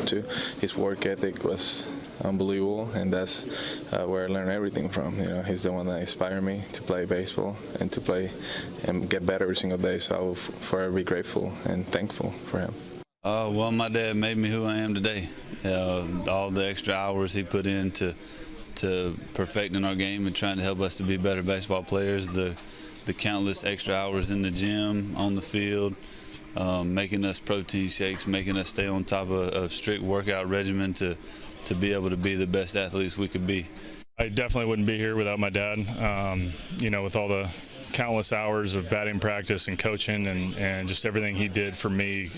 to. His work ethic was unbelievable, and that's where I learned everything from. You know, he's the one that inspired me to play baseball and to play and get better every single day. So I will forever be grateful and thankful for him. Well, my dad made me who I am today. All the extra hours he put into perfecting our game and trying to help us to be better baseball players. The countless extra hours in the gym, on the field, making us protein shakes, making us stay on top of a strict workout regimen to be able to be the best athletes we could be. I definitely wouldn't be here without my dad. You know, with all the countless hours of batting practice and coaching and just everything he did for me,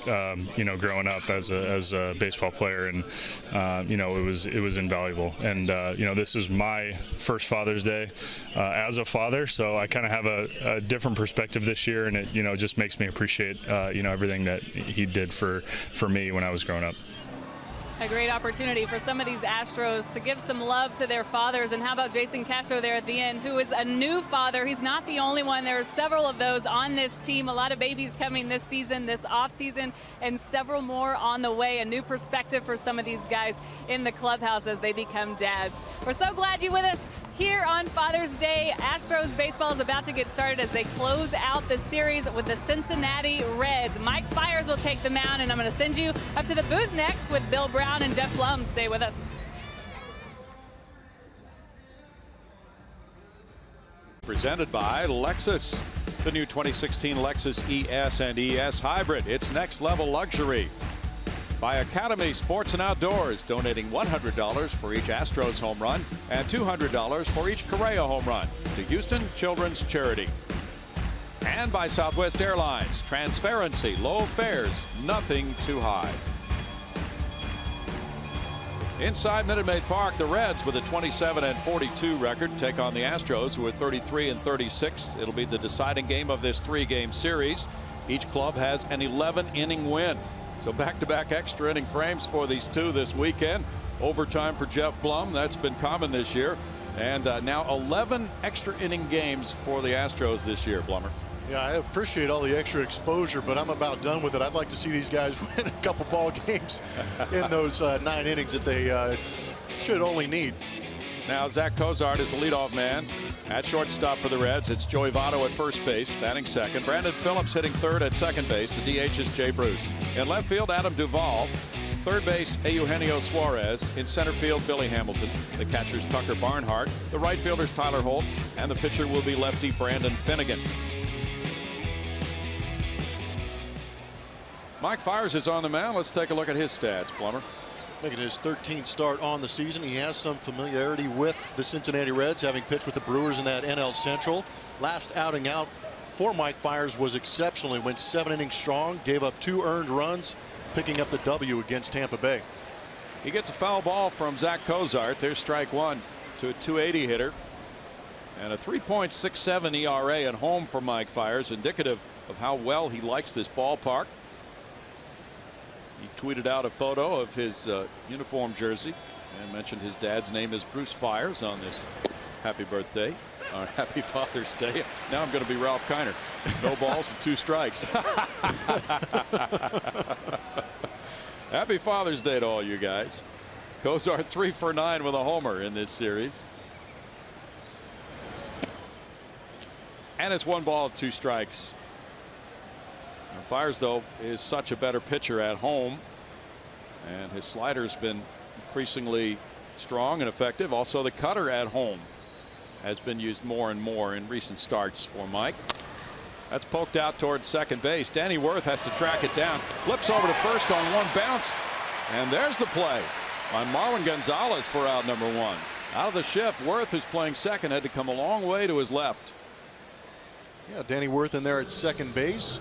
you know, growing up as a baseball player, and you know, it was invaluable. And you know, this is my first Father's Day as a father, so I kind of have a different perspective this year, and it, you know, just makes me appreciate you know, everything that he did for me when I was growing up. A great opportunity for some of these Astros to give some love to their fathers. And how about Jason Castro there at the end, who is a new father? He's not the only one. There are several of those on this team. A lot of babies coming this season, this offseason, and several more on the way. A new perspective for some of these guys in the clubhouse as they become dads. We're so glad you're with us here on Father's Day. Astros baseball is about to get started as they close out the series with the Cincinnati Reds. Mike Fiers will take the mound, and I'm going to send you up to the booth next with Bill Brown and Jeff Blum. Stay with us. Presented by Lexus. The new 2016 Lexus ES and ES Hybrid. It's next level luxury. By Academy Sports and Outdoors, donating $100 for each Astros home run and $200 for each Correa home run to Houston Children's Charity. And by Southwest Airlines, transparency, low fares, nothing too high. Inside Minute Maid Park, the Reds with a 27-42 record take on the Astros, who are 33-36. It'll be the deciding game of this 3-game series. Each club has an 11-inning win. So back-to-back extra inning frames for these two this weekend. Overtime for Jeff Blum. That's been common this year. And now 11 extra inning games for the Astros this year, Blummer. Yeah, I appreciate all the extra exposure, but I'm about done with it. I'd like to see these guys win a couple ball games in those 9 innings that they should only need. Now Zach Cozart is the leadoff man. At shortstop for the Reds, it's Joey Votto at first base, batting second. Brandon Phillips hitting third at second base. The DH is Jay Bruce. In left field, Adam Duvall. Third base, Eugenio Suarez. In center field, Billy Hamilton. The catcher's Tucker Barnhart. The right fielder's Tyler Holt. And the pitcher will be lefty Brandon Finnegan. Mike Fiers is on the mound. Let's take a look at his stats, Plummer. Making his 13th start on the season. He has some familiarity with the Cincinnati Reds, having pitched with the Brewers in that NL Central. Last outing out for Mike Fiers was exceptional. He went 7 innings strong, gave up 2 earned runs, picking up the W against Tampa Bay. He gets a foul ball from Zach Cozart. There's strike one to a .280 hitter. And a 3.67 ERA at home for Mike Fiers, indicative of how well he likes this ballpark. He tweeted out a photo of his uniform jersey and mentioned his dad's name is Bruce Fiers on this happy birthday or happy Father's Day. Now I'm going to be Ralph Kiner. No balls and 2 strikes. Happy Father's Day to all you guys. Cozart 3 for 9 with a homer in this series. And it's 1 ball, 2 strikes. Fiers, though, is such a better pitcher at home, and his slider's been increasingly strong and effective. Also, the cutter at home has been used more and more in recent starts for Mike. That's poked out towards second base. Danny Worth has to track it down. Flips over to first on 1 bounce, and there's the play on Marwin Gonzalez for out number 1. Out of the shift, Worth, who's playing second, had to come a long way to his left. Yeah, Danny Worth in there at second base,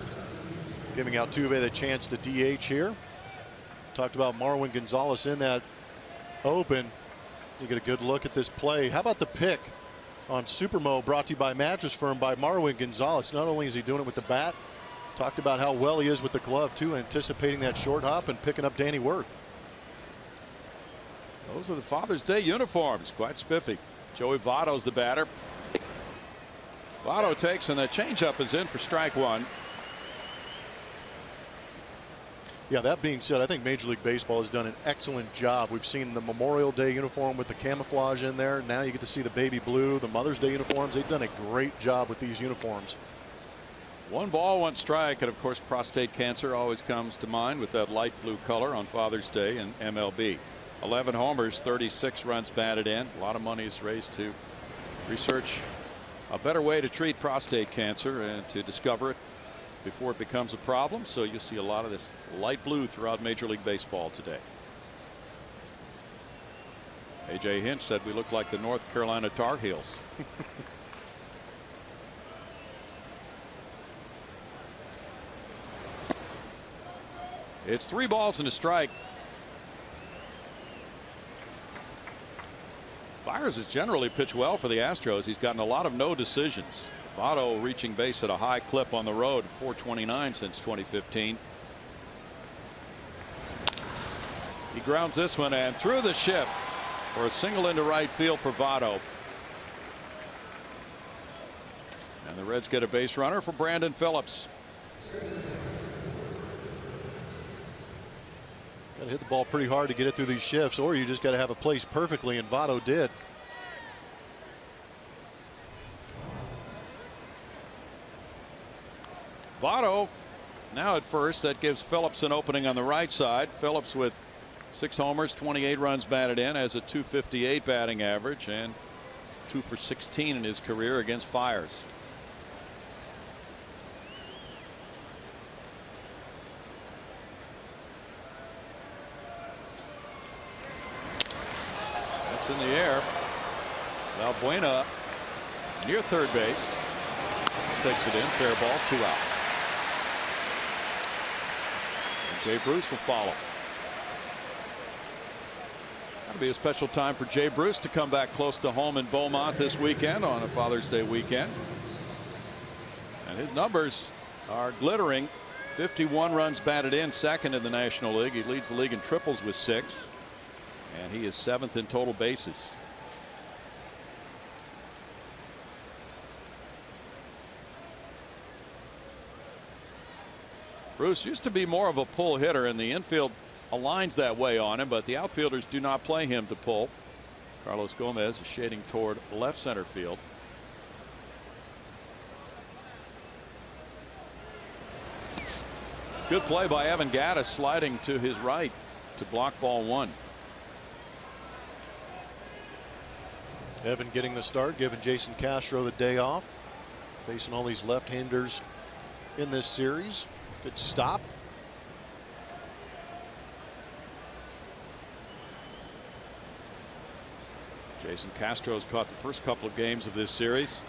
giving Altuve the chance to DH here. Talked about Marwin Gonzalez in that open. You get a good look at this play. How about the pick on Supermo, brought to you by Mattress Firm by Marwin Gonzalez? Not only is he doing it with the bat, talked about how well he is with the glove too, anticipating that short hop and picking up Danny Worth. Those are the Father's Day uniforms. Quite spiffy. Joey Votto's the batter. Votto takes, and the changeup is in for strike 1. Yeah, that being said, I think Major League Baseball has done an excellent job. We've seen the Memorial Day uniform with the camouflage in there. Now you get to see the baby blue, the Mother's Day uniforms. They've done a great job with these uniforms. 1 ball, 1 strike, and of course prostate cancer always comes to mind with that light blue color on Father's Day in MLB. 11 homers, 36 runs batted in. A lot of money is raised to research a better way to treat prostate cancer and to discover it before it becomes a problem. So you'll see a lot of this light blue throughout Major League Baseball today. A.J. Hinch said we look like the North Carolina Tar Heels. It's 3 balls and a strike. Fiers has generally pitched well for the Astros. He's gotten a lot of no decisions. Votto reaching base at a high clip on the road, 429 since 2015. He grounds this one and through the shift for a single into right field for Votto. And the Reds get a base runner for Brandon Phillips. Got to hit the ball pretty hard to get it through these shifts, or you just got to have it placed perfectly, and Votto did. Votto now at first. That gives Phillips an opening on the right side. Phillips with 6 homers, 28 runs batted in, has a .258 batting average and 2 for 16 in his career against Fiers. That's in the air. Valbuena near third base. Takes it in. Fair ball. 2 out. And Jay Bruce will follow. That'll be a special time for Jay Bruce to come back close to home in Beaumont this weekend on a Father's Day weekend. And his numbers are glittering. 51 runs batted in, second in the National League. He leads the league in triples with 6. And he is 7th in total bases. Bruce used to be more of a pull hitter, and the infield aligns that way on him, but the outfielders do not play him to pull. Carlos Gomez is shading toward left center field. Good play by Evan Gattis, sliding to his right to block ball 1. Evan getting the start, giving Jason Castro the day off, facing all these left-handers in this series. Good stop. Jason Castro's caught the first couple of games of this series.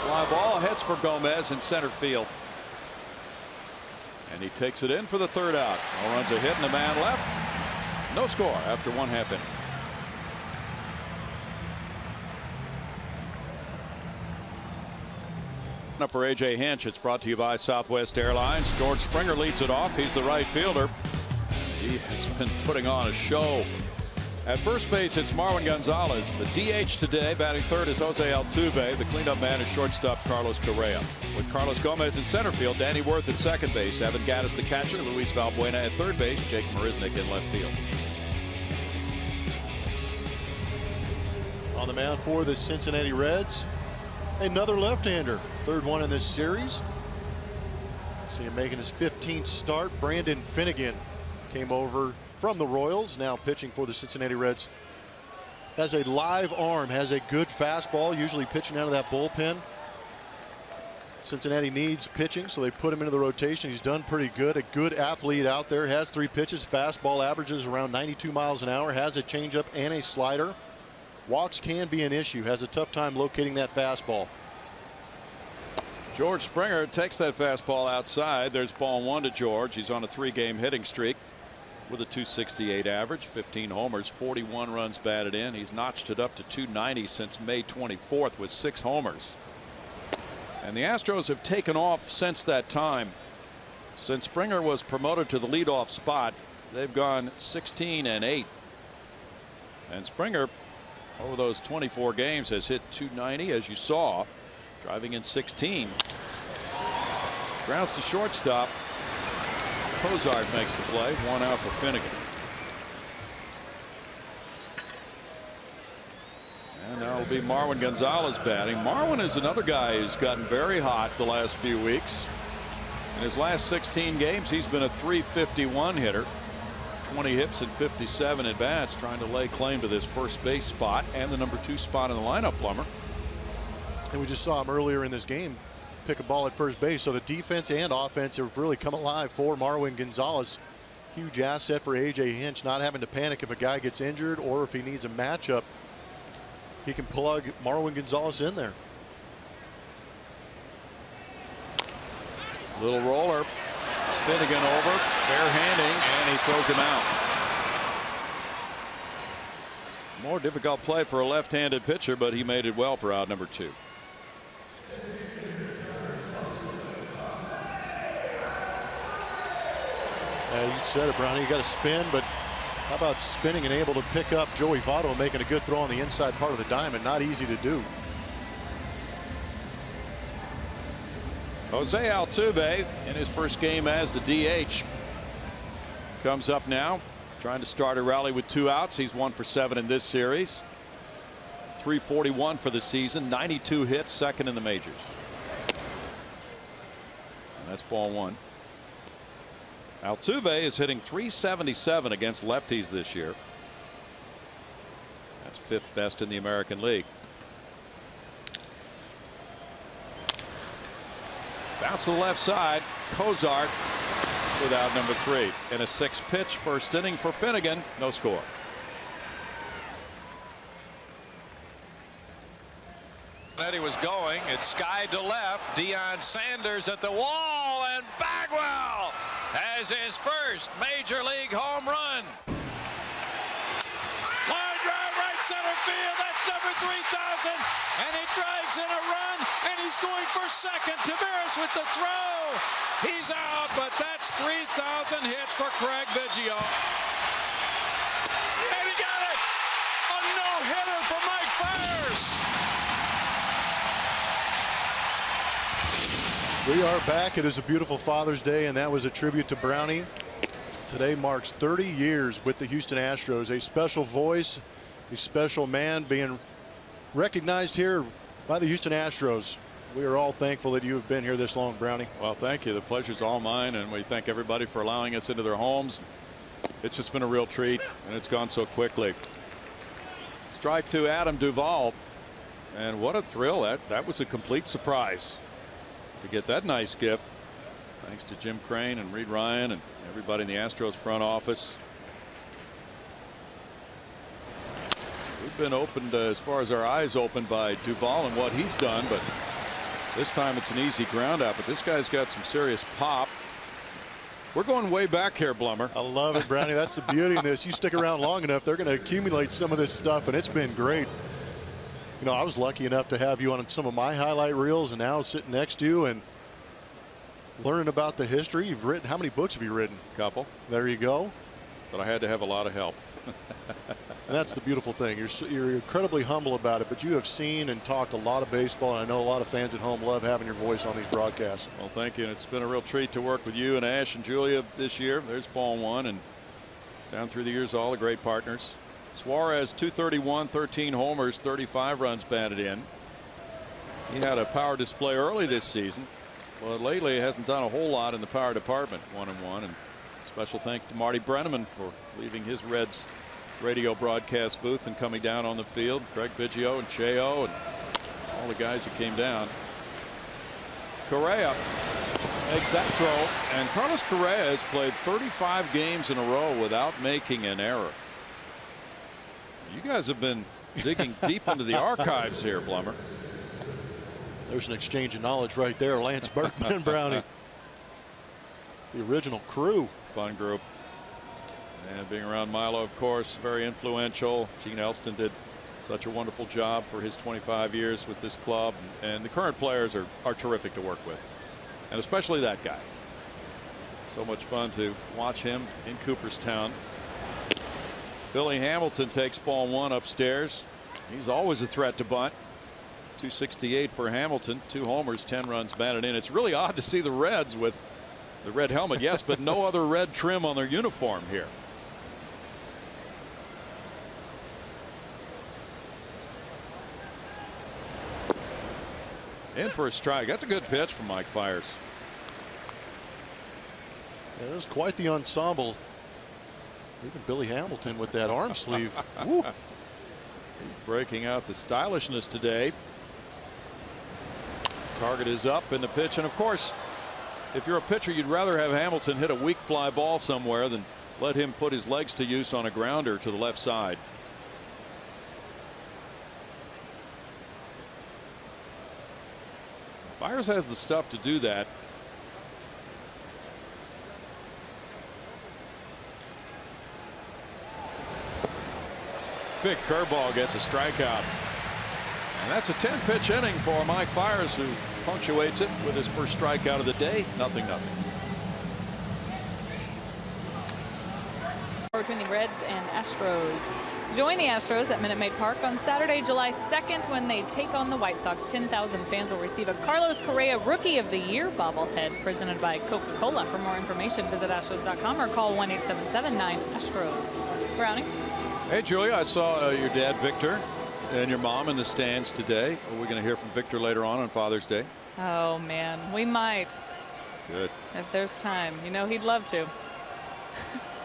Fly ball heads for Gomez in center field. And he takes it in for the 3rd out. No runs a hit and the man left. No score after 1/2 inning. For A.J. Hinch, it's brought to you by Southwest Airlines. George Springer leads it off. He's the right fielder. He has been putting on a show. At first base, it's Marwin Gonzalez. The DH today, batting 3rd, is Jose Altuve. The cleanup man is shortstop Carlos Correa. With Carlos Gomez in center field, Danny Worth at second base, Evan Gattis the catcher, Luis Valbuena at third base, Jake Marisnick in left field. On the mound for the Cincinnati Reds, another left-hander, 3rd one in this series. See him making his 15th start. Brandon Finnegan came over from the Royals, now pitching for the Cincinnati Reds. Has a live arm, has a good fastball, usually pitching out of that bullpen. Cincinnati needs pitching, so they put him into the rotation. He's done pretty good. A good athlete out there. Has 3 pitches. Fastball averages around 92 miles an hour. Has a changeup and a slider. Walks can be an issue. Has a tough time locating that fastball. George Springer takes that fastball outside. There's ball 1 to George. He's on a 3-game hitting streak with a .268 average, 15 homers, 41 runs batted in. He's notched it up to .290 since May 24th with 6 homers. And the Astros have taken off since that time. Since Springer was promoted to the leadoff spot, they've gone 16-8. And Springer, over those 24 games, has hit .290, as you saw, driving in 16. Grounds to shortstop. Cozart makes the play. 1 out for Finnegan. And now it'll be Marwin Gonzalez batting. Marwin is another guy who's gotten very hot the last few weeks. In his last 16 games, he's been a .351 hitter. 20 hits and 57 at bats, trying to lay claim to this first base spot and the number 2 spot in the lineup, Plummer. And we just saw him earlier in this game pick a ball at first base. So the defense and offense have really come alive for Marwin Gonzalez. Huge asset for A.J. Hinch, not having to panic if a guy gets injured or if he needs a matchup. He can plug Marwin Gonzalez in there. Little roller. Finnegan over, bare-handing, and he throws him out. More difficult play for a left-handed pitcher, but he made it well for out number 2. You said it, Brownie. You got to spin, but how about spinning and able to pick up Joey Votto and making a good throw on the inside part of the diamond? Not easy to do. Jose Altuve in his first game as the DH comes up now, trying to start a rally with 2 outs. He's 1 for 7 in this series. .341 for the season, 92 hits, second in the majors. And that's ball 1. Altuve is hitting .377 against lefties this year. That's 5th best in the American League. Bounce to the left side. Cozart with out number 3. In a 6-pitch first inning for Finnegan. No score. That he was going. It's skied to left. Deion Sanders at the wall, and Bagwell has his first major league home run. Line drive right center field. That's number 3,000, and he drives in a run, and he's going for second. Tavares with the throw. He's out, but that's 3,000 hits for Craig Biggio. And he got it. A no-hitter for Mike Fiers. We are back. It is a beautiful Father's Day, and that was a tribute to Brownie. Today marks 30 years with the Houston Astros. A special voice, a special man being recognized here by the Houston Astros. We are all thankful that you have been here this long, Brownie. Well, thank you. The pleasure's all mine, and we thank everybody for allowing us into their homes. It's just been a real treat, and it's gone so quickly. Strike to Adam Duvall, and what a thrill. That was a complete surprise to get that nice gift. Thanks to Jim Crane and Reed Ryan and everybody in the Astros front office. We've been opened as far as our eyes opened by Duvall and what he's done, but this time it's an easy ground out. But this guy's got some serious pop. We're going way back here, Blummer. I love it, Brownie. That's the beauty in this. You stick around long enough, they're going to accumulate some of this stuff, and it's been great. You know, I was lucky enough to have you on some of my highlight reels, and now sitting next to you and learning about the history. You've written, how many books have you written? A couple. There you go. But I had to have a lot of help. And that's the beautiful thing. You're incredibly humble about it, but you have seen and talked a lot of baseball, and I know a lot of fans at home love having your voice on these broadcasts. Well, thank you. And it's been a real treat to work with you and Ash and Julia this year. There's ball 1, and down through the years, all the great partners. Suarez, 231, 13 homers, 35 runs batted in. He had a power display early this season. Well, lately he hasn't done a whole lot in the power department. 1-1, and special thanks to Marty Brenneman for leaving his Reds radio broadcast booth and coming down on the field. Craig Biggio and Cheo and all the guys who came down. Correa makes that throw, and Carlos Correa has played 35 games in a row without making an error. You guys have been digging deep into the archives here, Blummer. There's an exchange of knowledge right there. Lance Berkman and Brownie. The original crew. Fun group. And being around Milo, of course, very influential. Gene Elston did such a wonderful job for his 25 years with this club. And the current players are terrific to work with. And especially that guy. So much fun to watch him in Cooperstown. Billy Hamilton takes ball 1 upstairs. He's always a threat to bunt. 268 for Hamilton, 2 homers, 10 runs batted in. It's really odd to see the Reds with the red helmet, yes, but no other red trim on their uniform here. In for a strike. That's a good pitch from Mike Fiers. Yeah, it was quite the ensemble. Even Billy Hamilton with that arm sleeve. Woo. Breaking out the stylishness today. Target is up in the pitch, and of course, if you're a pitcher, you'd rather have Hamilton hit a weak fly ball somewhere than let him put his legs to use on a grounder to the left side. Fiers has the stuff to do that. Big curveball gets a strikeout. And that's a 10-pitch inning for Mike Fiers, who punctuates it with his first strikeout of the day. 0-0. Between the Reds and Astros. Join the Astros at Minute Maid Park on Saturday, July 2nd, when they take on the White Sox. 10,000 fans will receive a Carlos Correa Rookie of the Year bobblehead presented by Coca-Cola. For more information, visit Astros.com or call 1-877-9-ASTROS. Brownie. Hey, Julia, I saw your dad, Victor, and your mom in the stands today. Are we going to hear from Victor later on Father's Day? Oh, man, we might. Good. If there's time. You know, he'd love to.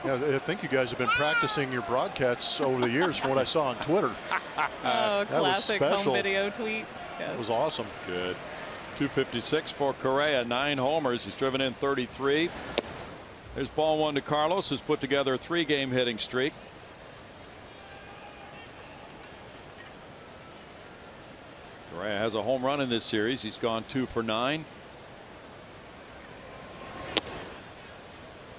Yeah, I think you guys have been practicing your broadcasts over the years from what I saw on Twitter. Oh, classic home video tweet. Yes. It was awesome. Good. 256 for Correa, 9 homers. He's driven in 33. There's ball 1 to Carlos, who's put together a 3-game hitting streak. Correa has a home run in this series. He's gone 2 for 9.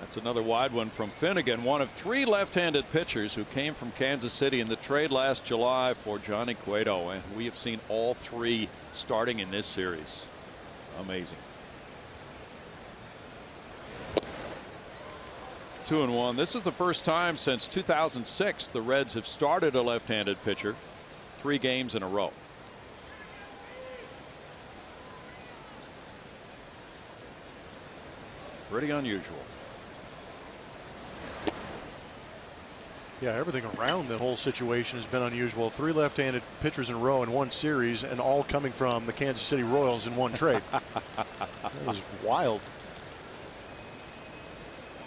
That's another wide one from Finnegan, one of 3 left-handed pitchers who came from Kansas City in the trade last July for Johnny Cueto, and we have seen all 3 starting in this series. Amazing. 2-1. This is the first time since 2006 the Reds have started a left-handed pitcher 3 games in a row. Pretty unusual. Yeah, everything around the whole situation has been unusual. 3 left-handed pitchers in a row in one series, and all coming from the Kansas City Royals in one trade. That was wild.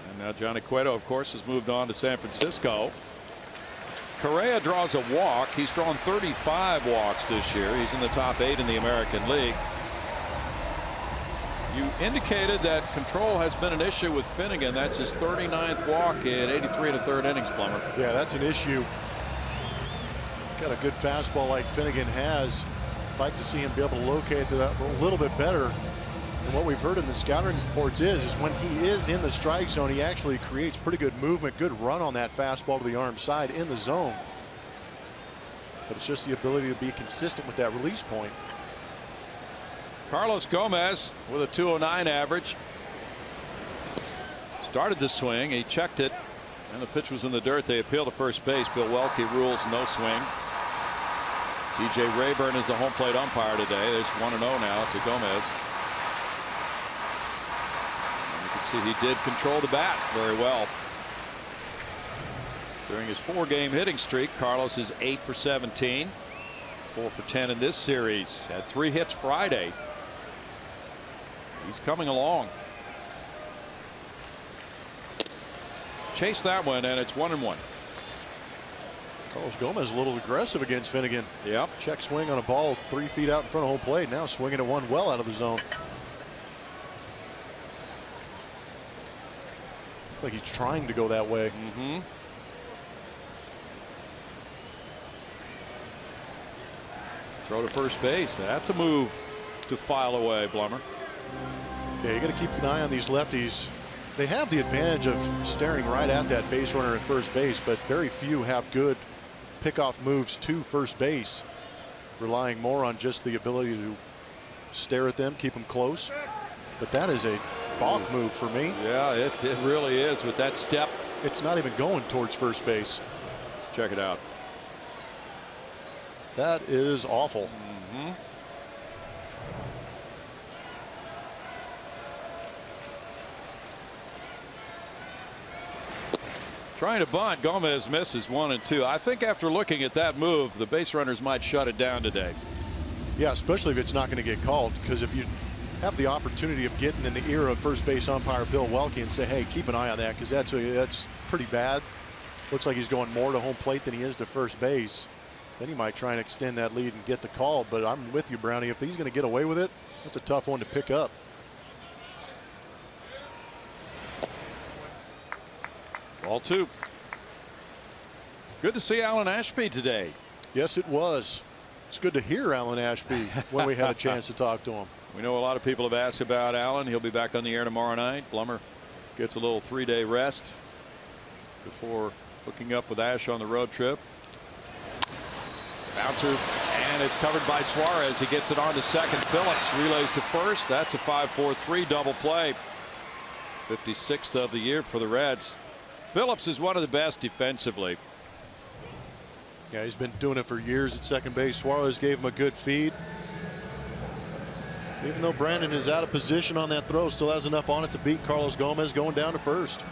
And now Johnny Cueto, of course, has moved on to San Francisco. Correa draws a walk. He's drawn 35 walks this year. He's in the top 8 in the American League. You indicated that control has been an issue with Finnegan. That's his 39th walk in 83 1/3 innings, Plummer. Yeah, that's an issue. Got a good fastball like Finnegan has. I'd like to see him be able to locate that a little bit better. And what we've heard in the scouting reports is when he is in the strike zone, he actually creates pretty good movement, good run on that fastball to the arm side in the zone. But it's just the ability to be consistent with that release point. Carlos Gomez with a 209 average. Started the swing. He checked it, and the pitch was in the dirt. They appeal to first base. Bill Welke rules no swing. DJ Rayburn is the home plate umpire today. There's 1-0 now to Gomez. And you can see he did control the bat very well. During his 4-game hitting streak, Carlos is 8 for 17. 4 for 10 in this series. Had 3 hits Friday. He's coming along. Chase that one, and it's 1-1. Carlos Gomez a little aggressive against Finnegan. Yep. Check swing on a ball 3 feet out in front of home plate. Now swinging at one well out of the zone. Looks like he's trying to go that way. Mm-hmm. Throw to first base. That's a move to file away, Blummer. Yeah, you got to keep an eye on these lefties. They have the advantage of staring right at that base runner at first base, but very few have good pickoff moves to first base, relying more on just the ability to stare at them, keep them close. But that is a balk move for me. Yeah, it really is with that step. It's not even going towards first base. Let's check it out. That is awful. Mm-hmm. Trying to bunt. Gomez misses 1 and 2. I think after looking at that move, the base runners might shut it down today. Yeah, especially if it's not going to get called, because if you have the opportunity of getting in the ear of first base umpire Bill Welke and say, hey, keep an eye on that, because that's pretty bad. Looks like he's going more to home plate than he is to first base. Then he might try and extend that lead and get the call. But I'm with you, Brownie. If he's going to get away with it, that's a tough one to pick up. Ball 2. Good to see Alan Ashby today. Yes, it was. It's good to hear Alan Ashby when we had a chance to talk to him. We know a lot of people have asked about Alan. He'll be back on the air tomorrow night. Blummer gets a little 3-day rest before hooking up with Ash on the road trip. Bouncer, and it's covered by Suarez. He gets it on to second. Phillips relays to first. That's a 5-4-3 double play. 56th of the year for the Reds. Phillips is one of the best defensively. Yeah, he's been doing it for years at second base. Suarez gave him a good feed. Even though Brandon is out of position on that throw, still has enough on it to beat Carlos Gomez going down to first.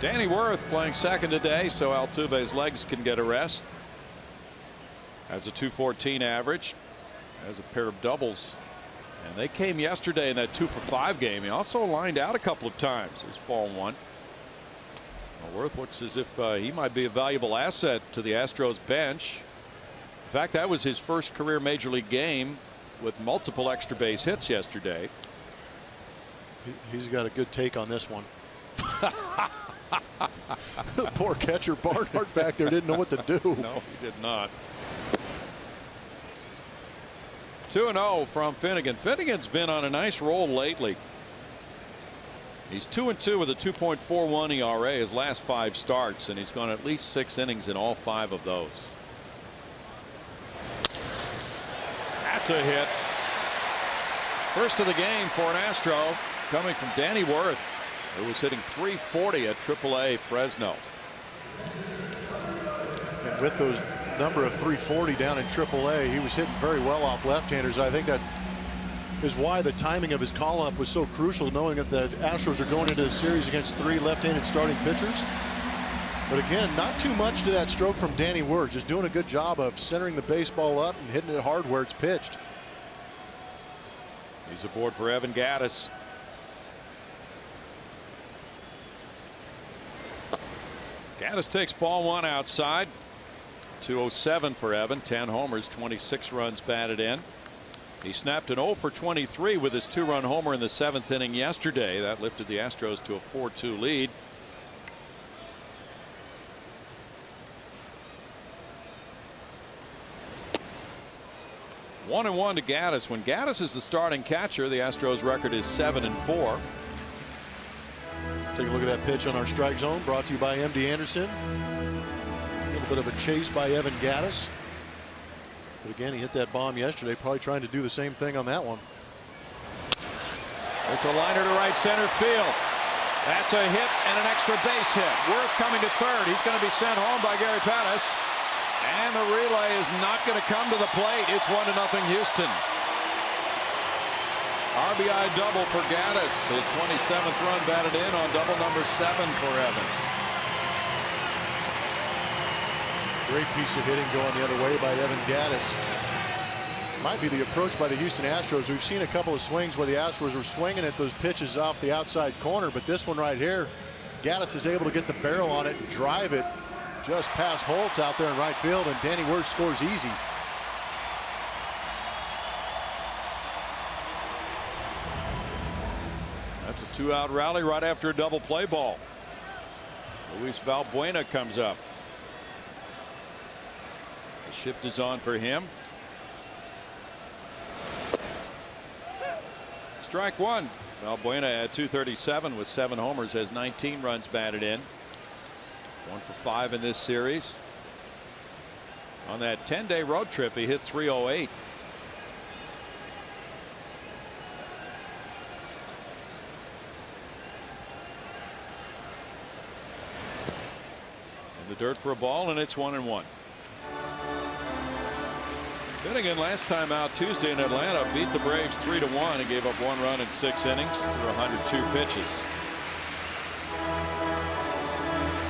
Danny Worth playing second today, so Altuve's legs can get a rest. Has a 214 average. Has a pair of doubles. And they came yesterday in that 2-for-5 game. He also lined out a couple of times. There's ball 1. Well, Worth looks as if he might be a valuable asset to the Astros bench. In fact, that was his first career major league game with multiple extra base hits yesterday. He's got a good take on this one. Poor catcher Barnhart back there didn't know what to do. No, he did not. 2-0 from Finnegan. Finnegan's been on a nice roll lately. He's 2-2 with a 2.41 ERA his last 5 starts, and he's gone at least 6 innings in all 5 of those. That's a hit. First of the game for an Astro, coming from Danny Worth, who was hitting .340 at AAA Fresno. And with those number of .340 down in AAA, he was hitting very well off left-handers. I think that is why the timing of his call-up was so crucial, knowing that the Astros are going into the series against 3 left-handed starting pitchers. But again, not too much to that stroke from Danny Worth, just doing a good job of centering the baseball up and hitting it hard where it's pitched. He's aboard for Evan Gattis. Gattis takes ball 1 outside. 207 for Evan. 10 homers, 26 runs batted in. He snapped an 0 for 23 with his 2-run homer in the 7th inning yesterday. That lifted the Astros to a 4-2 lead. One and 1 to Gattis. When Gattis is the starting catcher, the Astros record is 7-4. Take a look at that pitch on our strike zone, brought to you by MD Anderson. A little bit of a chase by Evan Gattis. But again, he hit that bomb yesterday, probably trying to do the same thing on that one. It's a liner to right center field. That's a hit and an extra base hit. Worth coming to third. He's going to be sent home by Gary Pettis. And the relay is not going to come to the plate. It's 1-0 Houston. RBI double for Gattis. His 27th run batted in on double number 7 for Evan. Great piece of hitting going the other way by Evan Gattis. Might be the approach by the Houston Astros. We've seen a couple of swings where the Astros were swinging at those pitches off the outside corner, but this one right here, Gattis is able to get the barrel on it and drive it just past Holt out there in right field, and Danny Worth scores easy. That's a 2-out rally right after a double play ball. Luis Valbuena comes up. The shift is on for him. Strike 1. Valbuena at 237 with 7 homers, has 19 runs batted in. 1 for 5 in this series. On that 10-day road trip, he hit .308. In the dirt for a ball, and it's 1-1. Finnegan last time out Tuesday in Atlanta beat the Braves 3-1 and gave up 1 run in 6 innings through 102 pitches.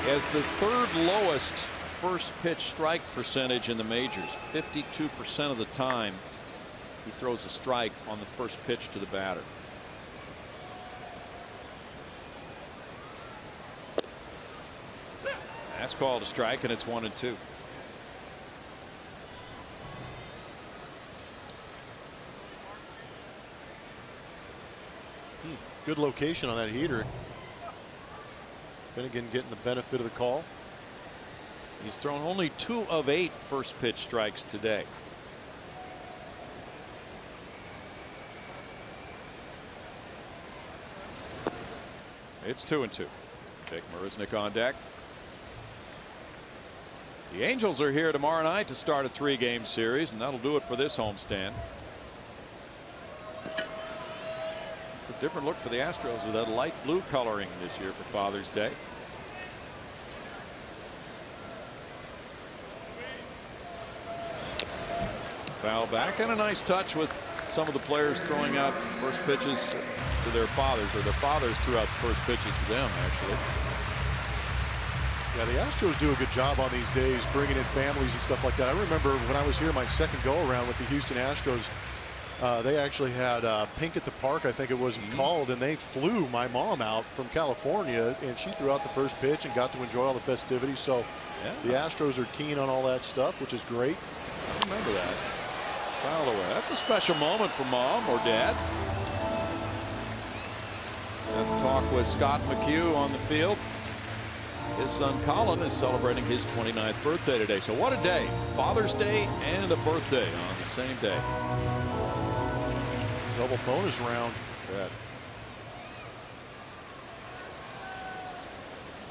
As the 3rd lowest first pitch strike percentage in the majors, 52% of the time he throws a strike on the first pitch to the batter. That's called a strike, and it's 1-2. Good location on that heater. Finnegan getting the benefit of the call. He's thrown only 2 of 8 first pitch strikes today. It's 2-2. Jake Marisnick on deck. The Angels are here tomorrow night to start a 3-game series, and that'll do it for this homestand. It's a different look for the Astros with that light blue coloring this year for Father's Day. Foul back, and a nice touch with some of the players throwing out first pitches to their fathers, or their fathers threw out the first pitches to them, actually. Yeah, the Astros do a good job on these days bringing in families and stuff like that. I remember when I was here my second go around with the Houston Astros, they actually had Pink at the Park, I think it was called, and they flew my mom out from California, and she threw out the first pitch and got to enjoy all the festivities. So yeah, the Astros are keen on all that stuff, which is great. I remember that. Foul away. That's a special moment for mom or dad. And talk with Scott McHugh on the field. His son Colin is celebrating his 29th birthday today. So what a day. Father's Day and a birthday on the same day. Double bonus round. Good.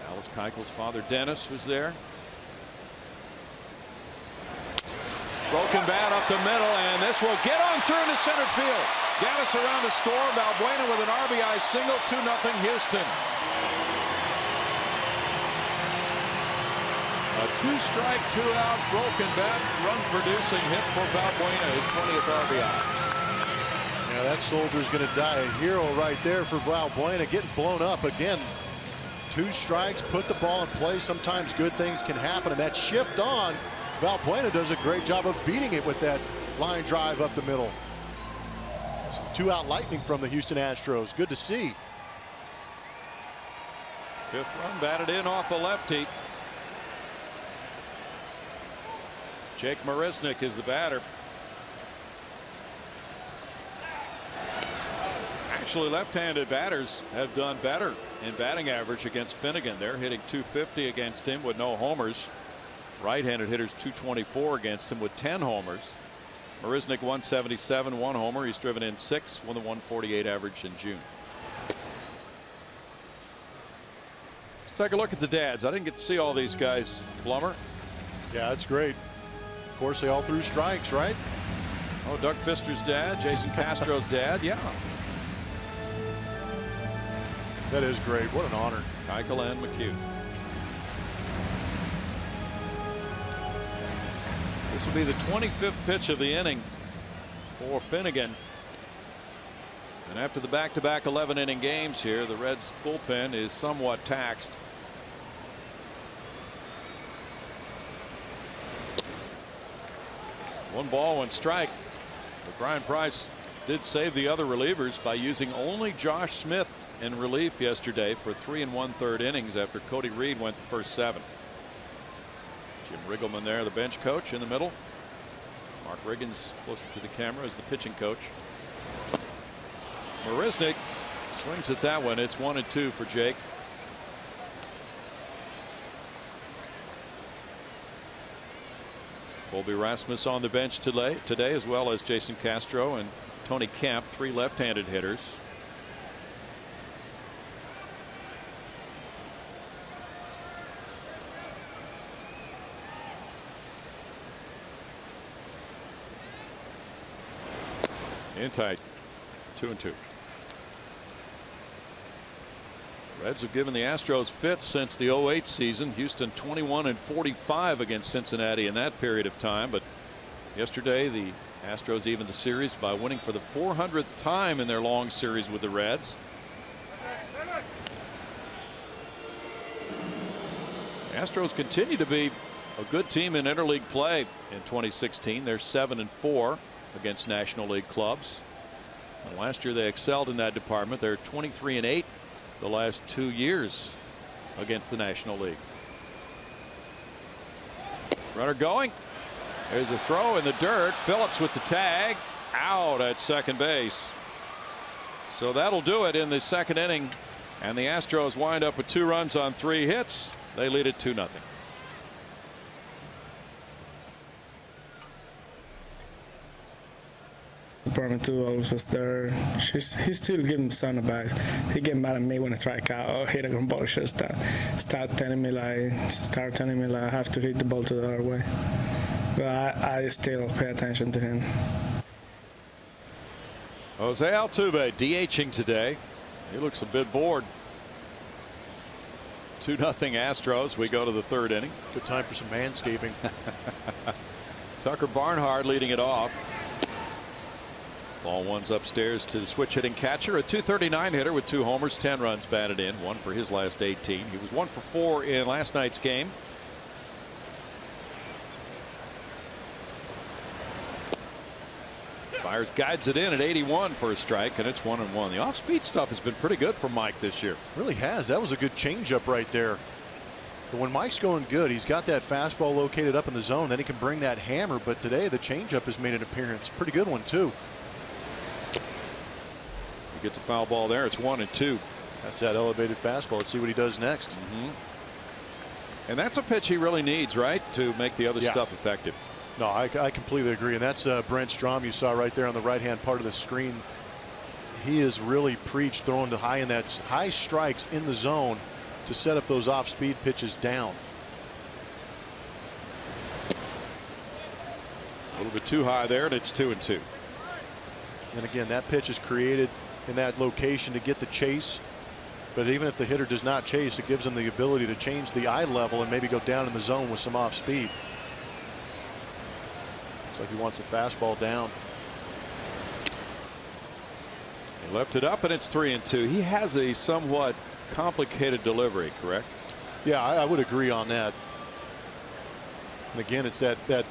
Alice Keuchel's father Dennis was there. Broken bat up the middle, and this will get on through into center field. Gaddis around to score. Valbuena with an RBI single. 2-0 Houston. A 2-strike, 2-out broken bat, run-producing hit for Valbuena, his 20th RBI. Yeah, that soldier's going to die a hero right there for Valbuena, getting blown up again. 2 strikes, put the ball in play. Sometimes good things can happen, and that shift on. Valbuena does a great job of beating it with that line drive up the middle. Some 2-out lightning from the Houston Astros. Good to see. 5th run batted in off the lefty. Jake Marisnick is the batter. Actually, left-handed batters have done better in batting average against Finnegan. They're hitting .250 against him with no homers. Right-handed hitters .224 against him with 10 homers. Marisnick 177, 1 homer. He's driven in 6, won the .148 average in June. Let's take a look at the dads. I didn't get to see all these guys, Plummer. Yeah, that's great. Of course, they all threw strikes, right? Oh, Doug Fister's dad, Jason Castro's dad, yeah. That is great. What an honor. Keuchel and McHugh. This will be the 25th pitch of the inning for Finnegan. And after the back-to-back 11-inning games here, the Reds' bullpen is somewhat taxed. One ball, 1 strike. But Brian Price did save the other relievers by using only Josh Smith in relief yesterday for 3 1/3 innings after Cody Reed went the first 7. Jim Riggleman there, the bench coach in the middle. Mark Riggins closer to the camera as the pitching coach. Marisnick swings at that one. It's 1-2 for Jake. Colby Rasmus on the bench today, as well as Jason Castro and Tony Kemp, 3 left-handed hitters. In tight, 2-2. Reds have given the Astros fits since the 08 season. Houston 21-45 against Cincinnati in that period of time, but Yesterday, the Astros evened the series by winning for the 400th time in their long series with the Reds. Astros continue to be a good team in interleague play in 2016. They're 7-4 against National League clubs. And last year they excelled in that department. They're 23-8 the last 2 years against the National League. Runner going. There's the throw in the dirt. Phillips with the tag. Out at second base. So that'll do it in the second inning. And the Astros wind up with 2 runs on 3 hits. They lead it 2-0. Department 2 always was there. He still giving son a back. He get mad at me when I strike out or hit a ground ball. Just start telling me like I have to hit the ball to the other way. But I still pay attention to him. Jose Altuve DHing today. He looks a bit bored. 2-0 Astros. We go to the 3rd inning. Good time for some manscaping. Tucker Barnhart leading it off. Ball one's upstairs to the switch hitting catcher, a .239 hitter with 2 homers, 10 runs batted in, 1 for his last 18. He was 1 for 4 in last night's game. Fires, guides it in at 81 for a strike, and it's 1-1. The off-speed stuff has been pretty good for Mike this year. Really has. That was a good changeup right there. But when Mike's going good, he's got that fastball located up in the zone. Then he can bring that hammer. But today the changeup has made an appearance. Pretty good one too. He gets a foul ball there. It's 1-2. That's that elevated fastball. Let's see what he does next. And that's a pitch he really needs, right, to make the other stuff effective. No, I completely agree. And that's Brent Strom you saw right there on the right-hand part of the screen. He has really preached throwing to high strikes in the zone to set up those off-speed pitches down. A little bit too high there, and it's 2-2. And again, that pitch is created in that location to get the chase. But even if the hitter does not chase, it gives him the ability to change the eye level and maybe go down in the zone with some off-speed. Looks like he wants the fastball down. He left it up, and it's 3-2. He has a somewhat complicated delivery, correct? Yeah, I would agree on that. And again, it's that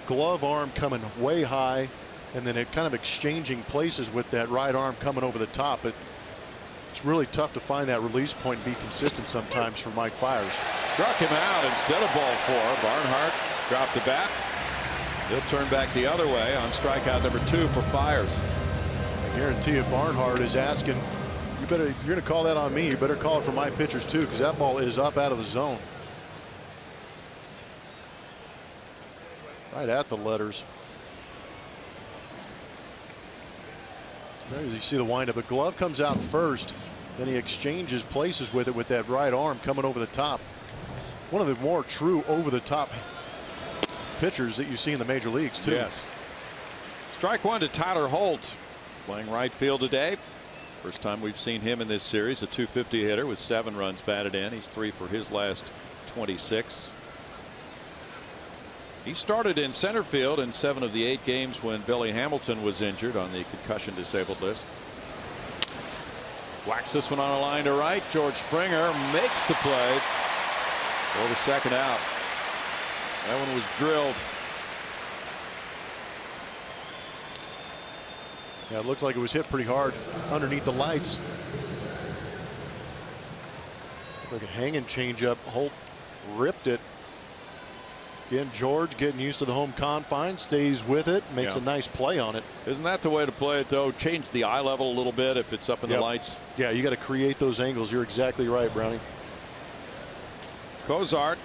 glove arm coming way high, and then it kind of exchanging places with that right arm coming over the top. It's really tough to find that release point and be consistent sometimes for Mike Fiers. Struck him out instead of ball 4. Barnhart dropped the bat. He'll turn back the other way on strikeout number 2 for Fiers. I guarantee you Barnhart is asking, you better, if you're going to call that on me, you better call it for my pitchers too, because that ball is up out of the zone. Right at the letters. There you see the windup. The glove comes out first, then he exchanges places with it with that right arm coming over the top. One of the more true over the top pitchers that you see in the major leagues too. Yes. Strike one to Tyler Holt, playing right field today. First time we've seen him in this series. A .250 hitter with 7 runs batted in. He's 3 for his last 26. He started in center field in 7 of the 8 games when Billy Hamilton was injured on the concussion disabled list. Whacks this one on a line to right. George Springer makes the play for the second out. That one was drilled. Yeah, it looked like it was hit pretty hard underneath the lights. Like a hanging changeup. Holt ripped it. Again, George getting used to the home confines, stays with it, makes a nice play on it. Isn't that the way to play it, though? Change the eye level a little bit if it's up in the lights. Yeah, you got to create those angles. You're exactly right, Brownie. Cozart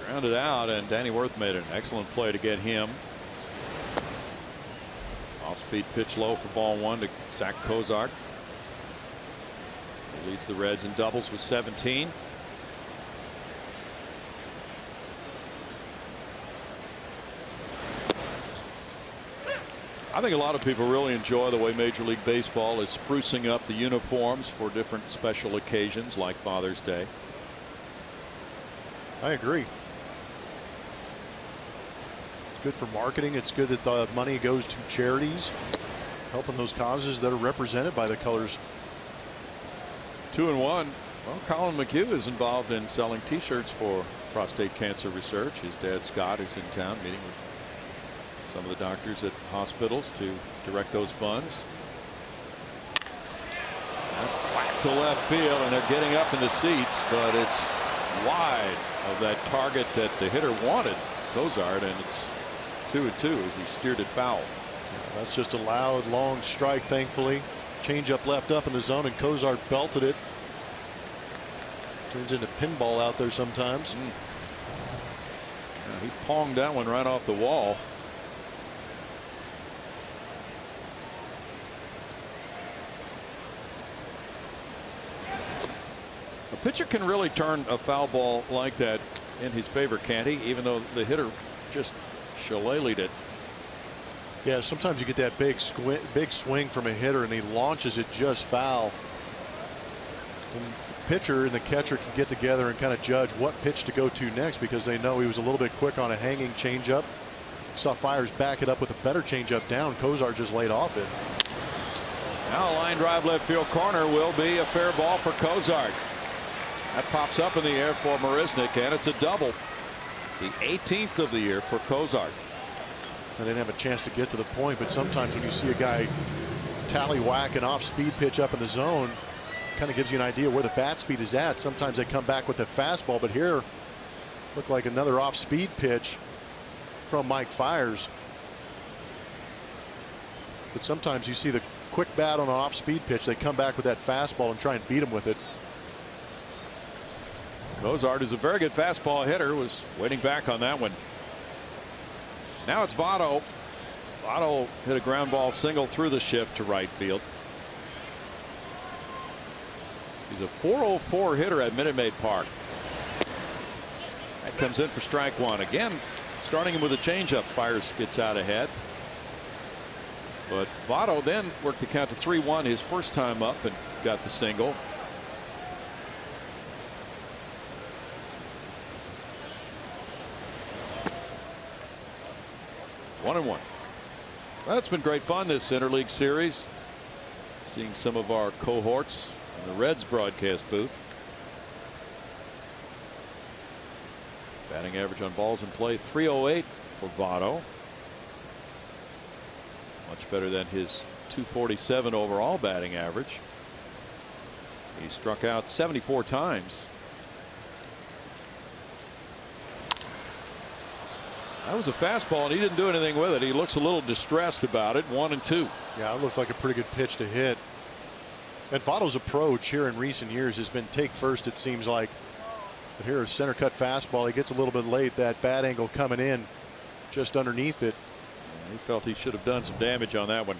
grounded out, and Danny Worth made an excellent play to get him. Off-speed pitch low for ball 1 to Zach Cozart. He leads the Reds in doubles with 17. I think a lot of people really enjoy the way Major League Baseball is sprucing up the uniforms for different special occasions like Father's Day. I agree. good for marketing. It's good that the money goes to charities, helping those causes that are represented by the colors. 2-1. Well, Colin McHugh is involved in selling T-shirts for prostate cancer research. His dad Scott is in town meeting with some of the doctors at hospitals to direct those funds. That's whacked to left field, and they're getting up in the seats, but it's wide of that target that the hitter wanted, Cozart, and it's 2-2 as he steered it foul. That's just a loud, long strike, thankfully. Change up left up in the zone, and Cozart belted it. Turns into pinball out there sometimes. He ponged that one right off the wall. A pitcher can really turn a foul ball like that in his favor, can't he? Even though the hitter just shillelied it. Yeah, sometimes you get that big swing from a hitter and he launches it just foul. And the pitcher and the catcher can get together and kind of judge what pitch to go to next because they know he was a little bit quick on a hanging changeup. Saw Fiers back it up with a better changeup down. Cozart just laid off it. Now a line drive left field corner will be a fair ball for Cozart. That pops up in the air for Marisnick, and it's a double. The 18th of the year for Cozart. I didn't have a chance to get to the point, but sometimes when you see a guy tallywhack an off-speed pitch up in the zone, kind of gives you an idea where the bat speed is at. Sometimes they come back with a fastball, but here looked like another off-speed pitch from Mike Fiers. But sometimes you see the quick bat on an off-speed pitch, they come back with that fastball and try and beat him with it. Cozart is a very good fastball hitter, was waiting back on that one. Now it's Votto. Votto hit a ground ball single through the shift to right field. He's a .404 hitter at Minute Maid Park. That comes in for strike one. Again, starting him with a changeup. Fiers gets out ahead. But Votto then worked the count to 3-1 his first time up and got the single. One and one. Well, it's been great fun, this interleague series. Seeing some of our cohorts in the Reds broadcast booth. Batting average on balls in play .308 for Votto. Much better than his .247 overall batting average. He struck out 74 times. That was a fastball, and he didn't do anything with it. He looks a little distressed about it. 1-2. Yeah, it looks like a pretty good pitch to hit. And Votto's approach here in recent years has been take first, it seems like. But here, a center cut fastball. He gets a little bit late. That bat angle coming in just underneath it. Yeah, he felt he should have done some damage on that one.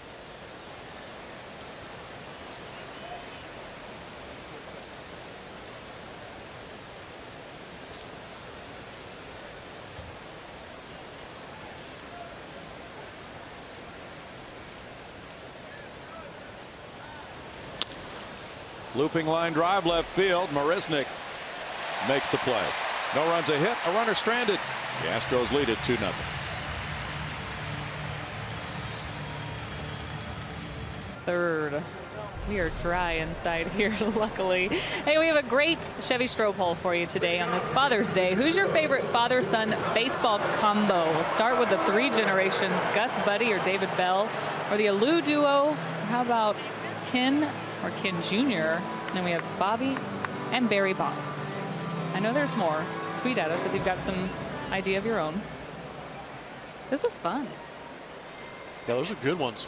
Looping line drive left field. Marisnick makes the play. No runs, a hit, a runner stranded. The Astros lead it 2-0. Third. We are dry inside here, luckily. Hey, we have a great Chevy strobe poll for you today on this Father's Day. Who's your favorite father-son baseball combo? We'll start with the three generations, Gus Buddy or David Bell, or the Alou duo. How about Ken or Ken Jr.? And then we have Bobby and Barry Bonds. I know there's more. Tweet at us if you've got some idea of your own. This is fun. Yeah, those are good ones.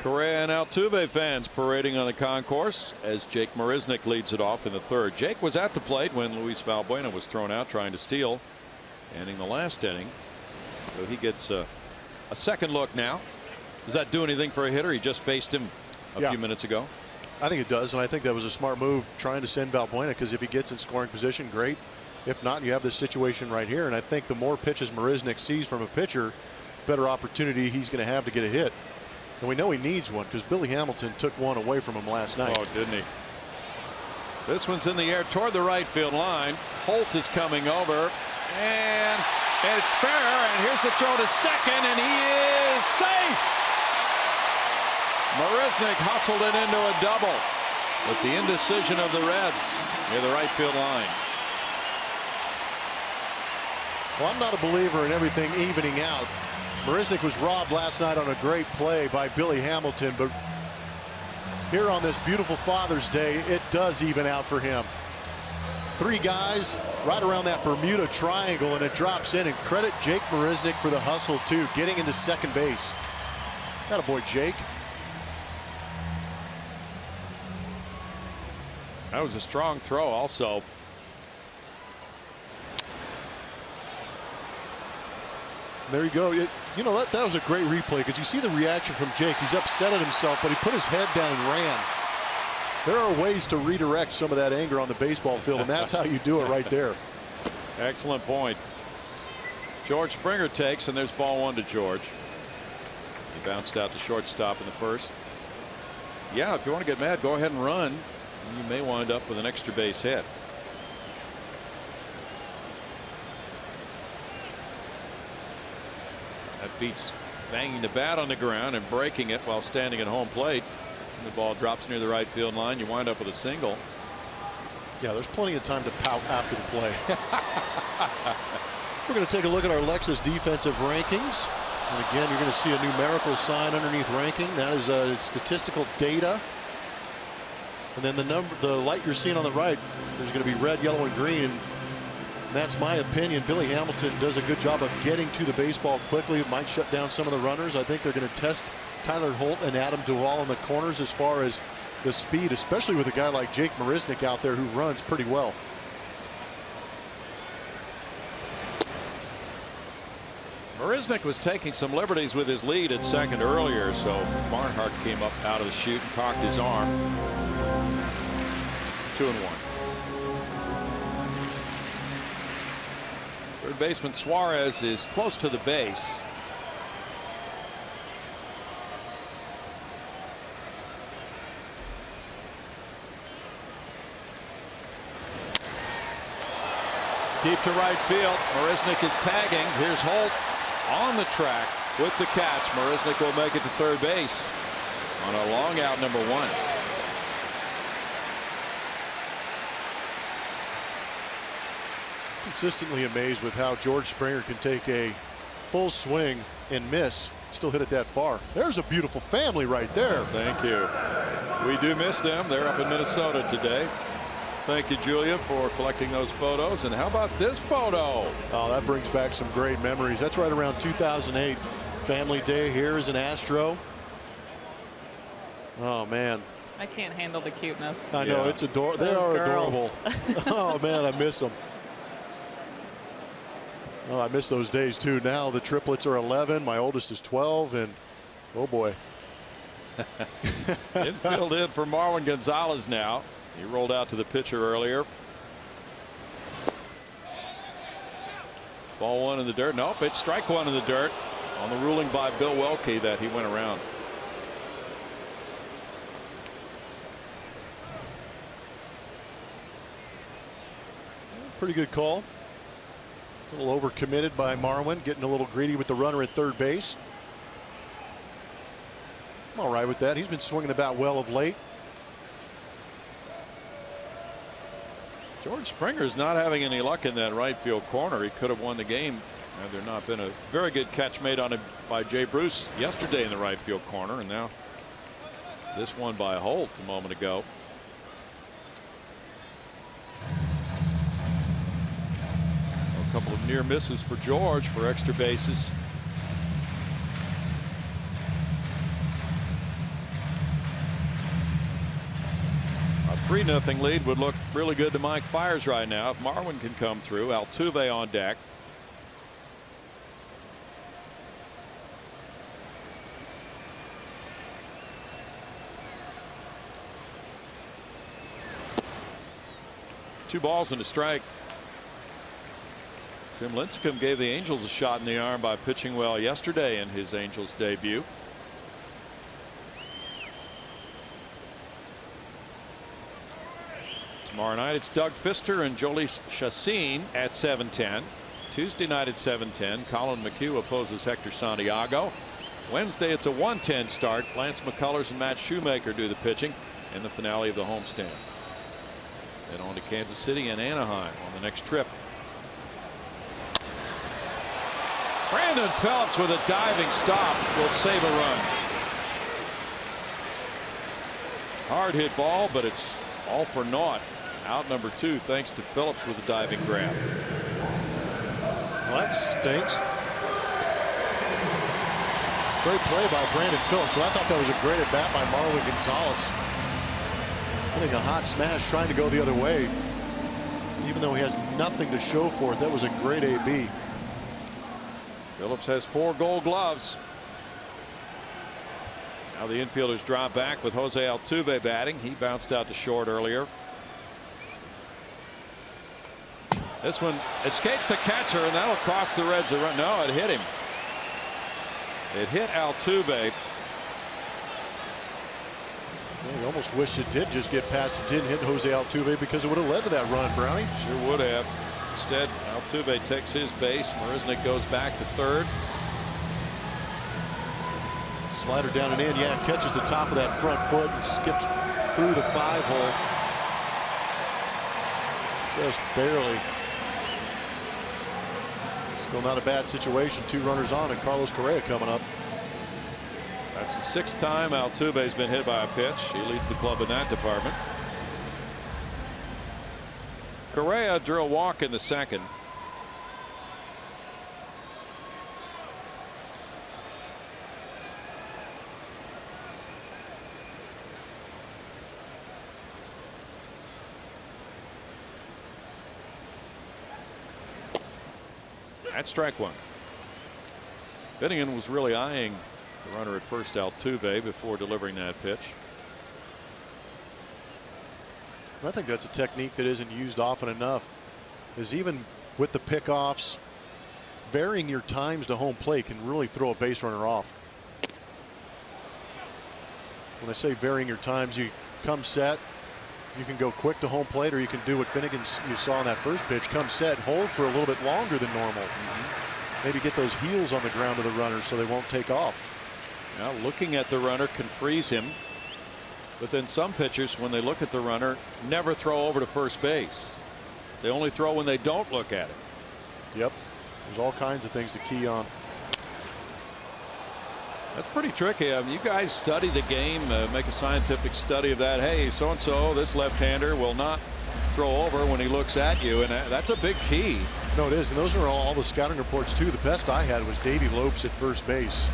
Correa and Altuve fans parading on the concourse as Jake Marisnick leads it off in the third. Jake was at the plate when Luis Valbuena was thrown out trying to steal, ending the last inning. So he gets a second look now. Does that do anything for a hitter? He just faced him a few minutes ago. I think it does, and I think that was a smart move trying to send Valbuena, because if he gets in scoring position, great. If not, you have this situation right here, and I think the more pitches Marisnick sees from a pitcher, better opportunity he's going to have to get a hit. And we know he needs one because Billy Hamilton took one away from him last night. Oh, didn't he? This one's in the air toward the right field line. Holt is coming over, and And it's fair, and here's the throw to second, and he is safe. Marisnick hustled it into a double with the indecision of the Reds near the right field line. Well, I'm not a believer in everything evening out. Marisnick was robbed last night on a great play by Billy Hamilton, but here on this beautiful Father's Day, it does even out for him. 3 guys right around that Bermuda Triangle, and it drops in. And credit Jake Marisnick for the hustle, too, getting into second base. Attaboy, Jake. That was a strong throw also. There you go. You know, that was a great replay because you see the reaction from Jake. He's upset at himself, but he put his head down and ran. There are ways to redirect some of that anger on the baseball field, and that's how you do it right there. Excellent point. George Springer takes, and there's ball 1 to George. He bounced out to shortstop in the first. Yeah, if you want to get mad, go ahead and run. You may wind up with an extra base hit. That beats banging the bat on the ground and breaking it while standing at home plate. And the ball drops near the right field line. You wind up with a single. Yeah, there's plenty of time to pout after the play. We're going to take a look at our Lexus defensive rankings. And again, you're going to see a numerical sign underneath ranking. That is statistical data. And then the light you're seeing on the right, there's going to be red, yellow, and green. And that's my opinion. Billy Hamilton does a good job of getting to the baseball quickly. It might shut down some of the runners. I think they're going to test Tyler Holt and Adam Duvall in the corners as far as the speed, especially with a guy like Jake Marisnick out there who runs pretty well. Marisnick was taking some liberties with his lead at second earlier, so Barnhart came up out of the chute and cocked his arm. 2-1. Third baseman Suarez is close to the base. Deep to right field. Marisnick is tagging. Here's Holt on the track with the catch. Marisnick will make it to third base on a long out, number 1. Consistently amazed with how George Springer can take a full swing and miss, still hit it that far. There's a beautiful family right there. Thank you. We do miss them. They're up in Minnesota today. Thank you, Julia, for collecting those photos. And how about this photo? Oh, that brings back some great memories. That's right around 2008. Family Day here as an Astro. Oh, man. I can't handle the cuteness. I know, it's adorable. They are adorable. Oh, man, I miss them. Oh, I miss those days, too. Now the triplets are 11. My oldest is 12. And, oh, boy. Infield in for Marwin Gonzalez now. He rolled out to the pitcher earlier. Ball 1 in the dirt. Nope, it's strike 1 in the dirt on the ruling by Bill Welke that he went around. Pretty good call. A little overcommitted by Marwin, getting a little greedy with the runner at third base. I'm all right with that. He's been swinging the bat well of late. George Springer's not having any luck in that right field corner. He could have won the game had there not been a very good catch made on him by Jay Bruce yesterday in the right field corner, and now this one by Holt a moment ago. A couple of near misses for George for extra bases. A 3-0 lead would look really good to Mike Fiers right now if Marwin can come through. Altuve on deck. Two balls and a strike. Tim Lincecum gave the Angels a shot in the arm by pitching well yesterday in his Angels debut. Tomorrow night it's Doug Fister and Jolie Chacin at 7:10. Tuesday night at 7:10, Colin McHugh opposes Hector Santiago. Wednesday, it's a 1:10 start. Lance McCullers and Matt Shoemaker do the pitching in the finale of the homestand. Then on to Kansas City and Anaheim on the next trip. Brandon Phillips with a diving stop will save a run. Hard hit ball, but it's all for naught. Out number 2 thanks to Phillips with a diving grab. Well, that stinks. Great play by Brandon Phillips. So I thought that was a great at bat by Marwin Gonzalez. Hitting a hot smash, trying to go the other way. Even though he has nothing to show for it, that was a great AB. Phillips has 4 Gold Gloves. Now the infielders drop back with Jose Altuve batting. He bounced out to short earlier. This one escapes the catcher, and that'll cost the Reds a run. No, it hit him. It hit Altuve. Yeah, you almost wish it did just get past. It didn't hit Jose Altuve because it would have led to that run, Brownie. Sure would have. Instead, Altuve takes his base. Marisnick goes back to third. Slider down and in. Yeah, catches the top of that front foot and skips through the 5-hole. Just barely. Still not a bad situation. 2 runners on, and Carlos Correa coming up. That's the 6th time Altuve's been hit by a pitch. He leads the club in that department. Correa drew a walk in the 2nd. That's strike 1. Finnegan was really eyeing the runner at first, Altuve, before delivering that pitch. I think that's a technique that isn't used often enough. Is even with the pickoffs, varying your times to home plate can really throw a base runner off. When I say varying your times, you come set, you can go quick to home plate, or you can do what Finnegan you saw in that first pitch, come set, hold for a little bit longer than normal. Maybe get those heels on the ground of the runner so they won't take off. Now looking at the runner can freeze him. But then some pitchers, when they look at the runner, never throw over to first base. They only throw when they don't look at it. Yep. There's all kinds of things to key on. That's pretty tricky. You guys study the game, make a scientific study of that. Hey, so-and-so, this left-hander will not throw over when he looks at you, and that's a big key. No, it is, and those are all the scouting reports too. The best I had was Davey Lopes at first base.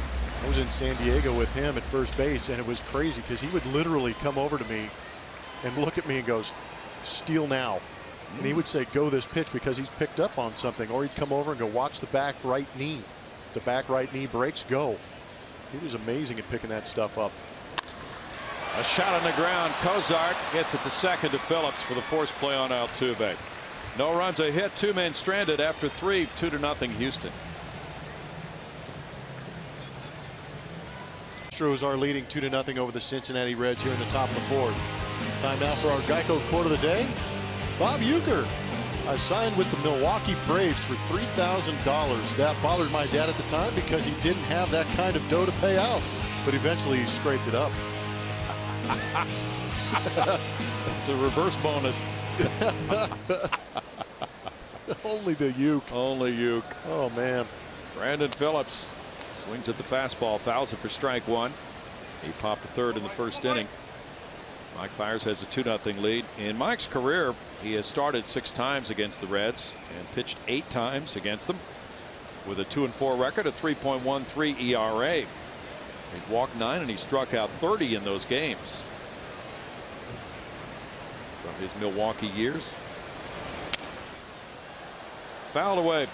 I was in San Diego with him at first base, and it was crazy because he would literally come over to me and look at me and goes, "Steal now." And he would say, "Go this pitch," because he's picked up on something. Or he'd come over and go, "Watch the back right knee. The back right knee breaks, go." He was amazing at picking that stuff up. A shot on the ground. Cozart gets it to second to Phillips for the forced play on Altuve. No runs, a hit, 2 men stranded after 3, 2-0 Houston. Astros are leading 2-0 over the Cincinnati Reds here in the top of the 4th. Time now for our Geico quote of the day. Bob Uecker. I signed with the Milwaukee Braves for $3,000. That bothered my dad at the time because he didn't have that kind of dough to pay out. But eventually he scraped it up. It's a reverse bonus. Only the Uke. Only Uke. Oh, man. Brandon Phillips swings at the fastball, fouls it for strike 1. He popped a third in the 1st inning. Mike Fiers has a 2-0 lead. In Mike's career, he has started 6 times against the Reds and pitched 8 times against them with a 2-4 record, a 3.13 ERA. He's walked 9 and he struck out 30 in those games from his Milwaukee years. Fouled away.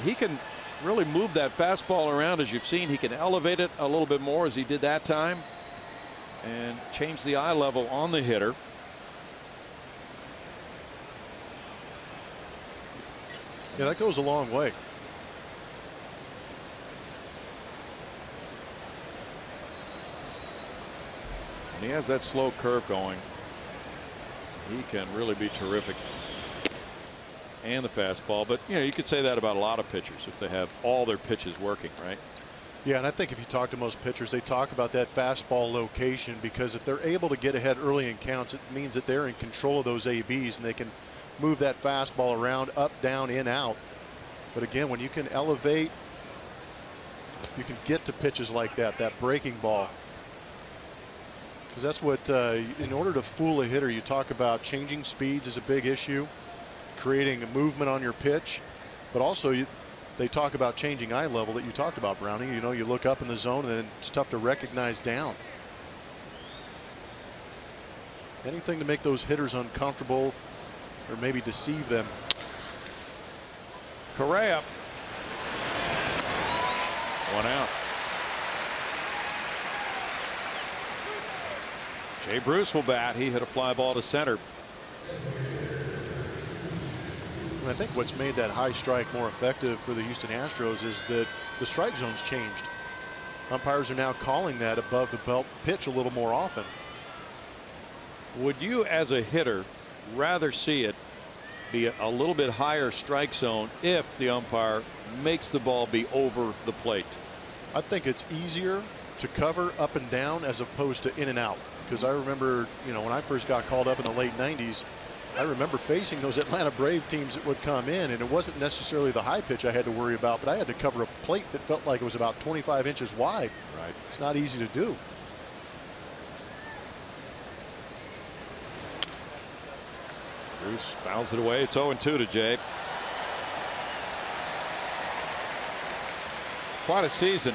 He can really move that fastball around, as you've seen. He can elevate it a little bit more, as he did that time, and change the eye level on the hitter. Yeah, that goes a long way. And he has that slow curve going. He can really be terrific. and the fastball. But you could say that about a lot of pitchers if they have all their pitches working, right? Yeah, and I think if you talk to most pitchers, they talk about that fastball location, because if they're able to get ahead early in counts, it means that they're in control of those ABs and they can move that fastball around, up, down, in, out. But again, when you can elevate, you can get to pitches like that breaking ball. Because that's what, in order to fool a hitter, you talk about changing speeds is a big issue, creating a movement on your pitch, but also they talk about changing eye level that you talked about, Brownie. You look up in the zone and then it's tough to recognize down. Anything to make those hitters uncomfortable or maybe deceive them. Correa. 1 out. Jay Bruce will bat. He hit a fly ball to center. I think what's made that high strike more effective for the Houston Astros is that the strike zone's changed. Umpires are now calling that above the belt pitch a little more often. Would you, as a hitter, rather see it be a little bit higher strike zone if the umpire makes the ball be over the plate? I think it's easier to cover up and down as opposed to in and out. Because I remember, when I first got called up in the late 90s, I remember facing those Atlanta Brave teams that would come in, and it wasn't necessarily the high pitch I had to worry about, but I had to cover a plate that felt like it was about 25 inches wide. Right. It's not easy to do. Bruce fouls it away. It's 0-2 to Jay. Quite a season.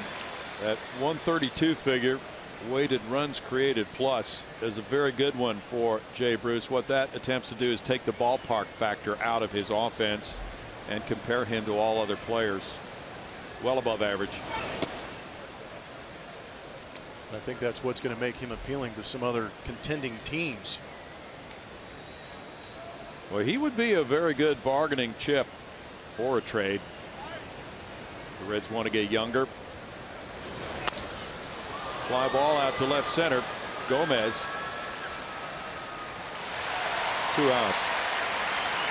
That 132 figure, weighted runs created plus, is a very good one for Jay Bruce. What that attempts to do is take the ballpark factor out of his offense and compare him to all other players. Well above average. I think that's what's going to make him appealing to some other contending teams. Well, he would be a very good bargaining chip for a trade. The Reds want to get younger. Fly ball out to left center. Gomez. 2 outs.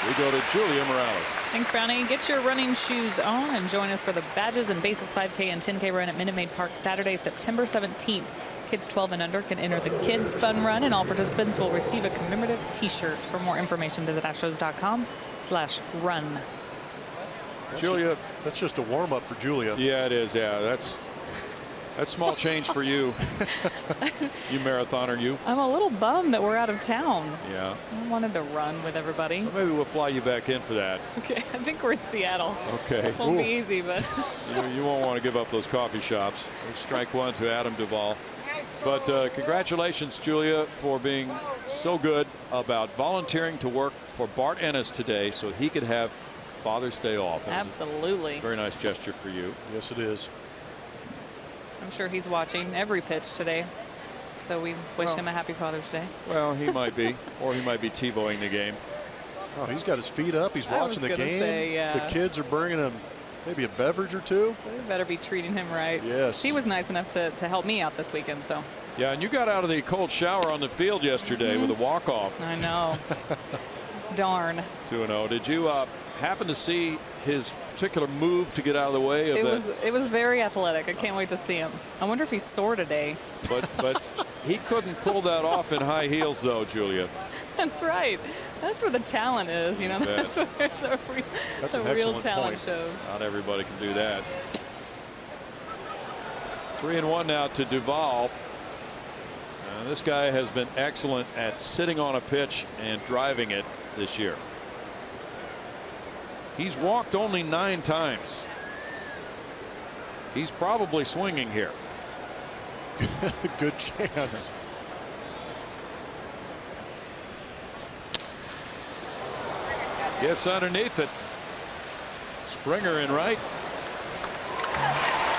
We go to Julia Morales. Thanks, Brownie. Get your running shoes on and join us for the Badges and Bases 5K and 10K run at Minute Maid Park Saturday, September 17th. Kids 12 and under can enter the Kids Fun Run, and all participants will receive a commemorative T-shirt. For more information, visit astros.com/run. Julia, that's just a warm-up for Julia. Yeah, it is. Yeah, that's small change for you. You marathoner, you. I'm a little bummed that we're out of town. Yeah. I wanted to run with everybody. Well, maybe we'll fly you back in for that. Okay, I think we're in Seattle. Okay. It won't be easy, but you won't want to give up those coffee shops. Strike one to Adam Duvall. But congratulations, Julia, for being so good about volunteering to work for Bart Ennis today so he could have Father's Day off. Absolutely. Very nice gesture for you. Yes, it is. I'm sure he's watching every pitch today. So we wish him a happy Father's Day. Well, he might be, or he might be TiVoing the game. Oh, he's got his feet up. He's watching the game. Yeah. The kids are bringing him maybe a beverage or two. We better be treating him right. Yes. He was nice enough to help me out this weekend. So. Yeah, and you got out of the cold shower on the field yesterday with a walk-off. I know. Darn. 2-0. Did you happen to see his particular move to get out of the way of It was very athletic. I can't wait to see him. I wonder if he's sore today. But he couldn't pull that off in high heels, though, Julia. That's right. That's where the talent is. That's where the real talent shows. Not everybody can do that. 3-1 now to Duvall. This guy has been excellent at sitting on a pitch and driving it this year. He's walked only 9 times. He's probably swinging here. Good chance. Gets underneath it. Springer in right.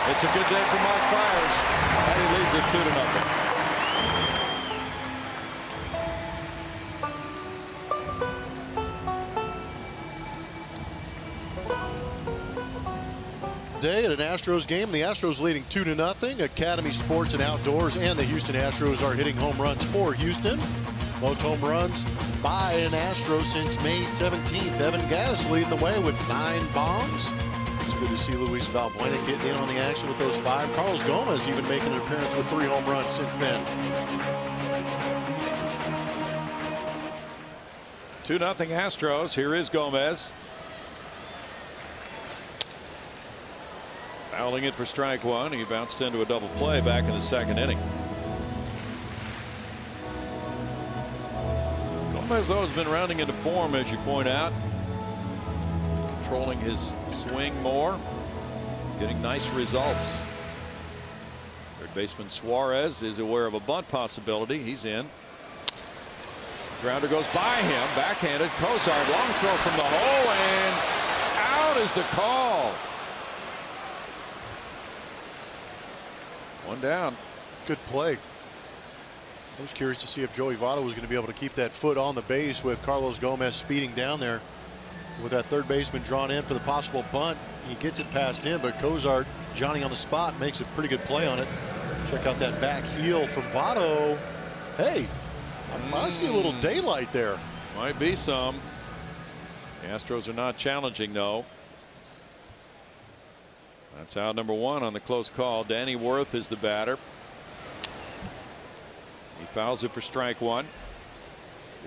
It's a good day for Mike Fiers. And he leads it 2-0. Day at an Astros game. The Astros leading 2-0. Academy Sports and Outdoors and the Houston Astros are hitting home runs for Houston. Most home runs by an Astro since May 17th. Evan Gattis leading the way with 9 bombs. It's good to see Luis Valbuena getting in on the action with those 5. Carlos Gomez even making an appearance with 3 home runs since then. 2-0 Astros. Here is Gomez. Fouling it for strike 1. He bounced into a double play back in the 2nd inning. Gomez, though, has been rounding into form, as you point out. Controlling his swing more. Getting nice results. Third baseman Suarez is aware of a bunt possibility. He's in. Grounder goes by him. Backhanded. Cozart, long throw from the hole, and out is the call. 1 down. Good play. I was curious to see if Joey Votto was going to be able to keep that foot on the base with Carlos Gomez speeding down there. With that third baseman drawn in for the possible bunt, he gets it past him, but Cozart, Johnny on the spot, makes a pretty good play on it. Check out that back heel from Votto. Hey, I see a little daylight there. Might be some. The Astros are not challenging, though. That's out number 1 on the close call. Danny Worth is the batter. He fouls it for strike 1.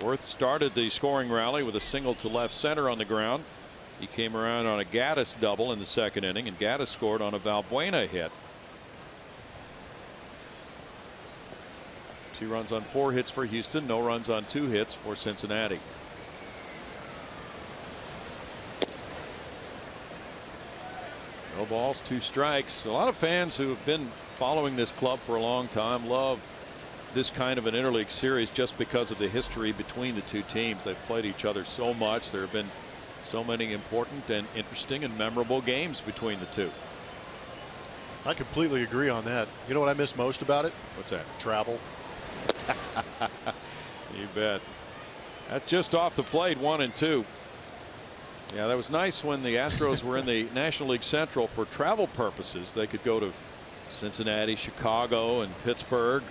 Worth started the scoring rally with a single to left center on the ground. He came around on a Gattis double in the 2nd inning, and Gattis scored on a Valbuena hit. 2 runs on 4 hits for Houston. No runs on 2 hits for Cincinnati. No balls, 2 strikes. A lot of fans who have been following this club for a long time love this kind of an interleague series just because of the history between the 2 teams. They've played each other so much. There have been so many important and interesting and memorable games between the 2. I completely agree on that. You know what I miss most about it? What's that? Travel. You bet. That's just off the plate, 1 and 2. Yeah, that was nice when the Astros were in the National League Central for travel purposes. They could go to Cincinnati, Chicago, and Pittsburgh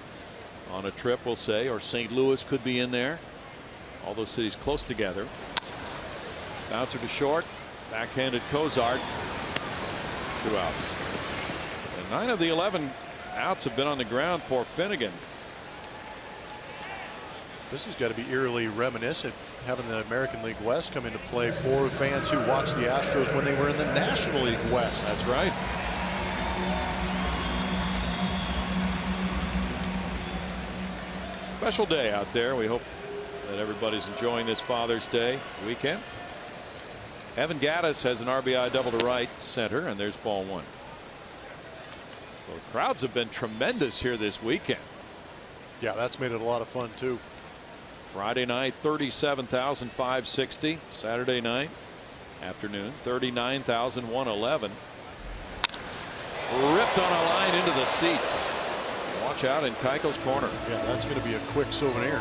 on a trip, we'll say, or St. Louis could be in there. All those cities close together. Bouncer to short. Backhanded Cozart. 2 outs. And 9 of the 11 outs have been on the ground for Finnegan. This has got to be eerily reminiscent, having the American League West come into play for fans who watched the Astros when they were in the National League West. That's right. Special day out there. We hope that everybody's enjoying this Father's Day weekend. Evan Gattis has an RBI double to right center, and there's ball 1. Well, the crowds have been tremendous here this weekend. Yeah, that's made it a lot of fun too. Friday night, 37,560. Saturday night afternoon, 39,111. Ripped on a line into the seats. Watch out in Keuchel's corner. Yeah, that's going to be a quick souvenir.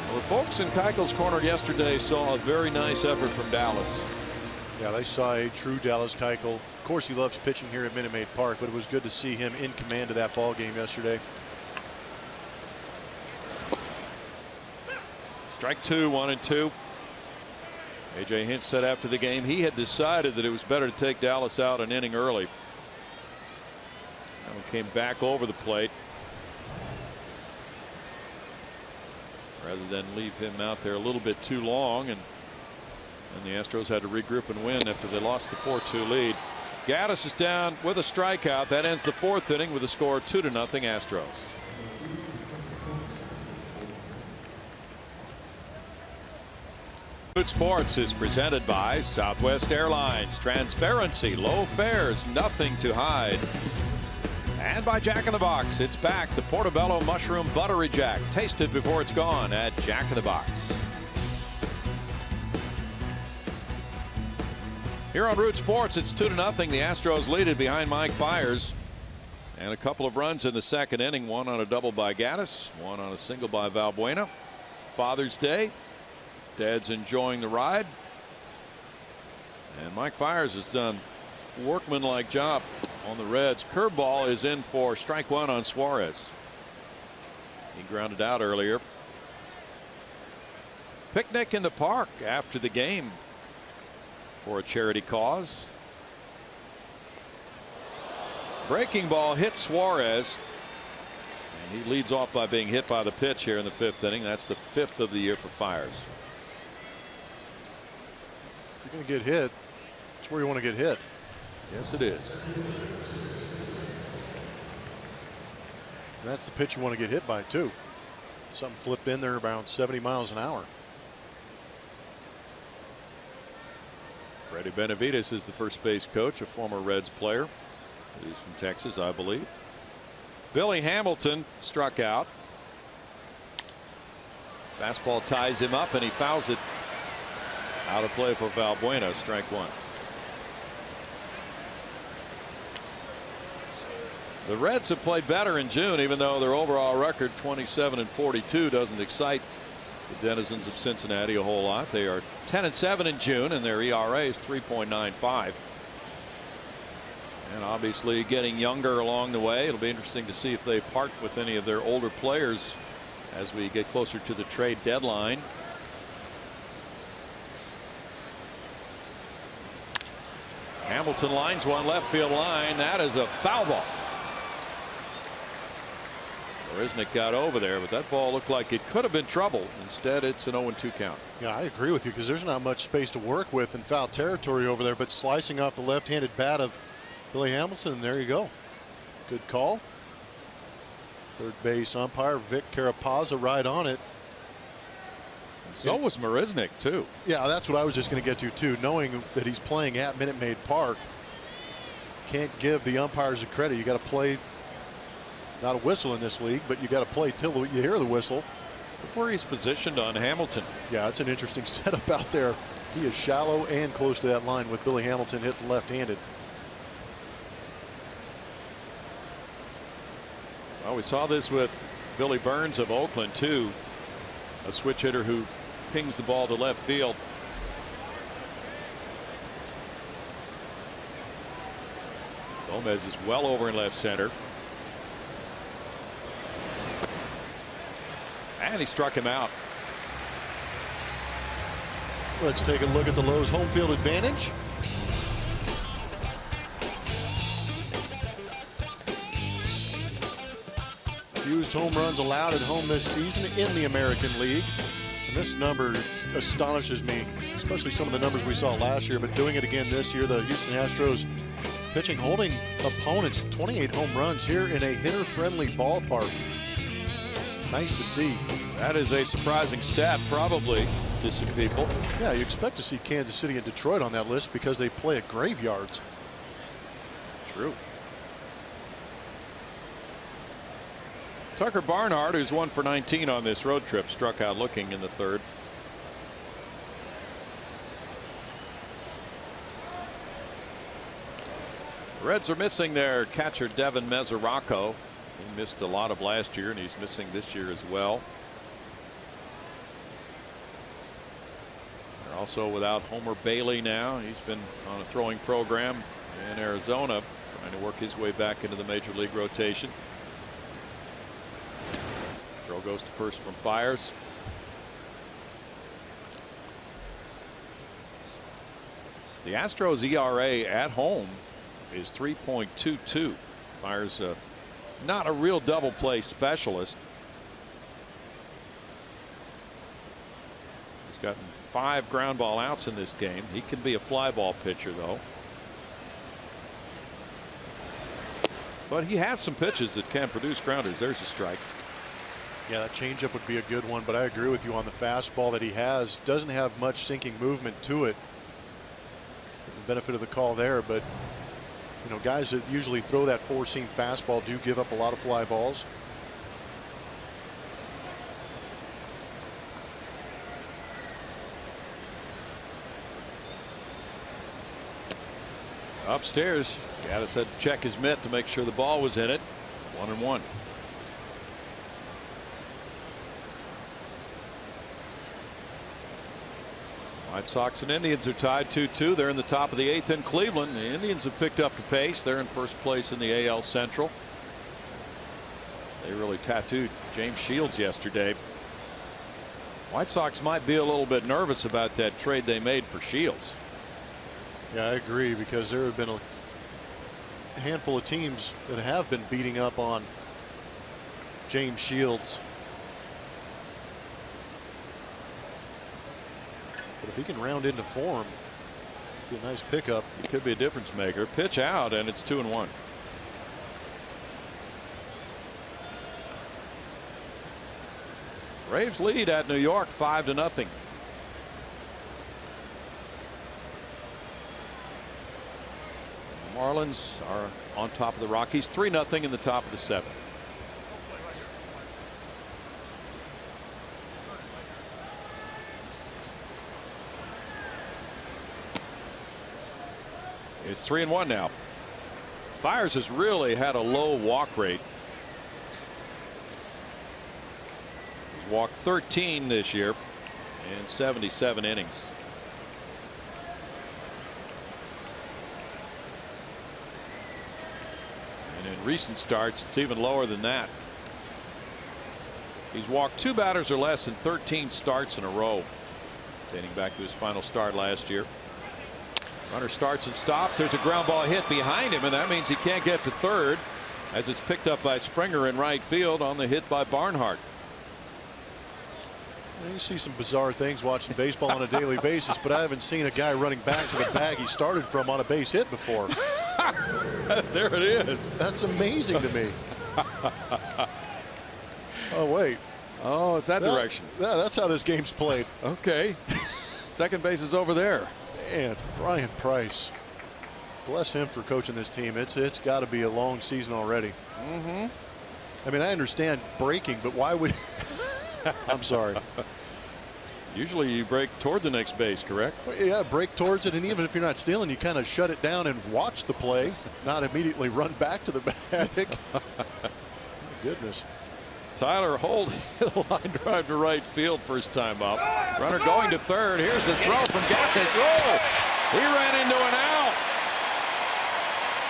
Well, the folks in Keuchel's corner yesterday saw a very nice effort from Dallas. Yeah, they saw a true Dallas Keuchel. Of course, he loves pitching here at Minute Maid Park, but it was good to see him in command of that ball game yesterday. Strike 2, 1 and 2. A.J. Hinch said after the game he had decided that it was better to take Dallas out an inning early. That one came back over the plate rather than leave him out there a little bit too long, and the Astros had to regroup and win after they lost the 4-2 lead. Gattis is down with a strikeout. That ends the 4th inning with a score 2-0 Astros. Root Sports is presented by Southwest Airlines. Transparency, low fares, nothing to hide. And by Jack in the Box. It's back. The Portobello Mushroom Buttery Jack. Taste it before it's gone at Jack in the Box. Here on Root Sports, it's 2-0. The Astros lead it behind Mike Fiers. And a couple of runs in the 2nd inning. One on a double by Gattis. One on a single by Valbuena. Father's Day. Dad's enjoying the ride. And Mike Fiers has done a workmanlike job on the Reds. Curveball is in for strike one on Suarez. He grounded out earlier. Picnic in the park after the game for a charity cause. Breaking ball hit Suarez, and he leads off by being hit by the pitch here in the 5th inning. That's the 5th of the year for Fiers. If you're going to get hit, it's where you want to get hit. Yes, it is. And that's the pitch you want to get hit by, too. Something flipped in there around 70 miles an hour. Freddie Benavides is the first base coach, a former Reds player. He's from Texas, I believe. Billy Hamilton struck out. Fastball ties him up, and he fouls it out of play for Valbuena. Strike one. The Reds have played better in June, even though their overall record 27-42 doesn't excite the denizens of Cincinnati a whole lot. They are 10-7 in June, and their ERA is 3.95. And obviously getting younger along the way. It'll be interesting to see if they part with any of their older players as we get closer to the trade deadline. Hamilton lines one left field line. That is a foul ball. Marisnick got over there, but that ball looked like it could have been trouble. Instead, it's an 0-2 count. Yeah, I agree with you, because there's not much space to work with in foul territory over there, but slicing off the left-handed bat of Billy Hamilton, there you go. Good call. Third base umpire Vic Carapazza right on it. So was Marisnick, too. Yeah, that's what I was just going to get to, too. Knowing that he's playing at Minute Maid Park, can't give the umpires a credit. You got to play, not a whistle in this league, but you got to play till you hear the whistle. Look where he's positioned on Hamilton. Yeah, it's an interesting setup out there. He is shallow and close to that line with Billy Hamilton hitting left-handed. Well, we saw this with Billy Burns of Oakland, too. A switch hitter who pings the ball to left field. Gomez is well over in left center. And he struck him out. Let's take a look at the Lowe's home field advantage. Fewest home runs allowed at home this season in the American League. And this number astonishes me, especially some of the numbers we saw last year, but doing it again this year. The Houston Astros pitching, holding opponents 28 home runs here in a hitter-friendly ballpark. Nice to see. That is a surprising stat, probably, to some people. Yeah, you expect to see Kansas City and Detroit on that list because they play at graveyards. True. Tucker Barnhart, who's 1 for 19 on this road trip, struck out looking in the 3rd. The Reds are missing their catcher Devin Mesoraco. He missed a lot of last year, and he's missing this year as well. They're also without Homer Bailey now. He's been on a throwing program in Arizona, trying to work his way back into the major league rotation. Throw goes to first from Fiers. The Astros ERA at home is 3.22. Fiers not a real double play specialist. He's gotten 5 ground ball outs in this game. He can be a fly ball pitcher, though. But he has some pitches that can produce grounders. There's a strike. Yeah, that changeup would be a good one, but I agree with you on the fastball that he has. Doesn't have much sinking movement to it. The benefit of the call there, but you know, guys that usually throw that 4-seam fastball do give up a lot of fly balls. Upstairs, Gaddis had to check his mitt to make sure the ball was in it. 1-1. White Sox and Indians are tied 2-2. They're in the top of the 8th in Cleveland. The Indians have picked up the pace. They're in first place in the AL Central. They really tattooed James Shields yesterday. White Sox might be a little bit nervous about that trade they made for Shields. Yeah, I agree, because there have been a handful of teams that have been beating up on James Shields. But if he can round into form, be a nice pickup. He could be a difference maker. Pitch out, and it's 2-1. Braves lead at New York 5-0. Marlins are on top of the Rockies 3-0 in the top of the 7th. It's 3-1 now. Fiers has really had a low walk rate. He's walked 13 this year in 77 innings. And in recent starts, it's even lower than that. He's walked 2 batters or less in 13 starts in a row, dating back to his final start last year. Runner starts and stops. There's a ground ball hit behind him, and that means he can't get to third, as it's picked up by Springer in right field on the hit by Barnhart. You see some bizarre things watching baseball on a daily basis, but I haven't seen a guy running back to the bag he started from on a base hit before. There it is. That's amazing to me. Oh, wait. Oh, it's that direction. Yeah, that's how this game's played. Okay. Second base is over there. And Brian Price, bless him for coaching this team. It's got to be a long season already. I mean, I understand breaking, but why would I'm sorry. Usually you break toward the next base, correct? Well, yeah, break towards it, and even if you're not stealing, you kind of shut it down and watch the play, not immediately run back to the bag. My goodness. Tyler Holt hit a line drive to right field first time up. Runner going to third. Here's the throw from Gattis. Oh, he ran into an out.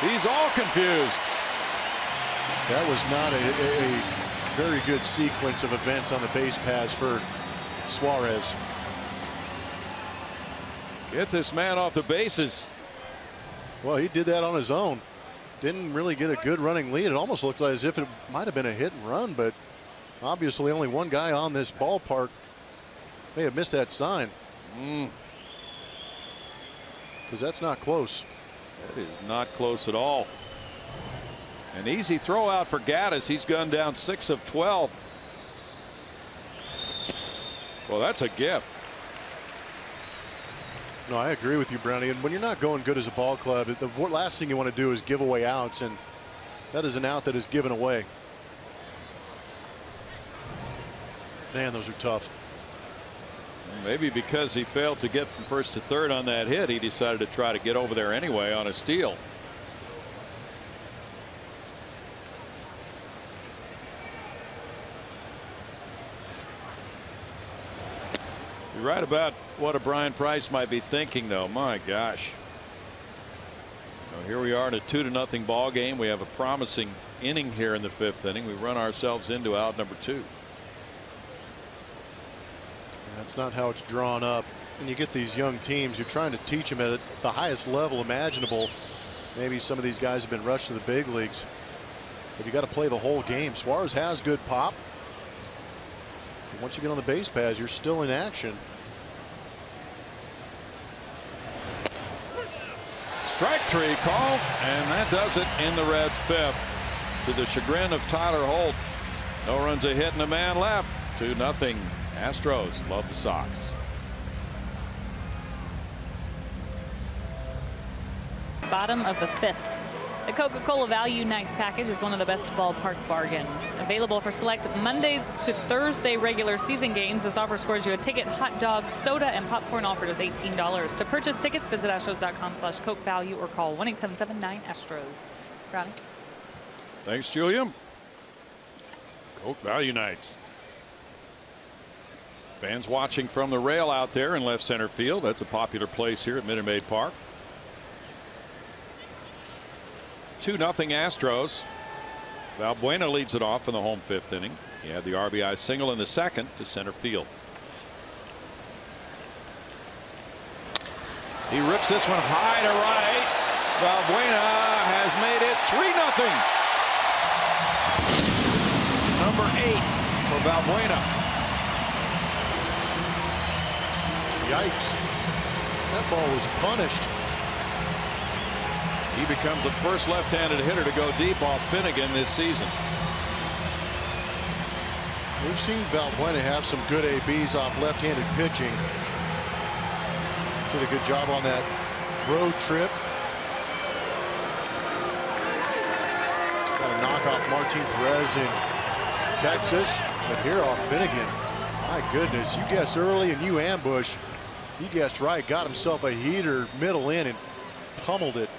He's all confused. That was not a very good sequence of events on the base pass for Suarez. Get this man off the bases. Well, he did that on his own. Didn't really get a good running lead. It almost looked as if it might have been a hit and run, but obviously only one guy on this ballpark may have missed that sign. Because that's not close. That is not close at all. An easy throw out for Gattis. He's gunned down 6 of 12. Well, that's a gift. No, I agree with you, Brownie. And when you're not going good as a ball club, the last thing you want to do is give away outs, and that is an out that is given away. Man, those are tough. Maybe because he failed to get from first to third on that hit, he decided to try to get over there anyway on a steal. You're right about what a Brian Price might be thinking, though. My gosh. Here we are in a 2-0 ball game. We have a promising inning here in the 5th inning. We run ourselves into out number 2. That's not how it's drawn up. When you get these young teams, you're trying to teach them at the highest level imaginable. Maybe some of these guys have been rushed to the big leagues, but you got to play the whole game. Suarez has good pop. But once you get on the base paths, you're still in action. Strike 3 call, and that does it in the Reds' 5th. To the chagrin of Tyler Holt. No runs, a hit, and a man left. 2-0. Astros love the Sox. Bottom of the 5th. The Coca-Cola Value Nights package is one of the best ballpark bargains. Available for select Monday to Thursday regular season games. This offer scores you a ticket, hot dog, soda, and popcorn, offered as $18. To purchase tickets, visit astros.com/Coke Value or call 1-877-9-ASTROS. Brownie. Thanks, Julia. Coke Value Nights. Fans watching from the rail out there in left center field. That's a popular place here at Minute Maid Park. 2-0 Astros. Valbuena leads it off in the home 5th inning. He had the RBI single in the 2nd to center field. He rips this one high to right. Valbuena has made it 3-0. Number 8 for Valbuena. Yikes. That ball was punished. He becomes the first left-handed hitter to go deep off Finnegan this season. We've seen Valbuena have some good ABs off left-handed pitching. Did a good job on that road trip. Got a knock off Martin Perez in Texas. But here off Finnegan. My goodness, you guessed early and you ambush. He guessed right, got himself a heater middle in and pummeled it.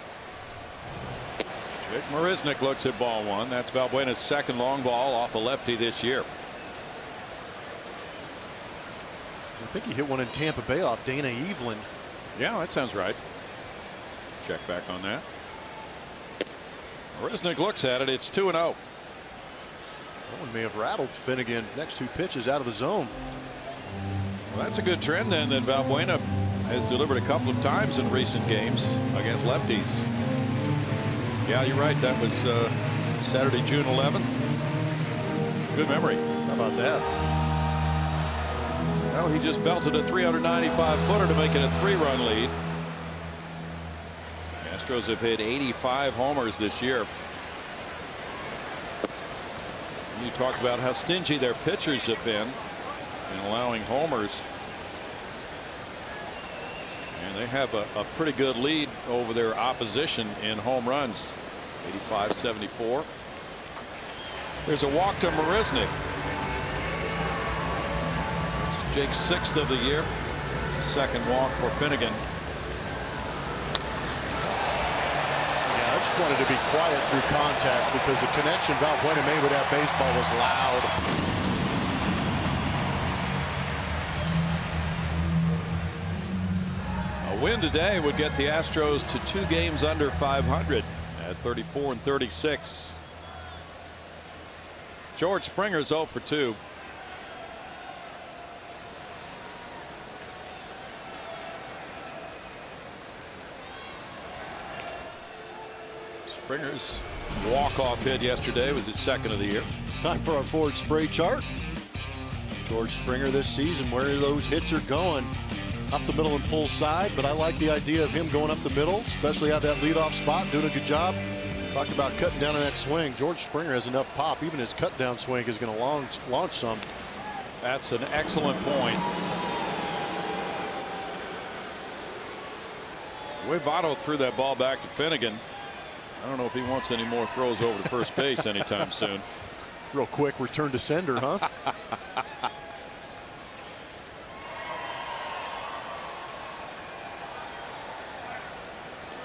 Jake Marisnick looks at ball 1. That's Valbuena's 2nd long ball off a lefty this year. I think he hit one in Tampa Bay off Dana Evelyn. Yeah, that sounds right. Check back on that. Marisnick looks at it. It's 2-0. That one may have rattled Finnegan. Next 2 pitches out of the zone. Well, that's a good trend then that Valbuena has delivered a couple of times in recent games against lefties. Yeah, you're right. That was Saturday, June 11th. Good memory. How about that? Well, he just belted a 395-footer to make it a 3-run lead. Astros have hit 85 homers this year. You talked about how stingy their pitchers have been in allowing homers. And they have a pretty good lead over their opposition in home runs. 85-74. There's a walk to Marisnick. It's Jake's 6th of the year. It's a 2nd walk for Finnegan. Yeah, I just wanted to be quiet through contact because the connection Valbuena made with that baseball was loud. A win today would get the Astros to 2 games under 500 at 34-36. George Springer's 0 for 2. Springer's walk-off hit yesterday was his 2nd of the year. Time for our forward spray chart. George Springer this season, where those hits are going. Up the middle and pull side, but I like the idea of him going up the middle, especially at that leadoff spot, doing a good job. Talked about cutting down on that swing. George Springer has enough pop. Even his cut down swing is going to launch some. That's an excellent point. The way Votto threw that ball back to Finnegan, I don't know if he wants any more throws over to first base anytime soon. Real quick return to sender, huh?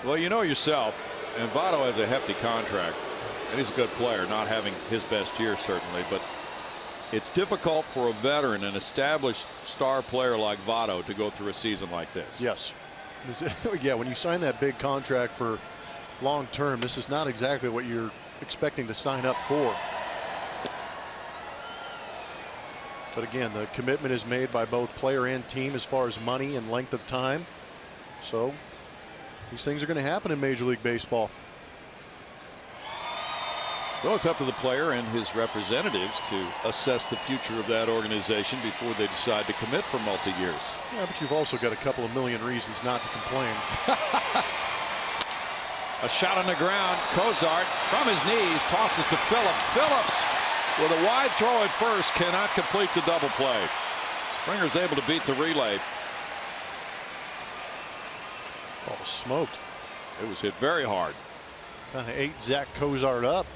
Well, you know yourself, and Votto has a hefty contract, and he's a good player, not having his best year certainly, but it's difficult for a veteran, an established star player like Votto to go through a season like this. Yes. Yeah, when you sign that big contract for long term, this is not exactly what you're expecting to sign up for. But again, the commitment is made by both player and team as far as money and length of time. So these things are going to happen in Major League Baseball. Well, it's up to the player and his representatives to assess the future of that organization before they decide to commit for multi-years. Yeah, but you've also got a couple of million reasons not to complain. A shot on the ground. Cozart from his knees tosses to Phillips. Phillips with a wide throw at first cannot complete the double play. Springer's able to beat the relay. Oh, smoked. It was hit very hard. Kind of ate Zach Cozart up.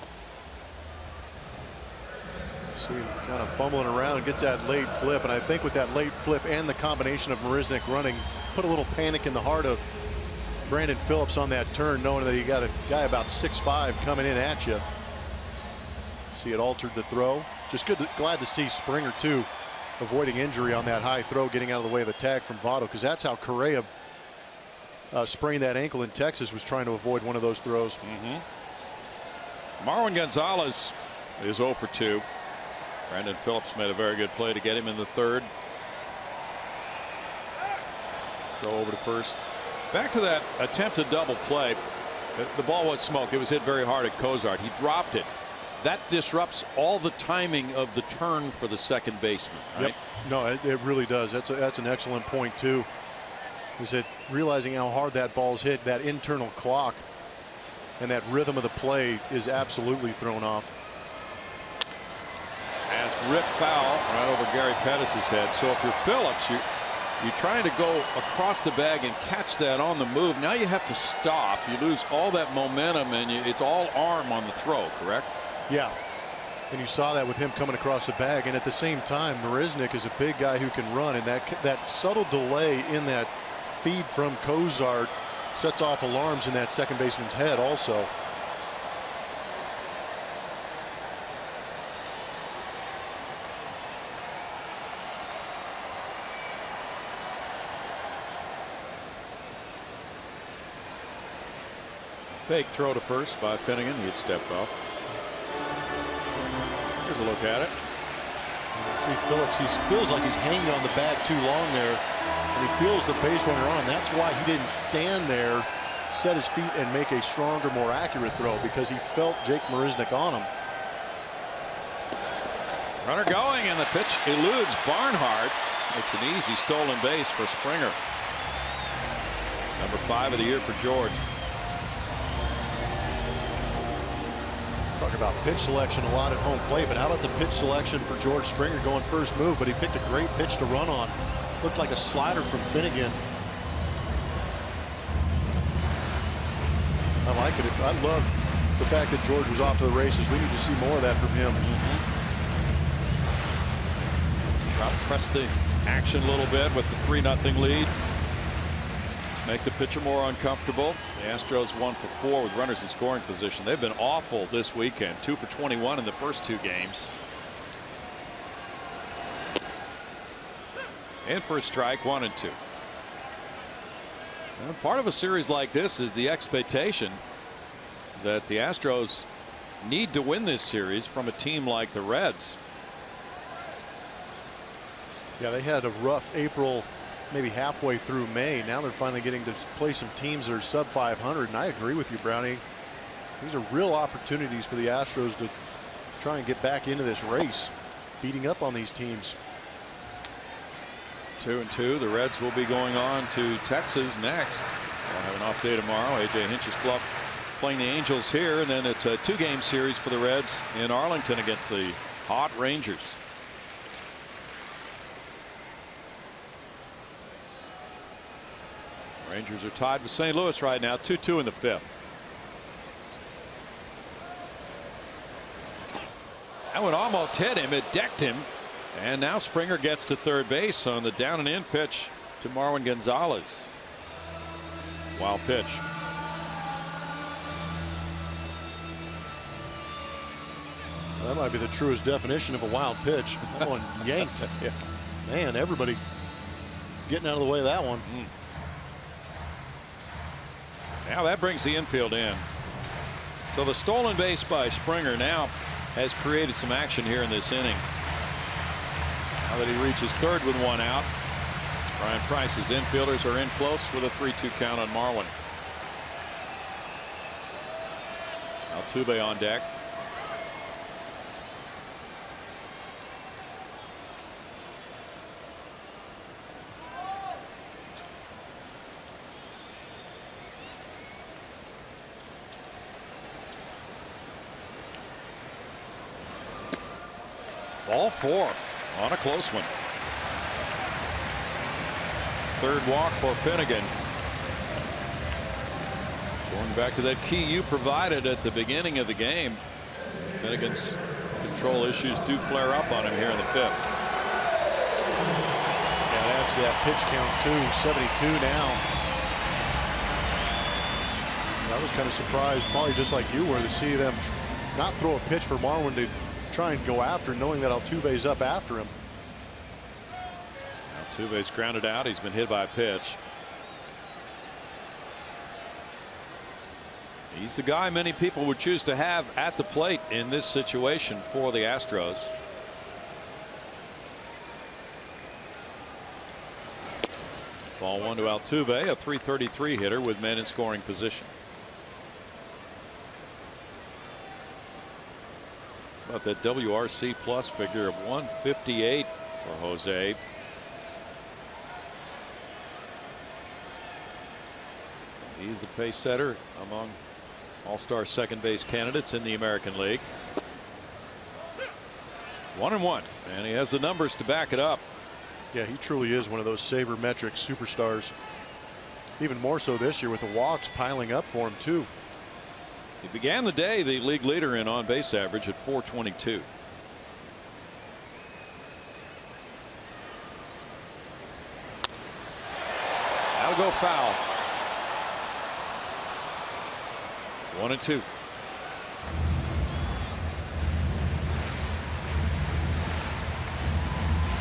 See him kind of fumbling around and gets that late flip. And I think with that late flip and the combination of Marisnick running, put a little panic in the heart of Brandon Phillips on that turn, knowing that he got a guy about 6'5" coming in at you. See, it altered the throw. Just glad to see Springer too avoiding injury on that high throw, getting out of the way of the tag from Votto, because that's how Correa sprained that ankle in Texas, was trying to avoid one of those throws. Marwin Gonzalez is 0 for 2. Brandon Phillips made a very good play to get him in the third. Throw over to first. Back to that attempted double play. The ball was smoked. It was hit very hard at Cozart. He dropped it. That disrupts all the timing of the turn for the second baseman, right? Yep. No, it really does. That's an excellent point too. Is that realizing how hard that ball's hit, that internal clock and that rhythm of the play is absolutely thrown off. As rip foul right over Gary Pettis' head. So if you're Phillips, you're trying to go across the bag and catch that on the move. Now you have to stop. You lose all that momentum, and it's all arm on the throw, correct? Yeah. And you saw that with him coming across the bag. And at the same time, Marisnik is a big guy who can run. And that subtle delay in that feed from Cozart sets off alarms in that second baseman's head also. Fake throw to first by Finnegan. He had stepped off. Here's a look at it. See Phillips, he feels like he's hanging on the bag too long there, and he feels the base runner on. That's why he didn't stand there, set his feet, and make a stronger, more accurate throw, because he felt Jake Marisnik on him. Runner going, and the pitch eludes Barnhart. It's an easy stolen base for Springer. Number 5 of the year for George. Talk about pitch selection a lot at home plate, but how about the pitch selection for George Springer going first move? But he picked a great pitch to run on. Looked like a slider from Finnegan. I like it. I love the fact that George was off to the races. We need to see more of that from him. Try to press the action a little bit with the 3-0 lead. Make the pitcher more uncomfortable. The Astros 1 for 4 with runners in scoring position. They've been awful this weekend. 2 for 21 in the first 2 games. And for a strike, 1 and 2. Well, part of a series like this is the expectation that the Astros need to win this series from a team like the Reds. Yeah, they had a rough April, maybe halfway through May. Now they're finally getting to play some teams that are sub 500, and I agree with you, Brownie. These are real opportunities for the Astros to try and get back into this race, beating up on these teams. 2 and 2. The Reds will be going on to Texas next. They'll have an off day tomorrow. A.J. Hinch's club playing the Angels here, and then it's a 2-game series for the Reds in Arlington against the hot Rangers. Rangers are tied with St. Louis right now, 2-2 in the 5th. That one almost hit him. It decked him. And now Springer gets to third base on the down and in pitch to Marwin Gonzalez. Wild pitch. Well, that might be the truest definition of a wild pitch. That one yanked. Yeah. Man, everybody getting out of the way of that one. Now that brings the infield in. So the stolen base by Springer now has created some action here in this inning. Now that he reaches third with 1 out, Brian Price's infielders are in close with a 3-2 count on Marwin. Altuve on deck. Ball 4 on a close one. Third walk for Finnegan. Going back to that key you provided at the beginning of the game. Finnegan's control issues do flare up on him here in the 5th. Yeah, that's that pitch count too. 72 now. I was kind of surprised, probably just like you were, to see them not throw a pitch for Marwin to try and go after, knowing that Altuve's up after him. Altuve's grounded out. He's been hit by a pitch. He's the guy many people would choose to have at the plate in this situation for the Astros. Ball one to Altuve, a .333 hitter with men in scoring position. About that WRC plus figure of 158 for Jose. He's the pace setter among all-star second base candidates in the American League. 1-1, and he has the numbers to back it up. Yeah, he truly is one of those sabermetric superstars. Even more so this year with the walks piling up for him too. He began the day the league leader in on-base average at .422. That'll go foul. 1-2.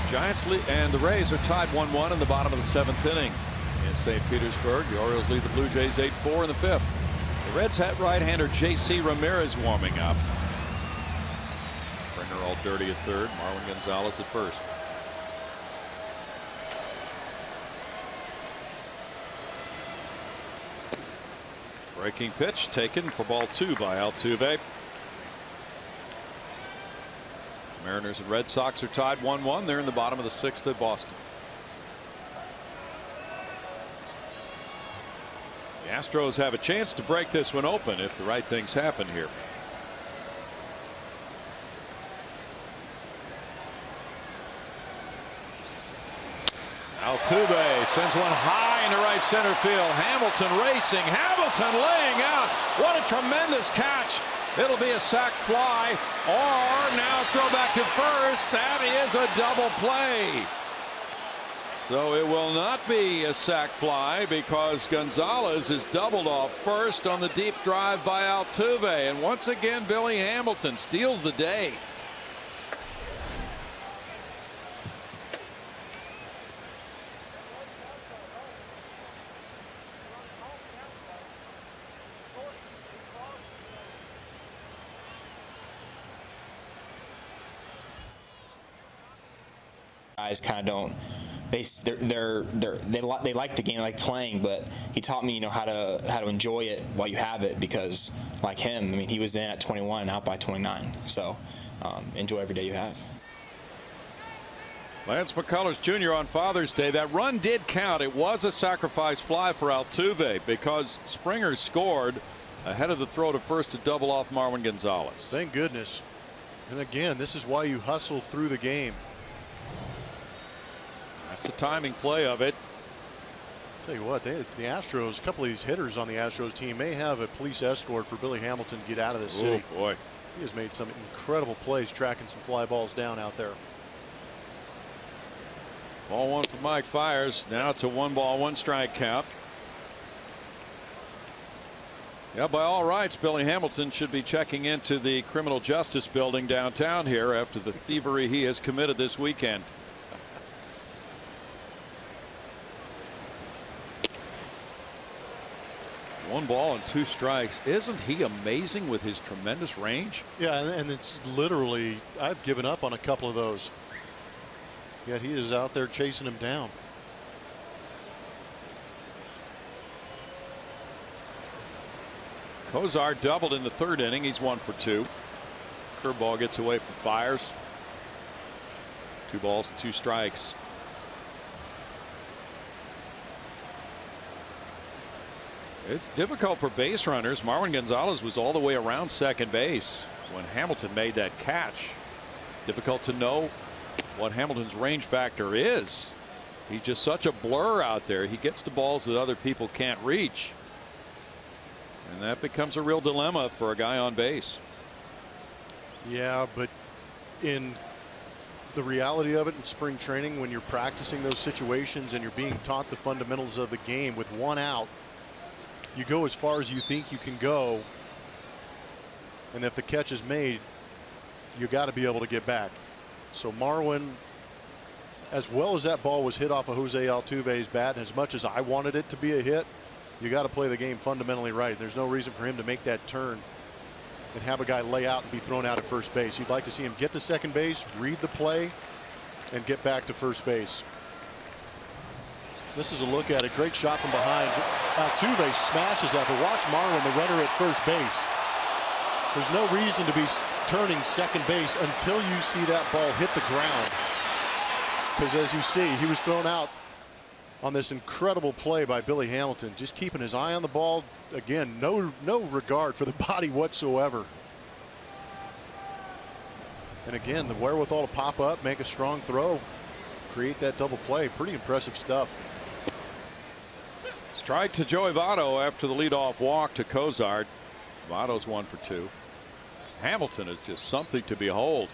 Giants and the Rays are tied 1-1 in the bottom of the 7th inning in St. Petersburg. The Orioles lead the Blue Jays 8-4 in the 5th. The Reds had right-hander J.C. Ramirez warming up. Springer all dirty at third. Marwin Gonzalez at first. Breaking pitch taken for ball 2 by Altuve. Mariners and Red Sox are tied 1-1. They're in the bottom of the 6th at Boston. The Astros have a chance to break this one open if the right things happen here. Altuve sends one high into right center field. Hamilton racing. Hamilton laying out. What a tremendous catch. It'll be a sac fly, or now throw back to first. That is a double play. So it will not be a sac fly because Gonzalez is doubled off first on the deep drive by Altuve. And once again, Billy Hamilton steals the day. Guys kind of don't. They like the game, like playing, but he taught me, how to enjoy it while you have it, because like him, I mean, he was in at 21 and out by 29. So enjoy every day you have. Lance McCullers Jr. on Father's Day. That run did count. It was a sacrifice fly for Altuve because Springer scored ahead of the throw to first to double off Marwin Gonzalez. Thank goodness. And again, this is why you hustle through the game. That's the timing play of it. Tell you what, the Astros, a couple of these hitters on the Astros team may have a police escort for Billy Hamilton to get out of the city. Oh boy. He has made some incredible plays tracking some fly balls down out there. Ball one for Mike Fiers. Now it's a 1-ball-1-strike count. Yeah, by all rights, Billy Hamilton should be checking into the criminal justice building downtown here after the thievery he has committed this weekend. 1 ball and 2 strikes. Isn't he amazing with his tremendous range? Yeah, and it's literally, I've given up on a couple of those. Yet he is out there chasing him down. Kozar doubled in the 3rd inning. He's 1 for 2. Curveball gets away from Fiers. 2 balls and 2 strikes. It's difficult for base runners. Marwin Gonzalez was all the way around second base when Hamilton made that catch. Difficult to know what Hamilton's range factor is. He's just such a blur out there. He gets to balls that other people can't reach. And that becomes a real dilemma for a guy on base. Yeah, but in the reality of it in spring training, when you're practicing those situations and you're being taught the fundamentals of the game with 1 out, you go as far as you think you can go, and if the catch is made, you got to be able to get back. So Marwin as well as that ball was hit off of Jose Altuve's bat, and as much as I wanted it to be a hit, you got to play the game fundamentally right. There's no reason for him to make that turn and have a guy lay out and be thrown out at first base. You'd like to see him get to second base, read the play, and get back to first base. This is a look at it. Great shot from behind. Altuve smashes that, but watch Marwin, the runner at first base. There's no reason to be turning second base until you see that ball hit the ground. Because as you see, he was thrown out on this incredible play by Billy Hamilton. Just keeping his eye on the ball. Again, no regard for the body whatsoever. And again, the wherewithal to pop up, make a strong throw, create that double play. Pretty impressive stuff. Strike to Joey Votto after the leadoff walk to Cozart. Votto's 1 for 2. Hamilton is just something to behold.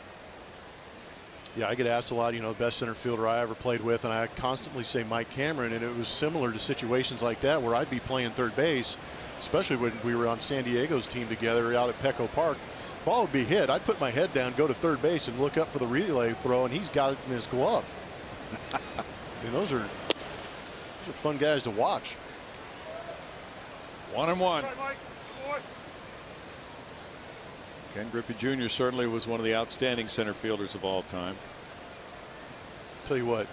Yeah, I get asked a lot, you know, the best center fielder I ever played with, and I constantly say Mike Cameron, and it was similar to situations like that where I'd be playing third base, especially when we were on San Diego's team together out at Petco Park. Ball would be hit. I'd put my head down, go to third base, and look up for the relay throw, and he's got it in his glove. I mean, those are fun guys to watch. 1-1. Ken Griffey Jr. certainly was one of the outstanding center fielders of all time. Tell you what,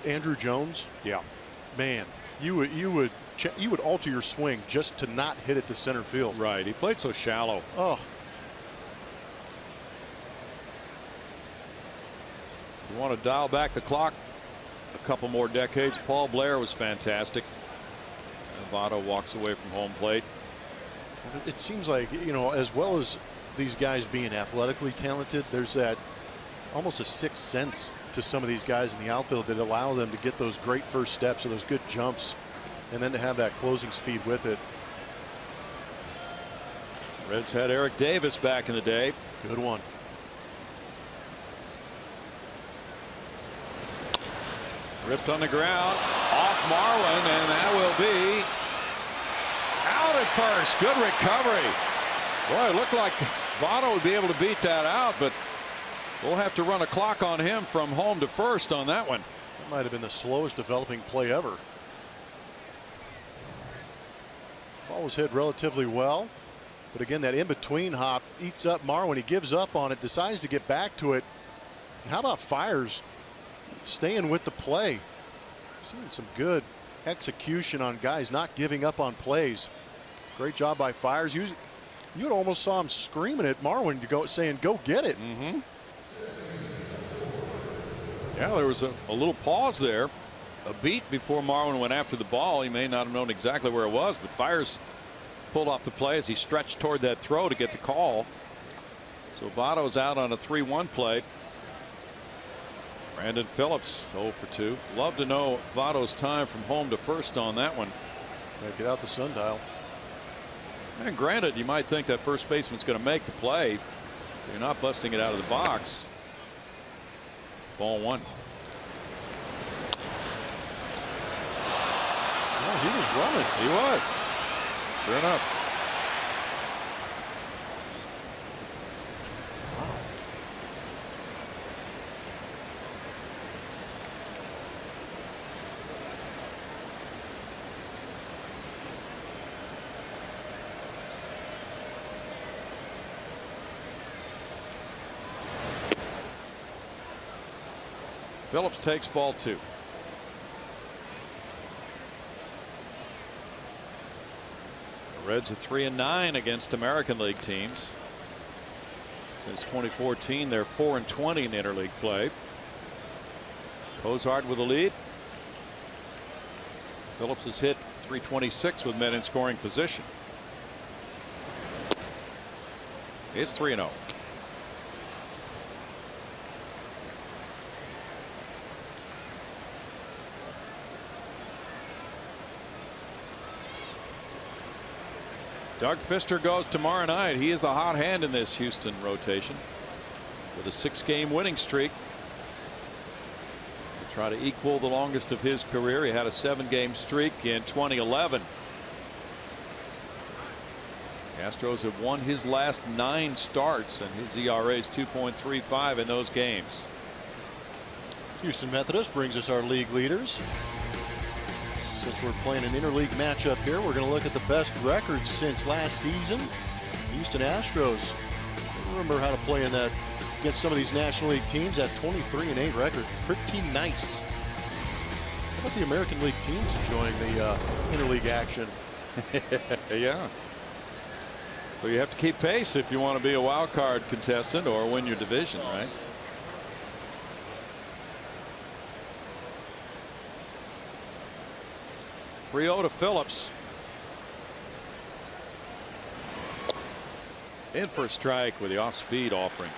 Andrew Jones. Yeah, man, you would alter your swing just to not hit it to center field. Right. He played so shallow. Oh. If you want to dial back the clock a couple more decades, Paul Blair was fantastic. Votto walks away from home plate. It seems like, you know, as well as these guys being athletically talented, there's that almost a sixth sense to some of these guys in the outfield that allow them to get those great first steps or those good jumps, and then to have that closing speed with it. Reds had Eric Davis back in the day. Good one. Ripped on the ground off Marwin, and that will be out at first. Good recovery. Boy, it looked like Votto would be able to beat that out, but we'll have to run a clock on him from home to first on that one. That might have been the slowest developing play ever. Ball was hit relatively well, but again, that in-between hop eats up Marwin. He gives up on it, decides to get back to it. And how about Fiers staying with the play? Seeing some good execution on guys not giving up on plays. Great job by Fiers. You almost saw him screaming at Marwin to go, saying, "Go get it." Mm-hmm. Yeah, there was a little pause there, a beat before Marwin went after the ball. He may not have known exactly where it was, but Fiers pulled off the play as he stretched toward that throw to get the call. So Votto's out on a 3-1 play. Brandon Phillips 0 for 2. Love to know Votto's time from home to first on that one. Yeah, get out the sundial. And granted, you might think that first baseman's going to make the play, so you're not busting it out of the box. Ball 1. Oh, he was running. He was. Sure enough. Phillips takes ball 2. The Reds are 3-9 against American League teams. Since 2014, they're 4-20 in interleague play. Cozart with the lead. Phillips has hit .326 with men in scoring position. It's 3-0. Doug Fister goes tomorrow night. He is the hot hand in this Houston rotation with a 6-game winning streak. To try to equal the longest of his career. He had a 7-game streak in 2011. Astros have won his last 9 starts, and his ERA is 2.35 in those games. Houston Methodist brings us our league leaders. Since we're playing an interleague matchup here, we're going to look at the best records since last season. Houston Astros. Remember how to play in that against some of these National League teams. That 23-8 record, pretty nice. How about the American League teams enjoying the interleague action? Yeah. So you have to keep pace if you want to be a wild card contestant or win your division, right? .3-0 to Phillips. In for a strike with the off-speed offering.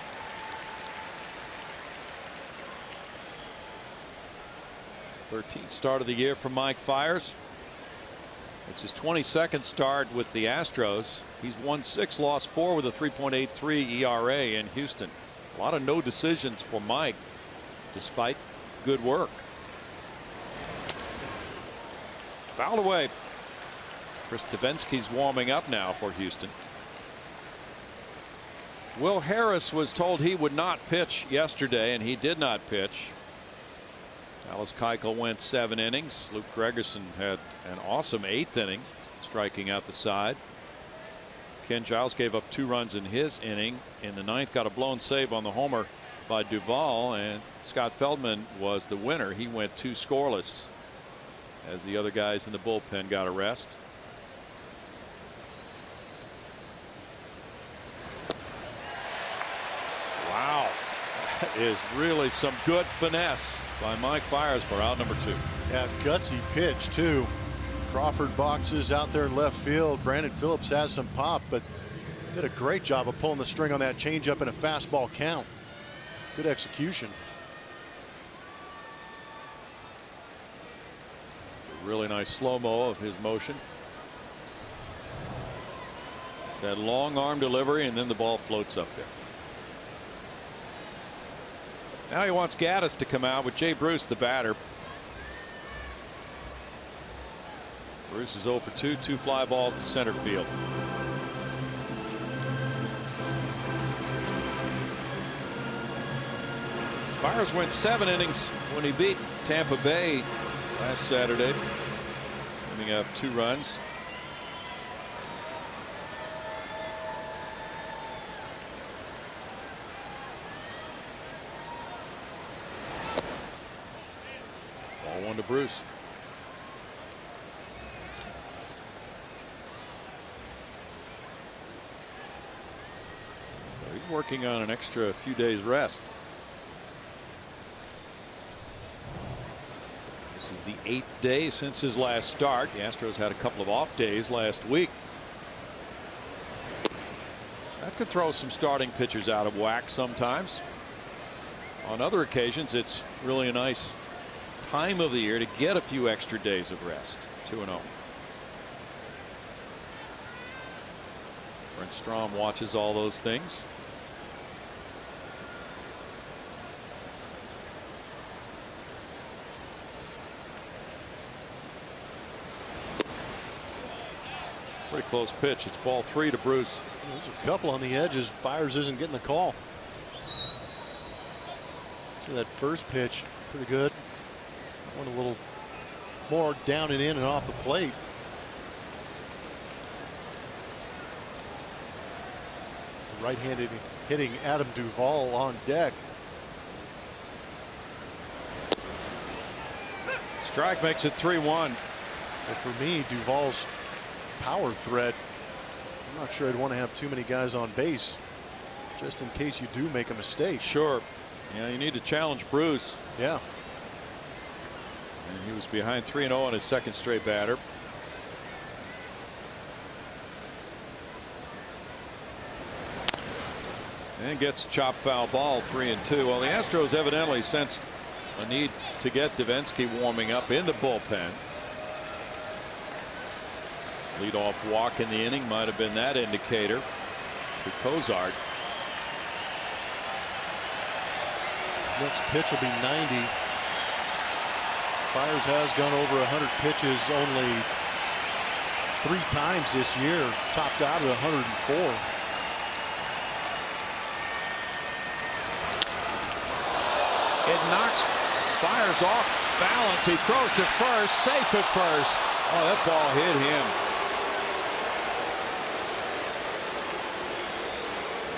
.13th start of the year from Mike Fiers. It's his 22nd start with the Astros. He's won 6, lost 4 with a 3.83 ERA in Houston. A lot of no decisions for Mike, despite good work. Fouled away. Chris Davinsky's warming up now for Houston. Will Harris was told he would not pitch yesterday, and he did not pitch. Dallas Keuchel went 7 innings. Luke Gregerson had an awesome 8th inning, striking out the side. Ken Giles gave up 2 runs in his inning. In the 9th, got a blown save on the homer by Duvall, and Scott Feldman was the winner. He went 2 scoreless as the other guys in the bullpen got a rest. Wow, that is really some good finesse by Mike Fiers for out number 2. Yeah, gutsy pitch too. Crawford boxes out there in left field. Brandon Phillips has some pop, but did a great job of pulling the string on that changeup in a fastball count. Good execution. It's a really nice slow-mo of his motion. That long arm delivery, and then the ball floats up there. Now he wants Gaddis to come out with Jay Bruce, the batter. Bruce is 0 for 2, 2 fly balls to center field. Fiers went 7 innings when he beat Tampa Bay last Saturday, giving up 2 runs. Ball 1 to Bruce. So he's working on an extra few days rest. This is the 8th day since his last start. The Astros had a couple of off days last week. That could throw some starting pitchers out of whack sometimes. On other occasions, it's really a nice time of the year to get a few extra days of rest. 2-0. Brent Strom watches all those things. Pretty close pitch. It's ball 3 to Bruce. There's a couple on the edges. Fiers isn't getting the call. See that first pitch, pretty good. Went a little more down and in and off the plate. Right-handed hitting Adam Duvall on deck. Strike makes it 3-1. But for me, Duvall's power threat, I'm not sure I'd want to have too many guys on base just in case you do make a mistake. Sure. Yeah, you need to challenge Bruce. Yeah. And he was behind 3-0 on his 2nd straight batter. And gets a chop foul ball, 3-2. Well, the Astros evidently sensed a need to get Davinsky warming up in the bullpen. Leadoff walk in the inning might have been that indicator to Cozart. Next pitch will be 90. Fiers has gone over 100 pitches only 3 times this year, topped out at 104. It knocks Fires off balance. He throws to first. Safe at first. Oh, that ball hit him.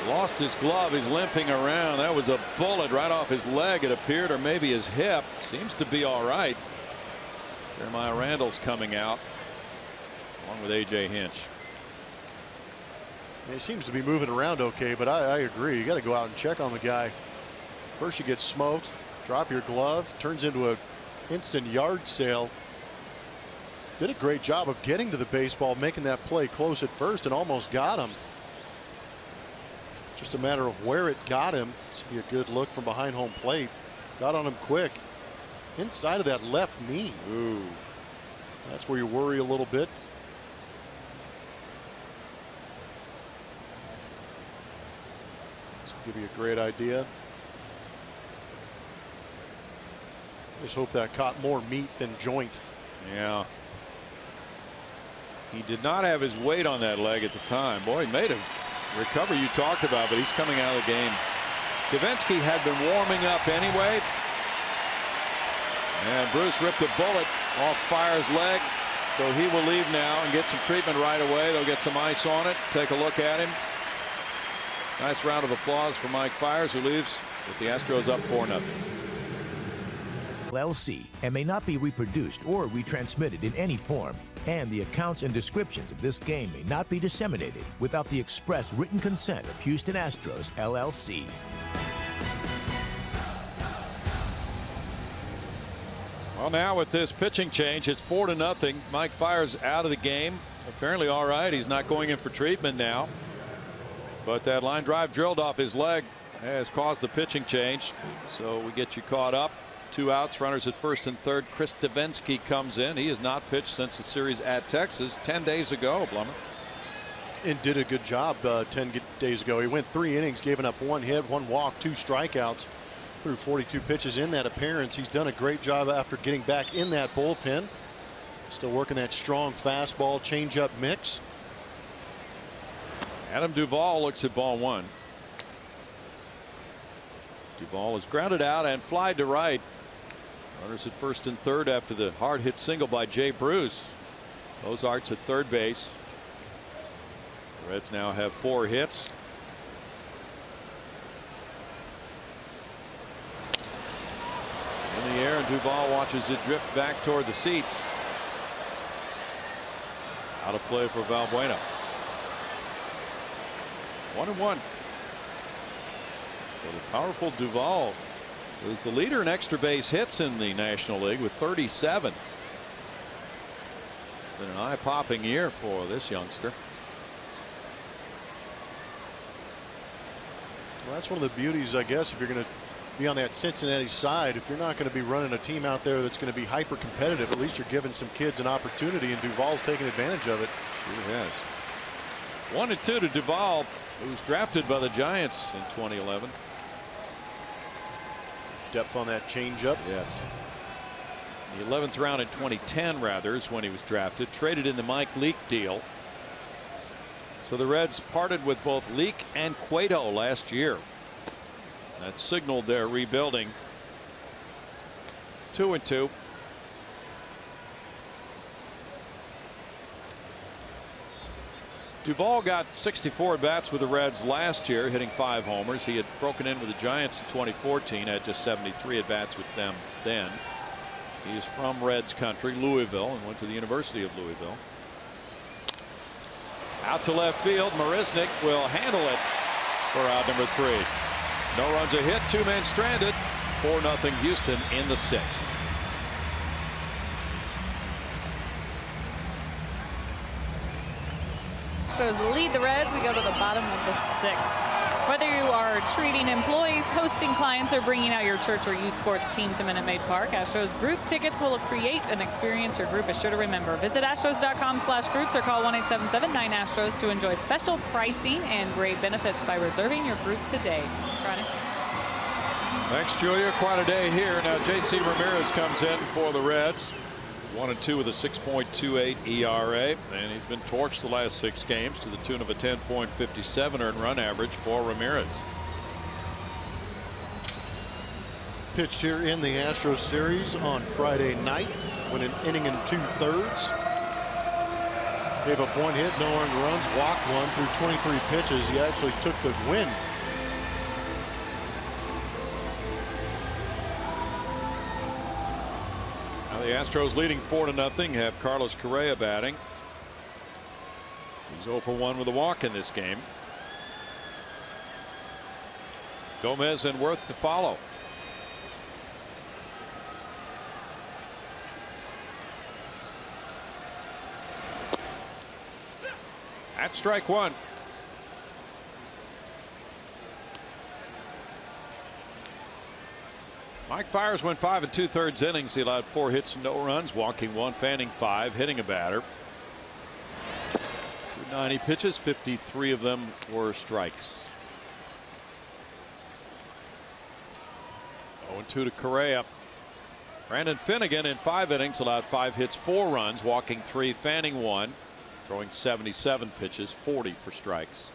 Lost his glove. He's limping around. That was a bullet right off his leg, it appeared, or maybe his hip. Seems to be all right. Jeremiah Randall's coming out along with A.J. Hinch. He seems to be moving around okay, but I agree. You got to go out and check on the guy. First you get smoked, drop your glove, turns into an instant yard sale. Did a great job of getting to the baseball, making that play close at first, and almost got him. Just a matter of where it got him. This would be a good look from behind home plate. Got on him quick. Inside of that left knee. Ooh. That's where you worry a little bit. This will give you a great idea. Just hope that caught more meat than joint. Yeah. He did not have his weight on that leg at the time. Boy, he made a recovery you talked about, but he's coming out of the game. Davinsky had been warming up anyway. And Bruce ripped a bullet off Fire's leg. So he will leave now and get some treatment right away. They'll get some ice on it. Take a look at him. Nice round of applause for Mike Fiers, who leaves with the Astros up 4-0. LLC and may not be reproduced or retransmitted in any form, and the accounts and descriptions of this game may not be disseminated without the express written consent of Houston Astros, LLC. Well, now with this pitching change, it's 4-0. Mike Fiers out of the game. Apparently all right. He's not going in for treatment now. But that line drive drilled off his leg has caused the pitching change. So we get you caught up. 2 outs, runners at first and third. Chris Davinsky comes in. He has not pitched since the series at Texas 10 days ago, Blummer. And did a good job 10 days ago. He went 3 innings, giving up 1 hit, 1 walk, 2 strikeouts through 42 pitches in that appearance. He's done a great job after getting back in that bullpen. Still working that strong fastball changeup mix. Adam Duvall looks at ball 1. Duvall is grounded out and flied to right. Runners at first and third after the hard hit single by Jay Bruce. Ozarks at third base. The Reds now have 4 hits. In the air, and Duvall watches it drift back toward the seats. Out of play for Valbuena. 1-1. So the powerful Duvall is the leader in extra base hits in the National League with 37. It's been an eye-popping year for this youngster. Well, that's one of the beauties, I guess, if you're going to be on that Cincinnati side. If you're not going to be running a team out there that's going to be hyper competitive, at least you're giving some kids an opportunity, and Duvall's taking advantage of it. Sure has. 1-2 to Duvall, who was drafted by the Giants in 2011. Depth on that changeup. Yes. The 11th round in 2010, rather, is when he was drafted. Traded in the Mike Leake deal. So the Reds parted with both Leake and Cueto last year. That signaled their rebuilding. 2-2. Duvall got 64 at bats with the Reds last year, hitting 5 homers. He had broken in with the Giants in 2014, had just 73 at bats with them then. He is from Reds country, Louisville, and went to the University of Louisville. Out to left field, Marisnik will handle it for out number 3. No runs a hit, 2 men stranded. 4-0 Houston in the 6th. Astros lead the Reds. We go to the bottom of the 6th. Whether you are treating employees, hosting clients, or bringing out your church or youth sports team to Minute Maid Park, Astros group tickets will create an experience your group is sure to remember. Visit astros.com/groups or call 1-877-9-ASTROS to enjoy special pricing and great benefits by reserving your group today. Ronnie. Thanks, Julia. Quite a day here. Now, J.C. Ramirez comes in for the Reds. 1-2 with a 6.28 ERA, and he's been torched the last 6 games to the tune of a 10.57 earned run average for Ramirez. pitched here in the Astros series on Friday night. Went an inning and 2/3. Gave up 1 hit, no earned runs, walked 1 through 23 pitches. He actually took the win. Now the Astros leading 4-0, have Carlos Correa batting. He's 0 for 1 with a walk in this game. Gomez and Worth to follow. At strike 1. Mike Fiers went 5 2/3 innings. He allowed 4 hits and no runs, walking 1, fanning 5, hitting a batter. 290 pitches, 53 of them were strikes. 0-2 to Correa. Brandon Finnegan in 5 innings allowed 5 hits, 4 runs, walking 3, fanning 1, throwing 77 pitches, 40 for strikes.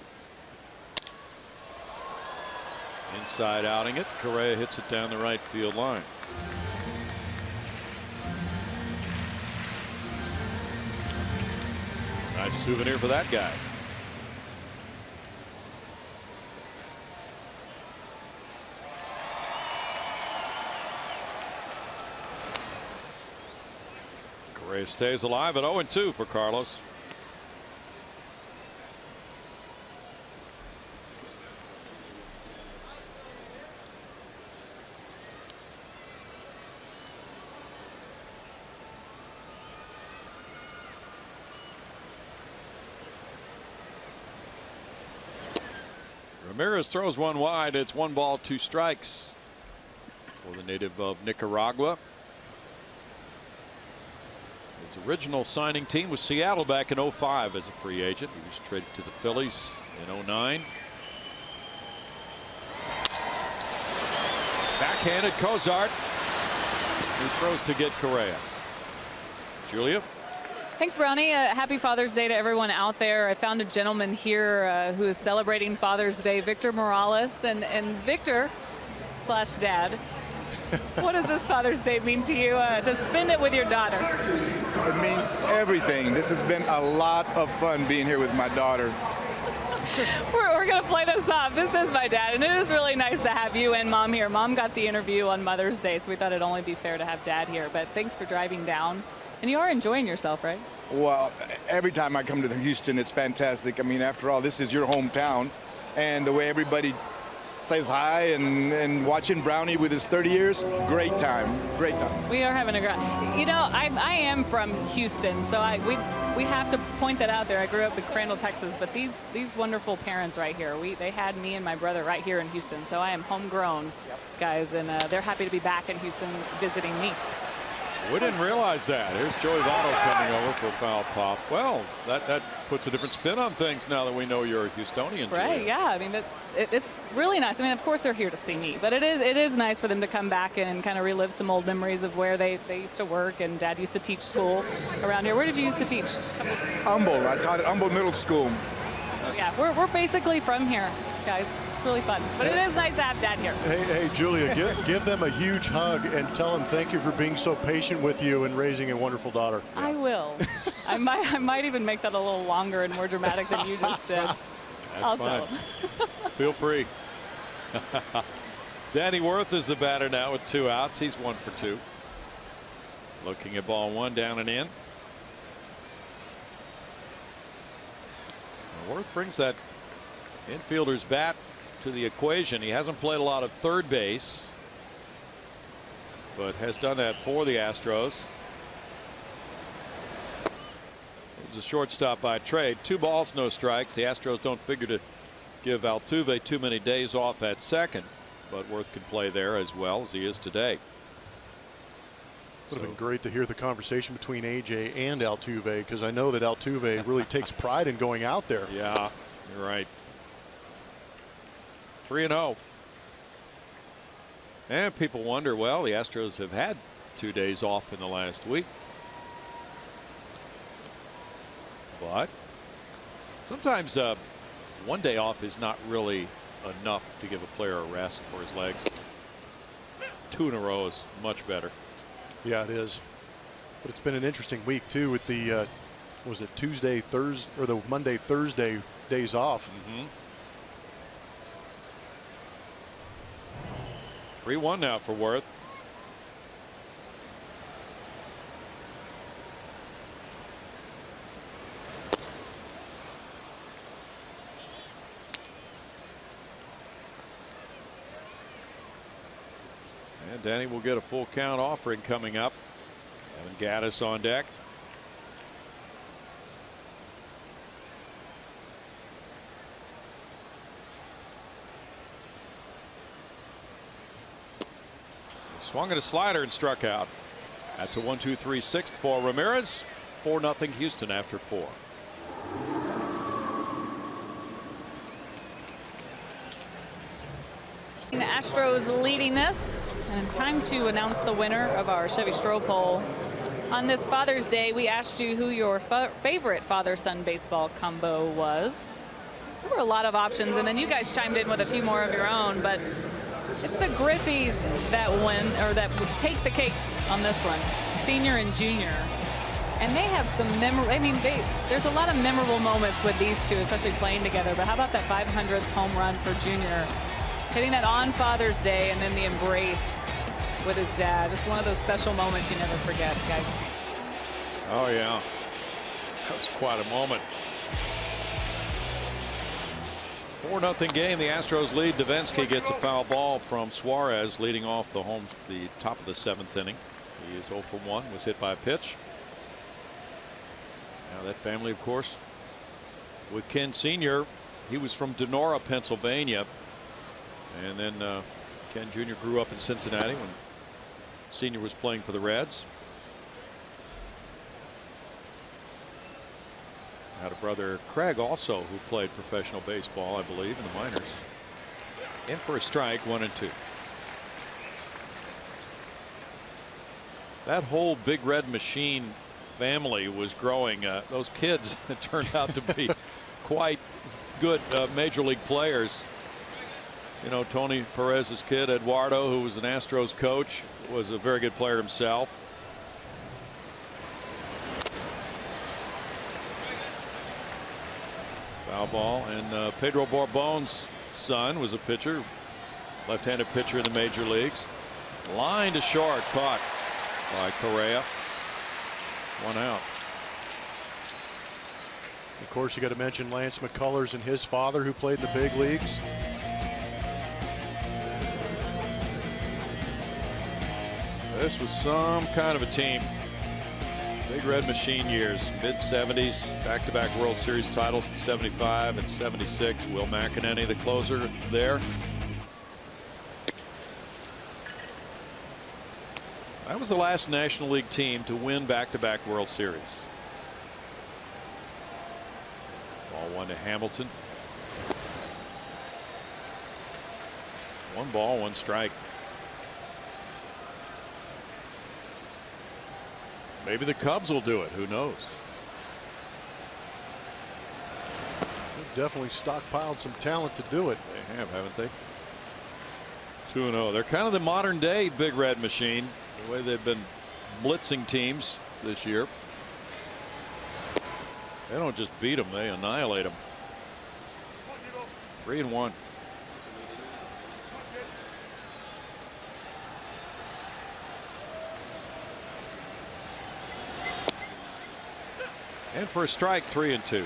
Inside outing it. Correa hits it down the right field line. Nice souvenir for that guy. Correa stays alive at 0-2 for Carlos. Ramirez throws one wide. It's 1 ball, 2 strikes for the native of Nicaragua. His original signing team was Seattle back in 05 as a free agent. He was traded to the Phillies in 09. Backhanded Cozart, who throws to get Correa. Julia. Thanks, Brownie. Happy Father's Day to everyone out there. I found a gentleman here who is celebrating Father's Day, Victor Morales. And Victor/Dad, what does this Father's Day mean to you to spend it with your daughter? It means everything. This has been a lot of fun being here with my daughter. We're going to play this off. This is my dad, and it is really nice to have you and Mom here. Mom got the interview on Mother's Day, so we thought it'd only be fair to have Dad here. But thanks for driving down. And you are enjoying yourself, right? Well, every time I come to Houston, it's fantastic. I mean, after all, this is your hometown. And the way everybody says hi and watching Brownie with his 30 years, great time. Great time. We are having a great, you know, I am from Houston, so we have to point that out there. I grew up in Crandall, Texas, but these wonderful parents right here, they had me and my brother right here in Houston, so I am homegrown, guys, and they're happy to be back in Houston visiting me. We didn't realize that. Here's Joey Votto coming over for a foul pop. Well, that puts a different spin on things now that we know you're a Houstonian. Right, Julia. yeah. I mean, it's really nice. I mean, of course they're here to see me, but it is nice for them to come back and kind of relive some old memories of where they used to work, and Dad used to teach school around here. Where did you used to teach? Humboldt. I taught at Humboldt Middle School. Oh, yeah, we're basically from here, guys. It's really fun, but it is nice to have Dad here. Hey, Julia, give them a huge hug and tell them thank you for being so patient with you and raising a wonderful daughter. I will. I might even make that a little longer and more dramatic than you just did. I'll tell them. Feel free. Danny Worth is the batter now with 2 outs. He's 1 for 2. Looking at ball 1, down and in. Worth brings that infielder's bat to the equation. He hasn't played a lot of third base, but has done that for the Astros. It was a shortstop by trade. 2 balls, no strikes. The Astros don't figure to give Altuve too many days off at second, but Worth can play there as well as he is today. Would have been great to hear the conversation between AJ and Altuve, because I know that Altuve really takes pride in going out there. Yeah, you're right. 3-0. And people wonder, well, the Astros have had 2 days off in the last week. But sometimes 1 day off is not really enough to give a player a rest for his legs. 2 in a row is much better. Yeah, it is. But it's been an interesting week too with the was it Tuesday, Thursday, or the Monday, Thursday days off. 3-1 now for Worth. And Danny will get a full count offering coming up. Evan Gaddis on deck. Swung at a slider and struck out. That's a 1-2-3 sixth for Ramirez. 4-0 Houston after 4. The Astros leading this, and time to announce the winner of our Chevy Stroh poll. On this Father's Day, we asked you who your favorite father-son baseball combo was. There were a lot of options, and then you guys chimed in with a few more of your own, but it's the Griffeys that win, or that would take the cake on this one. Senior and junior. And they have some there's a lot of memorable moments with these two, especially playing together. But how about that 500th home run for Junior? Hitting that on Father's Day, and then the embrace with his dad. Just one of those special moments you never forget, guys. Oh, yeah. That was quite a moment. 4-0 game. The Astros lead. Davinsky gets a foul ball from Suarez, leading off the top of the 7th inning. He is 0 for 1. Was hit by a pitch. Now that family, of course, with Ken Sr. He was from Donora, Pennsylvania, and then Ken Jr. grew up in Cincinnati when Sr. was playing for the Reds. Had a brother, Craig, also, who played professional baseball, I believe, in the minors. In for a strike, 1-2. That whole Big Red Machine family was growing. Those kids turned out to be quite good major league players. You know, Tony Perez's kid, Eduardo, who was an Astros coach, was a very good player himself. Foul ball. And Pedro Borbon's son was a pitcher, left-handed pitcher in the major leagues. Line to short, caught by Correa. 1 out. Of course, you got to mention Lance McCullers and his father, who played in the big leagues. This was some kind of a team. Big Red Machine years, mid-70s, back-to-back World Series titles in 75 and 76. Will McEnany, the closer there. That was the last National League team to win back-to-back World Series. Ball 1 to Hamilton. 1 ball, 1 strike. Maybe the Cubs will do it. Who knows? They've definitely stockpiled some talent to do it. They have, haven't they? 2-0. They're kind of the modern day Big Red Machine, the way they've been blitzing teams this year. They don't just beat them, they annihilate them. 3-1. And for a strike, 3-2.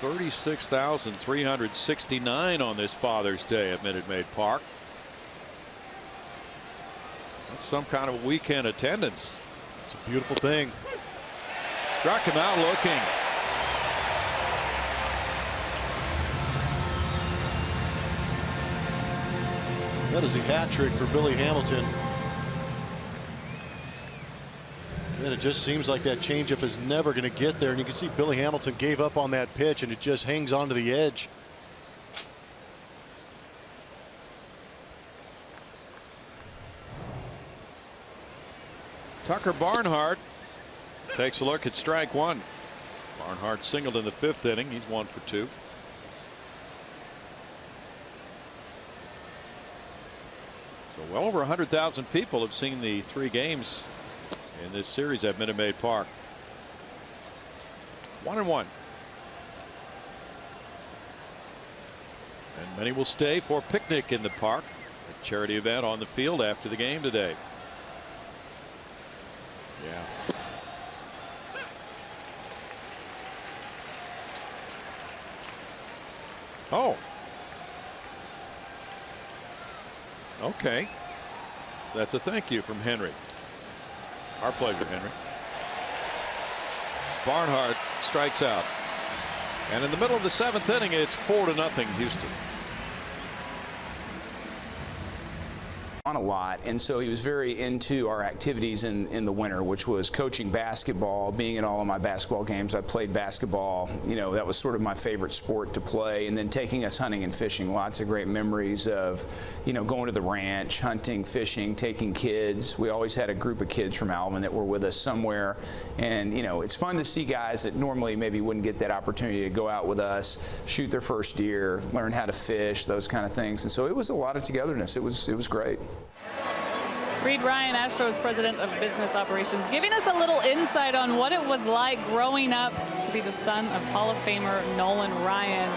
36,369 on this Father's Day at Minute Maid Park. That's some kind of a weekend attendance. It's a beautiful thing. Struck him out looking. That is a hat trick for Billy Hamilton. And it just seems like that changeup is never going to get there. And you can see Billy Hamilton gave up on that pitch, and it just hangs onto the edge. Tucker Barnhart takes a look at strike 1. Barnhart singled in the 5th inning. He's 1 for 2. So well over 100,000 people have seen the 3 games in this series at Minute Maid Park. 1-1. And many will stay for a picnic in the park, a charity event on the field after the game today. Yeah. Oh. Okay. That's a thank you from Henry. Our pleasure, Henry. Barnhart strikes out. And in the middle of the 7th inning, it's 4-0 Houston. On a lot, and so he was very into our activities in the winter, which was coaching basketball, being at all of my basketball games. I played basketball, you know, that was sort of my favorite sport to play, and then taking us hunting and fishing. Lots of great memories of, you know, going to the ranch, hunting, fishing, taking kids. We always had a group of kids from Alvin that were with us somewhere, and you know, it's fun to see guys that normally maybe wouldn't get that opportunity to go out with us, shoot their first deer, learn how to fish, those kind of things. And so it was a lot of togetherness. It was great. Reed Ryan, Astros President of Business Operations, giving us a little insight on what it was like growing up to be the son of Hall of Famer Nolan Ryan.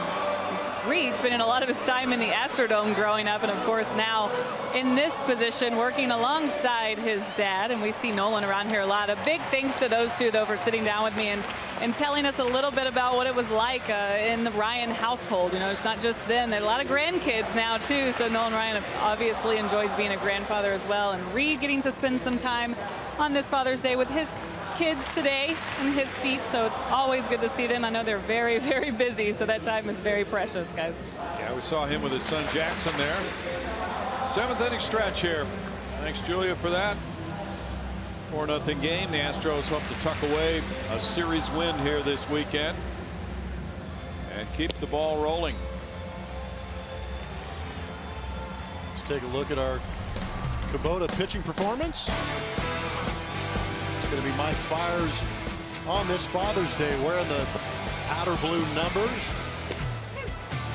Reed spending a lot of his time in the Astrodome growing up, and of course now in this position working alongside his dad, and we see Nolan around here a lot. A big thanks to those two, though, for sitting down with me and telling us a little bit about what it was like in the Ryan household. You know, it's not just them. There are a lot of grandkids now, too, so Nolan Ryan obviously enjoys being a grandfather as well, and Reed getting to spend some time on this Father's Day with his kids today in his seat, so it's always good to see them. I know they're very, very busy, so that time is very precious, guys. Yeah, we saw him with his son Jackson there. 7th inning stretch here. Thanks, Julia, for that. 4-0 game. The Astros hope to tuck away a series win here this weekend and keep the ball rolling. Let's take a look at our Kubota pitching performance. Going to be Mike Fiers on this Father's Day wearing the powder blue numbers.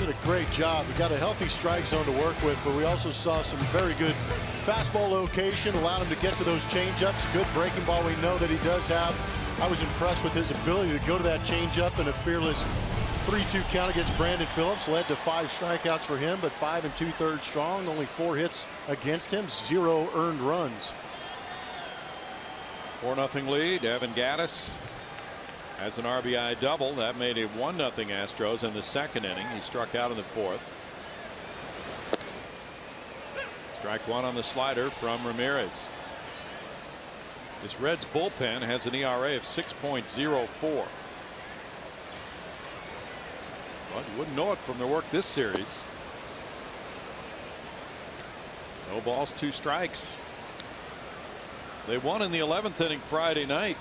Did a great job. We got a healthy strike zone to work with, but we also saw some very good fastball location, allowed him to get to those changeups. Good breaking ball we know that he does have. I was impressed with his ability to go to that changeup, and a fearless 3-2 count against Brandon Phillips led to 5 strikeouts for him, but 5 2/3 strong, only 4 hits against him, 0 earned runs. 4-0 lead. Evan Gattis has an RBI double. That made it 1-0 Astros in the 2nd inning. He struck out in the 4th. Strike 1 on the slider from Ramirez. This Reds bullpen has an ERA of 6.04. Well, you wouldn't know it from their work this series. No balls, 2 strikes. They won in the 11th inning Friday night.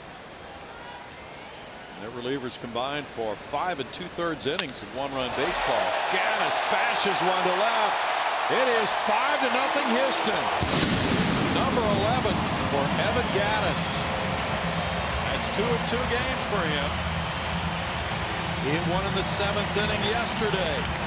Their relievers combined for 5 2/3 innings of 1-run baseball. Gattis bashes one to left. It is 5-0 Houston. Number 11 for Evan Gattis. That's 2 of 2 games for him. He hit one in the 7th inning yesterday.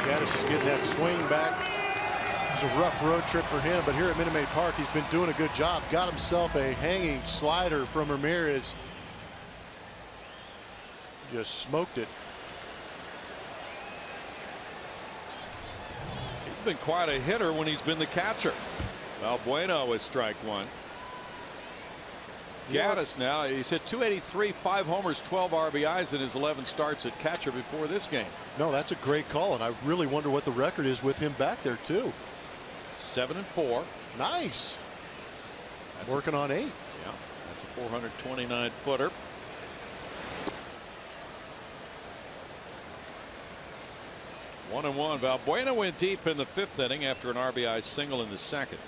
Gattis is getting that swing back. It was a rough road trip for him, but here at Minute Maid Park, he's been doing a good job. Got himself a hanging slider from Ramirez. Just smoked it. He's been quite a hitter when he's been the catcher. Valbuena with strike 1. Gattis now, he's hit .283, 5 homers, 12 RBIs in his 11 starts at catcher before this game. No, that's a great call, and I really wonder what the record is with him back there too. 7-4. Nice. That's working on 8. Yeah, that's a 429 footer. One and one. Valbuena went deep in the 5th inning after an RBI single in the 2nd.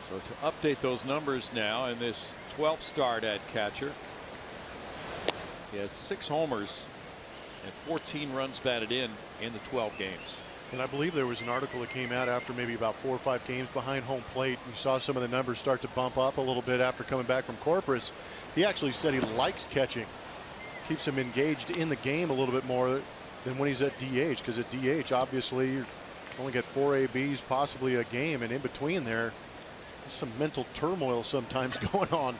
So to update those numbers now in this 12th start at catcher, he has 6 homers and 14 runs batted in the 12 games. And I believe there was an article that came out after maybe about 4 or 5 games behind home plate. You saw some of the numbers start to bump up a little bit after coming back from Corpus. He actually said he likes catching. Keeps him engaged in the game a little bit more than when he's at DH, because at DH, obviously, you only get 4 ABs, possibly a game, and in between there, there's some mental turmoil sometimes going on.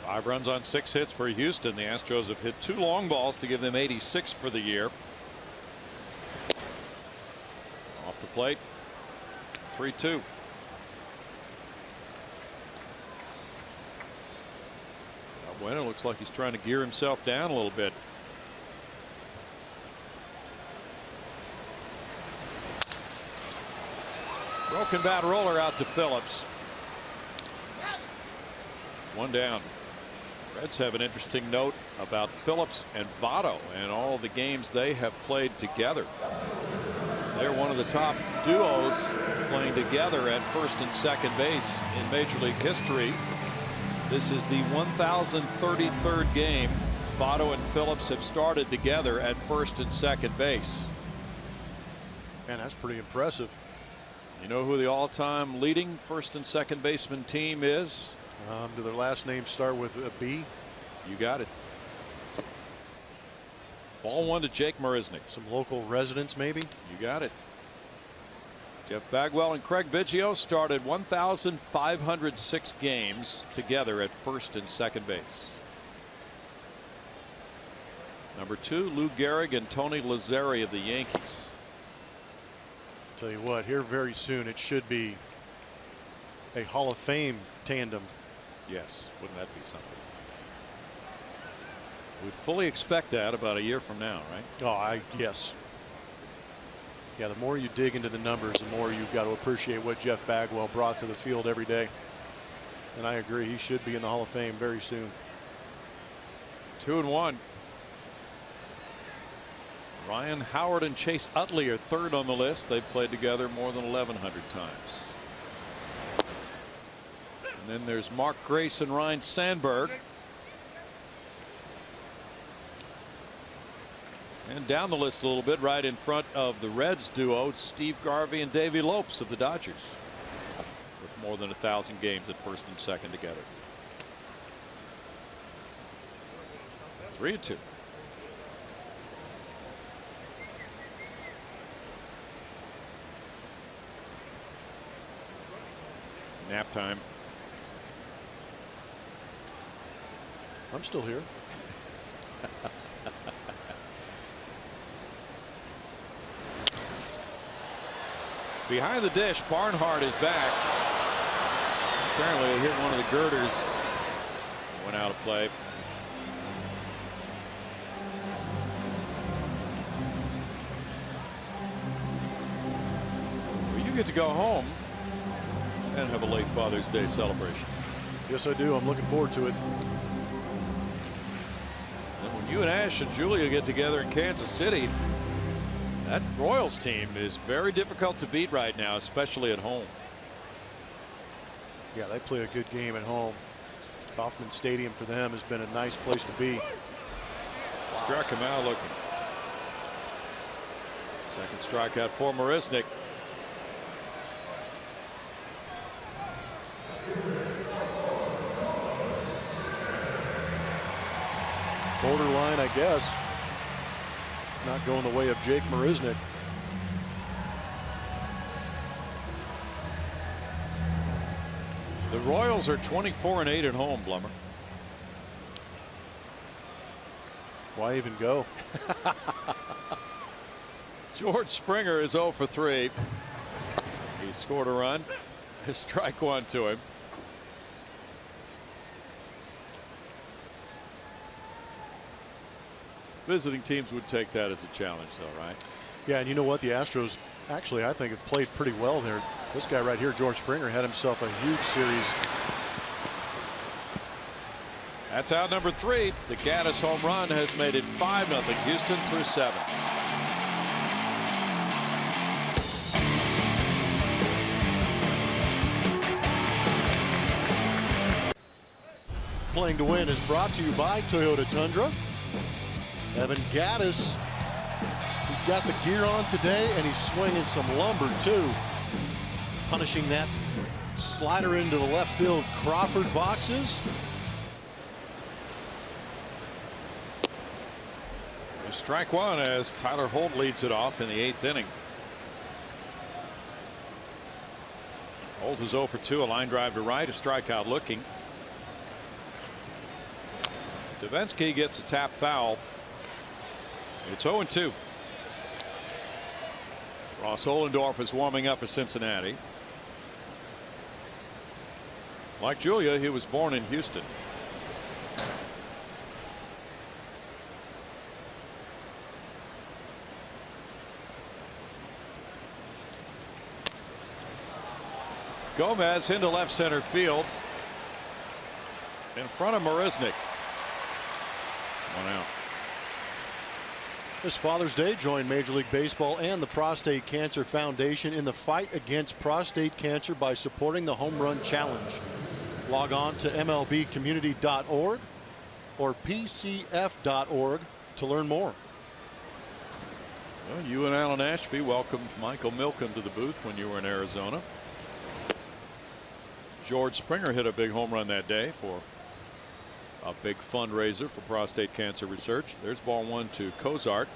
Five runs on 6 hits for Houston. The Astros have hit 2 long balls to give them 86 for the year. Off the plate, 3-2. Bueno looks like he's trying to gear himself down a little bit. Broken bat roller out to Phillips. 1 down. Reds have an interesting note about Phillips and Votto and all the games they have played together. They're one of the top duos playing together at first and second base in Major League history. This is the 1033rd game Votto and Phillips have started together at first and second base. Man, that's pretty impressive. You know who the all-time leading first and second baseman team is? Do their last names start with a B? You got it. Ball 1 to Jake Marisnick. Some local residents, maybe? You got it. Jeff Bagwell and Craig Biggio started 1,506 games together at first and second base. Number 2, Lou Gehrig and Tony Lazzeri of the Yankees. Tell you what, here very soon it should be a Hall of Fame tandem. Yes, wouldn't that be something? We fully expect that about a year from now, right? Oh, yes. Yeah, the more you dig into the numbers, the more you've got to appreciate what Jeff Bagwell brought to the field every day. And I agree, he should be in the Hall of Fame very soon. 2-1. Ryan Howard and Chase Utley are third on the list. They've played together more than 1,100 times. And then there's Mark Grace and Ryan Sandberg. And down the list a little bit, right in front of the Reds duo, Steve Garvey and Davey Lopes of the Dodgers, with more than 1,000 games at first and second together. 3-2. Nap time. I'm still here. Behind the dish, Barnhart is back. Apparently he hit one of the girders. Went out of play. Well, you get to go home and have a late Father's Day celebration. Yes, I do. I'm looking forward to it. And when you and Ash and Julia get together in Kansas City, that Royals team is very difficult to beat right now, especially at home. Yeah, they play a good game at home. Kauffman Stadium for them has been a nice place to be. Struck him out looking. Second strikeout for Marisnick. Borderline, I guess. Not going the way of Jake Marisnick. The Royals are 24-8 at home, Blummer. Why even go? George Springer is 0 for 3. He scored a run. Strike 1 to him. Visiting teams would take that as a challenge, though, right? Yeah, and you know what? The Astros actually, I think, have played pretty well there. This guy right here, George Springer, had himself a huge series. That's out number 3. The Gaddis home run has made it 5-0 Houston through 7. Playing to Win is brought to you by Toyota Tundra. Evan Gaddis, he's got the gear on today, and he's swinging some lumber too. Punishing that slider into the left field Crawford boxes. Strike one as Tyler Holt leads it off in the 8th inning. Holt is 0 for 2, a line drive to right, a strikeout looking. Davinsky gets a tap foul. It's 0-2. Ross Ohlendorf is warming up for Cincinnati. Like Julia, he was born in Houston. Gomez into left center field in front of Marisnik. 1 out. This Father's Day, join Major League Baseball and the Prostate Cancer Foundation in the fight against prostate cancer by supporting the Home Run Challenge. Log on to MLBcommunity.org or PCF.org to learn more. Well, you and Alan Ashby welcomed Michael Milken to the booth when you were in Arizona. George Springer hit a big home run that day for a big fundraiser for prostate cancer research. There's ball 1 to Cozart.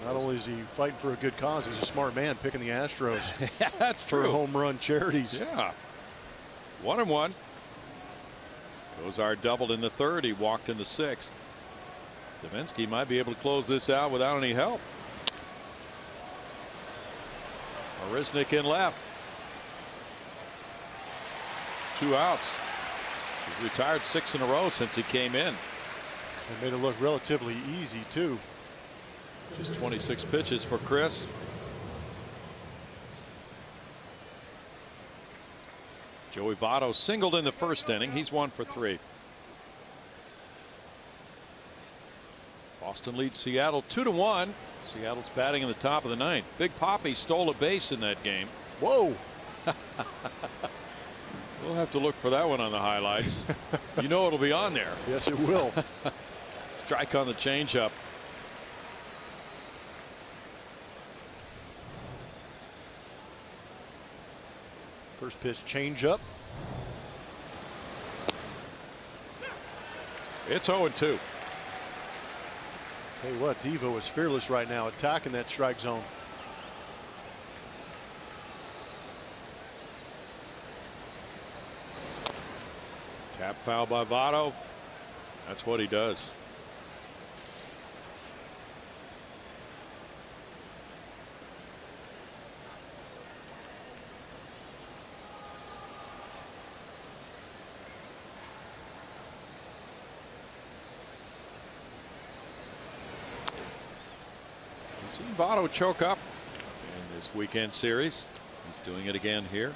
Not only is he fighting for a good cause, he's a smart man picking the Astros That's for true. home run charities. Yeah. 1-1. Cozart doubled in the 3rd. He walked in the 6th. Davinsky might be able to close this out without any help. Marisnik in left. 2 outs. He's retired 6 in a row since he came in. It made it look relatively easy too. Just 26 pitches for Chris. Joey Votto singled in the 1st inning. He's 1 for 3. Boston leads Seattle 2-1. Seattle's batting in the top of the 9th. Big Poppy stole a base in that game. Whoa. We'll have to look for that one on the highlights. You know it'll be on there. Yes, it will. Strike on the changeup. First pitch changeup. It's 0-2. Tell you what, Devo is fearless right now, attacking that strike zone. Tap foul by Votto. That's what he does. We've seen Votto choke up in this weekend series. He's doing it again here.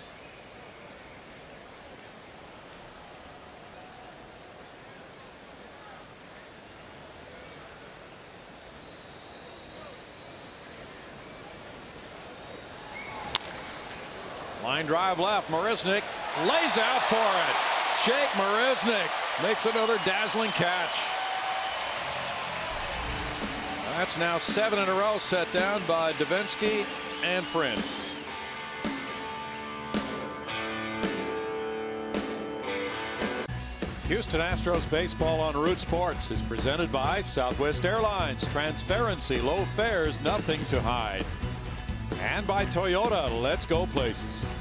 Line drive left. Marisnik lays out for it. Jake Marisnik makes another dazzling catch. That's now 7 in a row set down by Davinsky and friends. Houston Astros baseball on Root Sports is presented by Southwest Airlines. Transparency, low fares, nothing to hide. And by Toyota, let's go places.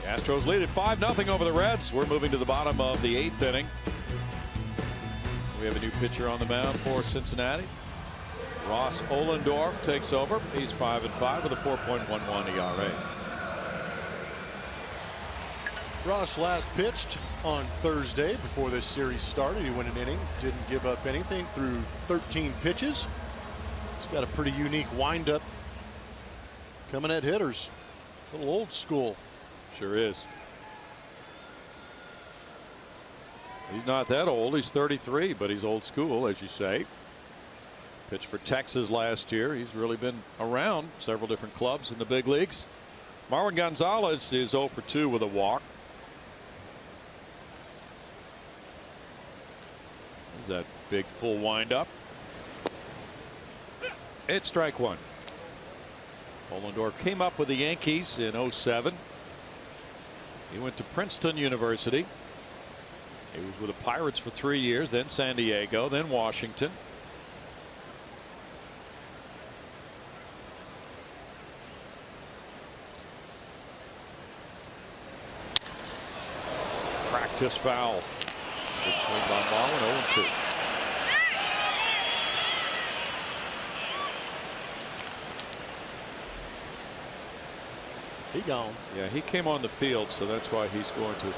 The Astros lead at 5-0 over the Reds. We're moving to the bottom of the 8th inning. We have a new pitcher on the mound for Cincinnati. Ross Ohlendorf takes over. He's 5-5 with a 4.11 ERA. Ross last pitched on Thursday before this series started. He went an inning, didn't give up anything through 13 pitches. He's got a pretty unique windup coming at hitters. A little old school. Sure is. He's not that old. He's 33, but he's old school, as you say. Pitched for Texas last year. He's really been around several different clubs in the big leagues. Marwin Gonzalez is 0 for 2 with a walk. that big full windup. It's strike one. Ollendorf came up with the Yankees in 07. He went to Princeton University. He was with the Pirates for 3 years, then San Diego, then Washington. Practice foul. Good swing by Marwin, 0-2. He gone. Yeah, he came on the field, so that's why he's going to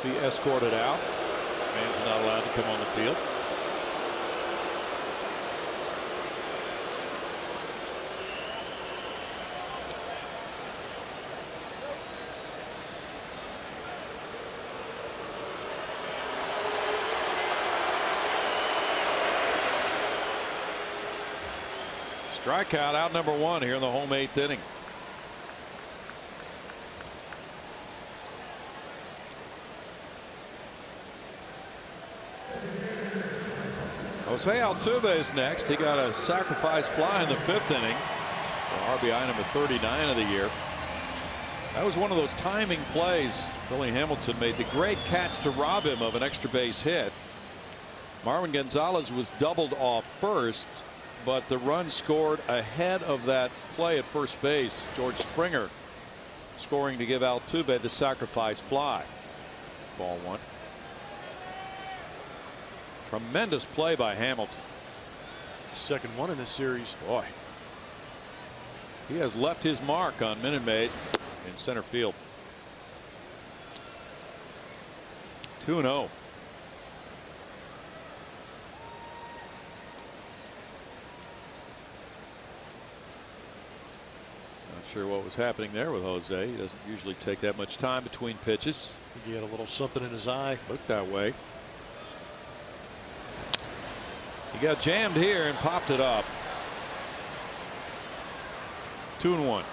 be escorted out. Fans are not allowed to come on the field. Strikeout, out number one here in the home 8th inning. Jose Altuve is next. He got a sacrifice fly in the 5th inning for RBI number 39 of the year. That was one of those timing plays. Billy Hamilton made the great catch to rob him of an extra base hit. Marwin Gonzalez was doubled off first, but the run scored ahead of that play at first base. George Springer scoring to give Altuve the sacrifice fly. Ball one. Tremendous play by Hamilton. The second one in this series. Boy, he has left his mark on Minute Maid in center field. 2-0. Not sure what was happening there with Jose. He doesn't usually take that much time between pitches. I think he had a little something in his eye. Looked that way. He got jammed here and popped it up. 2-1.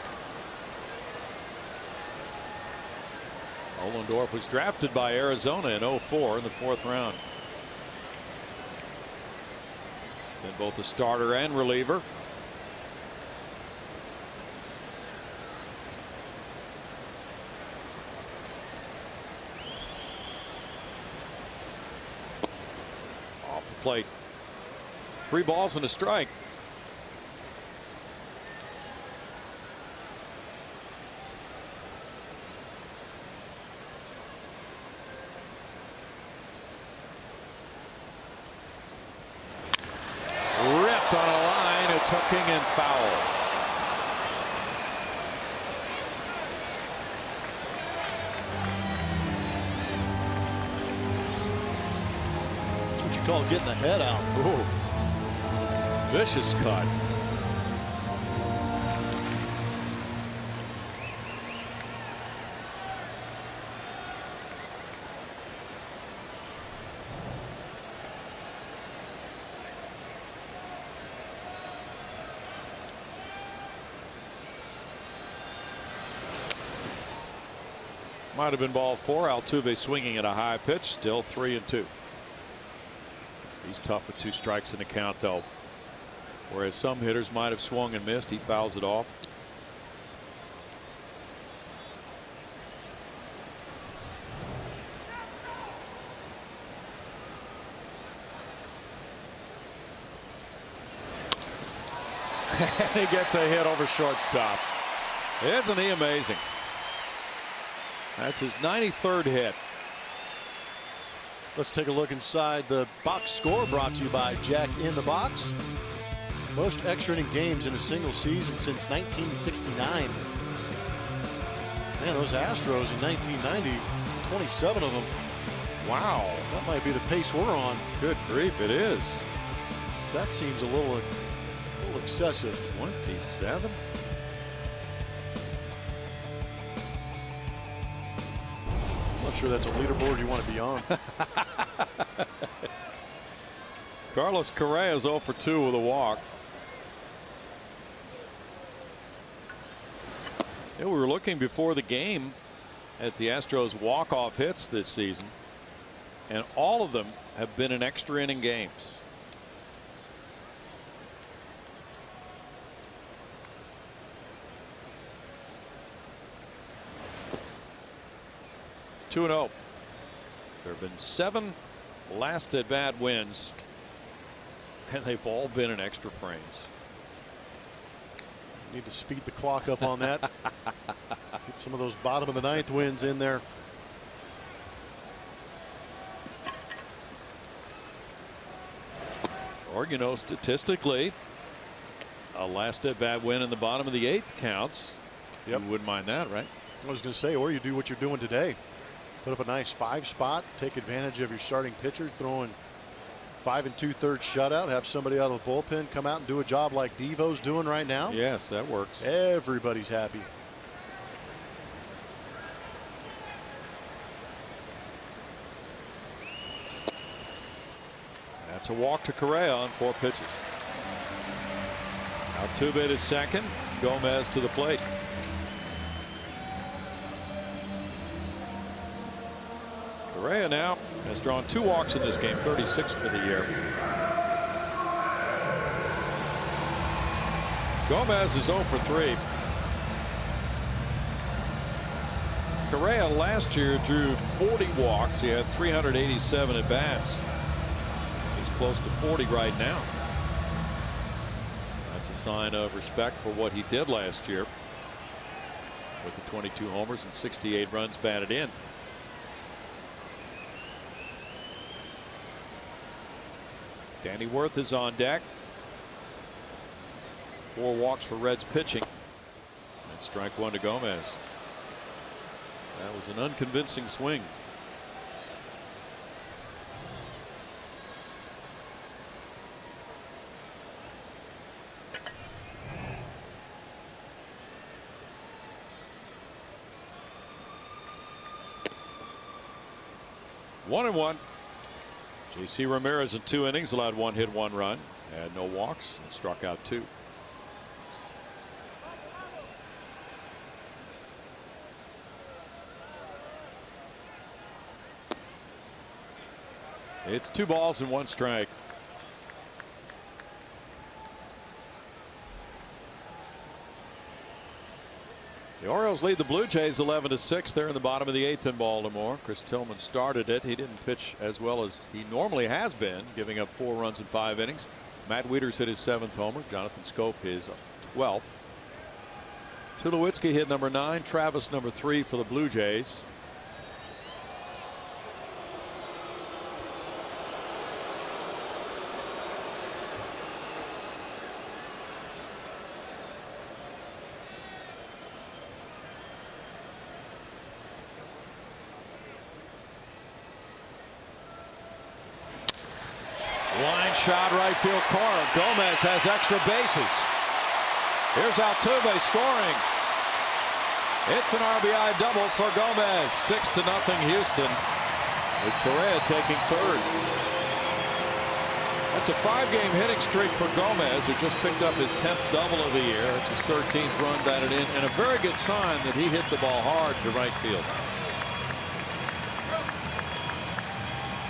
Ollendorf was drafted by Arizona in 04 in the 4th round. Been both a starter and reliever. Off the plate. 3 balls and a strike. Ripped on a line. It's hooking and foul. That's what you call getting the head out. Ooh. Vicious cut. Might have been ball 4. Altuve swinging at a high pitch. Still 3-2. He's tough with 2 strikes in the count, though. Whereas some hitters might have swung and missed, he fouls it off. He gets a hit over shortstop. Isn't he amazing? That's his 93rd hit. Let's take a look inside the box score, brought to you by Jack in the Box. Most extra inning games in a single season since 1969. Man, those Astros in 1990, 27 of them. Wow. That might be the pace we're on. Good grief, it is. That seems a little excessive. 27? I'm not sure that's a leaderboard you want to be on. Carlos Correa is 0 for 2 with a walk. Yeah, we were looking before the game at the Astros walk-off hits this season. and all of them have been in extra inning games. Two and 0. There have been 7 last at bat wins, and they've all been in extra frames. Need to speed the clock up on that. Get some of those bottom of the 9th wins in there. Or, you know, statistically, a last at bat win in the bottom of the 8th counts. Yep. You wouldn't mind that, right? I was going to say, or you do what you're doing today. Put up a nice 5 spot, take advantage of your starting pitcher throwing 5 2/3 shutout, have somebody out of the bullpen come out and do a job like Devo's doing right now. Yes, that works. Everybody's happy. That's a walk to Correa on 4 pitches. Altuve to second, Gomez to the plate. Correa now has drawn 2 walks in this game, 36 for the year. Gomez is 0 for 3. Correa last year drew 40 walks. He had 387 at bats. He's close to 40 right now. That's a sign of respect for what he did last year with the 22 homers and 68 runs batted in. Danny Worth is on deck. 4 walks for Reds pitching. And strike 1 to Gomez. That was an unconvincing swing. One and 1. J.C. Ramirez in 2 innings allowed 1 hit, 1 run, had no walks, and struck out 2. It's 2 balls and 1 strike. The Orioles lead the Blue Jays 11-6. They're in the bottom of the 8th in Baltimore. Chris Tillman started it. He didn't pitch as well as he normally has been, giving up 4 runs in 5 innings. Matt Wieters hit his 7th homer. Jonathan Scope his 12th. Tulowitzki hit number 9. Travis number 3 for the Blue Jays. Line shot right field corner. Gomez has extra bases. Here's Altuve scoring. It's an RBI double for Gomez. 6-0 Houston, with Correa taking 3rd. That's a 5-game hitting streak for Gomez, who just picked up his 10th double of the year. It's his 13th run batted in, and a very good sign that he hit the ball hard to right field.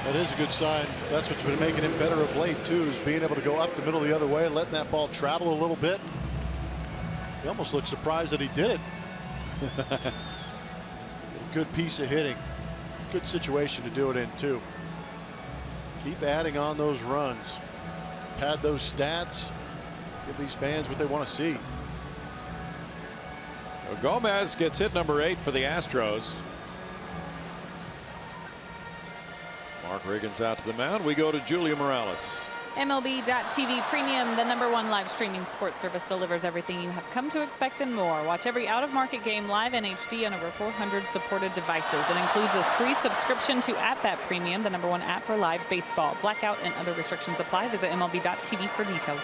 That is a good sign. That's what's been making him better of late too, is being able to go up the middle the other way, letting that ball travel a little bit. He almost looked surprised that he did it. Good piece of hitting. Good situation to do it in too. Keep adding on those runs. Pad those stats. Give these fans what they want to see. Well, Gomez gets hit number 8 for the Astros. Mark Riggins out to the mound. We go to Julia Morales. MLB.TV Premium, the #1 live streaming sports service, delivers everything you have come to expect and more. Watch every out-of-market game live in HD on over 400 supported devices. It includes a free subscription to @That Premium, the #1 app for live baseball. Blackout and other restrictions apply. Visit MLB.TV for details.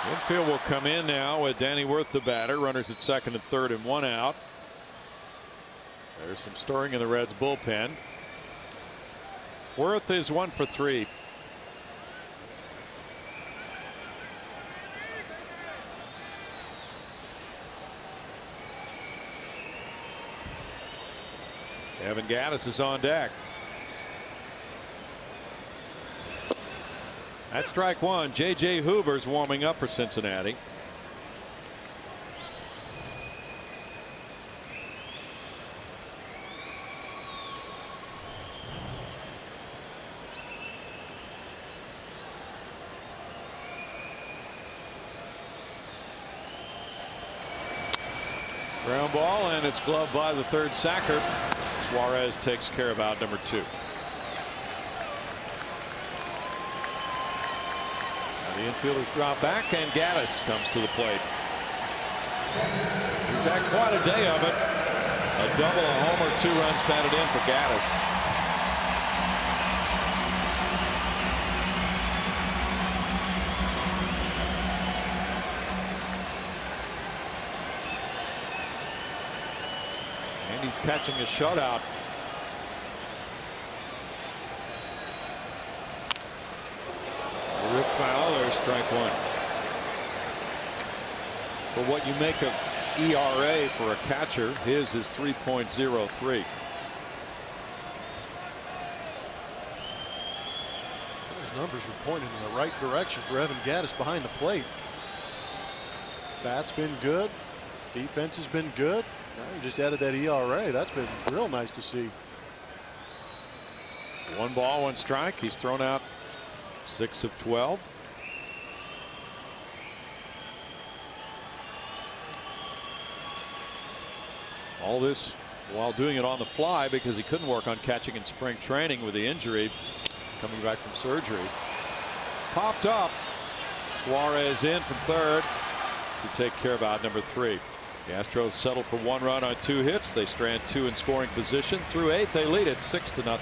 Infield will come in now with Danny Worth, the batter. Runners at 2nd and 3rd and 1 out. There's some stirring in the Reds bullpen. Worth is 1 for 3. Evan Gattis is on deck. That's strike one. J.J. Hoover's warming up for Cincinnati. Ground ball, and it's gloved by the third sacker. Suarez takes care of out number 2. The infielders drop back, and Gaddis comes to the plate. He's had quite a day of it. A double, a homer, 2 runs batted in for Gaddis. And he's catching a shutout. Rip foul, there's strike one. For what you make of ERA for a catcher, his is 3.03. Those numbers are pointing in the right direction for Evan Gaddis behind the plate. Bat's been good. Defense has been good. Now you just added that ERA. That's been real nice to see. 1 ball, 1 strike. He's thrown out 6 of 12. All this while doing it on the fly because he couldn't work on catching in spring training with the injury coming back from surgery. Popped up. Suarez in from third to take care of out number 3. The Astros settle for 1 run on 2 hits. They strand 2 in scoring position. Through 8, they lead it 6-0.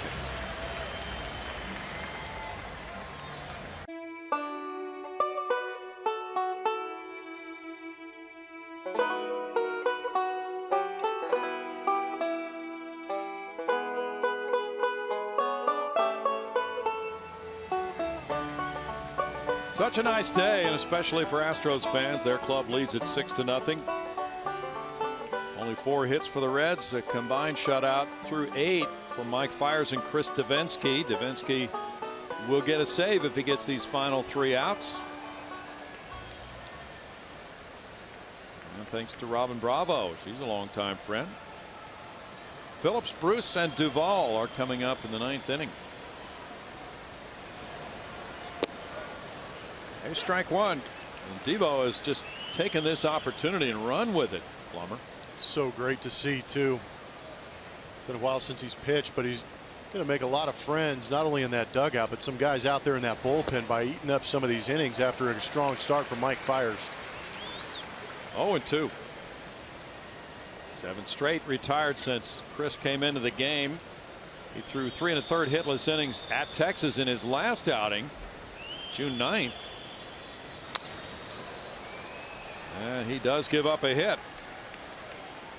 Such a nice day, and especially for Astros fans. Their club leads it 6-0. Only 4 hits for the Reds. A combined shutout through 8 from Mike Fiers and Chris Davinsky. Davinsky will get a save if he gets these final 3 outs. And thanks to Robin Bravo. She's a longtime friend. Phillips, Bruce, and Duvall are coming up in the 9th inning. Here's strike one. And Devo has just taken this opportunity and run with it. Plummer. So great to see, too. Been a while since he's pitched, but he's going to make a lot of friends, not only in that dugout, but some guys out there in that bullpen by eating up some of these innings after a strong start from Mike Fiers. 0-2. 7 straight retired since Chris came into the game. He threw 3 1/3 hitless innings at Texas in his last outing, June 9th. And he does give up a hit.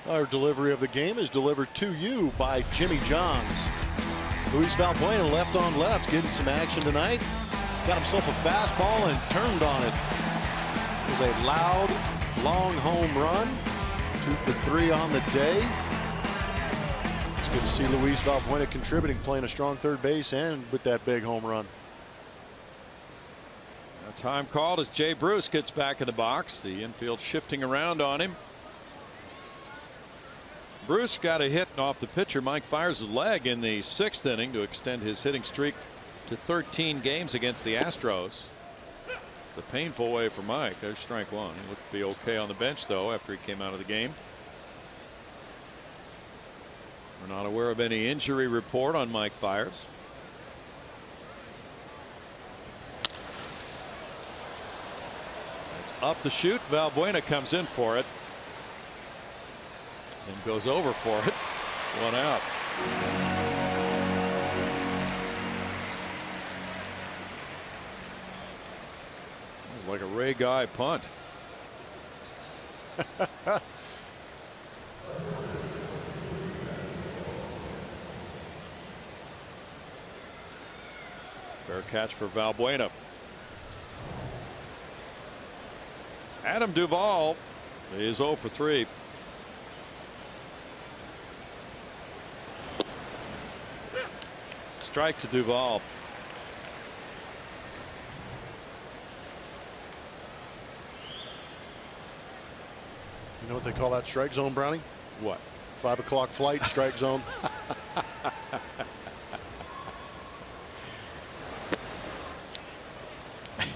Our delivery of the game is delivered to you by Jimmy Johns. Luis Valbuena left on left, getting some action tonight. Got himself a fastball and turned on it. It was a loud, long home run. 2 for 3 on the day. It's good to see Luis Valbuena contributing, playing a strong third base and with that big home run. Now time called as Jay Bruce gets back in the box. The infield shifting around on him. Bruce got a hit off the pitcher Mike Fiers' leg in the 6th inning to extend his hitting streak to 13 games against the Astros. The painful way for Mike. There's strike one. He looked to be okay on the bench though after he came out of the game. We're not aware of any injury report on Mike Fiers. It's up the chute. Valbuena comes in for it. And goes over for it. 1 out. It's like a Ray Guy punt. Fair catch for Valbuena. Adam Duvall is 0 for 3. Strike to Duvall. You know what they call that strike zone, Brownie? What? 5 o'clock flight, strike zone.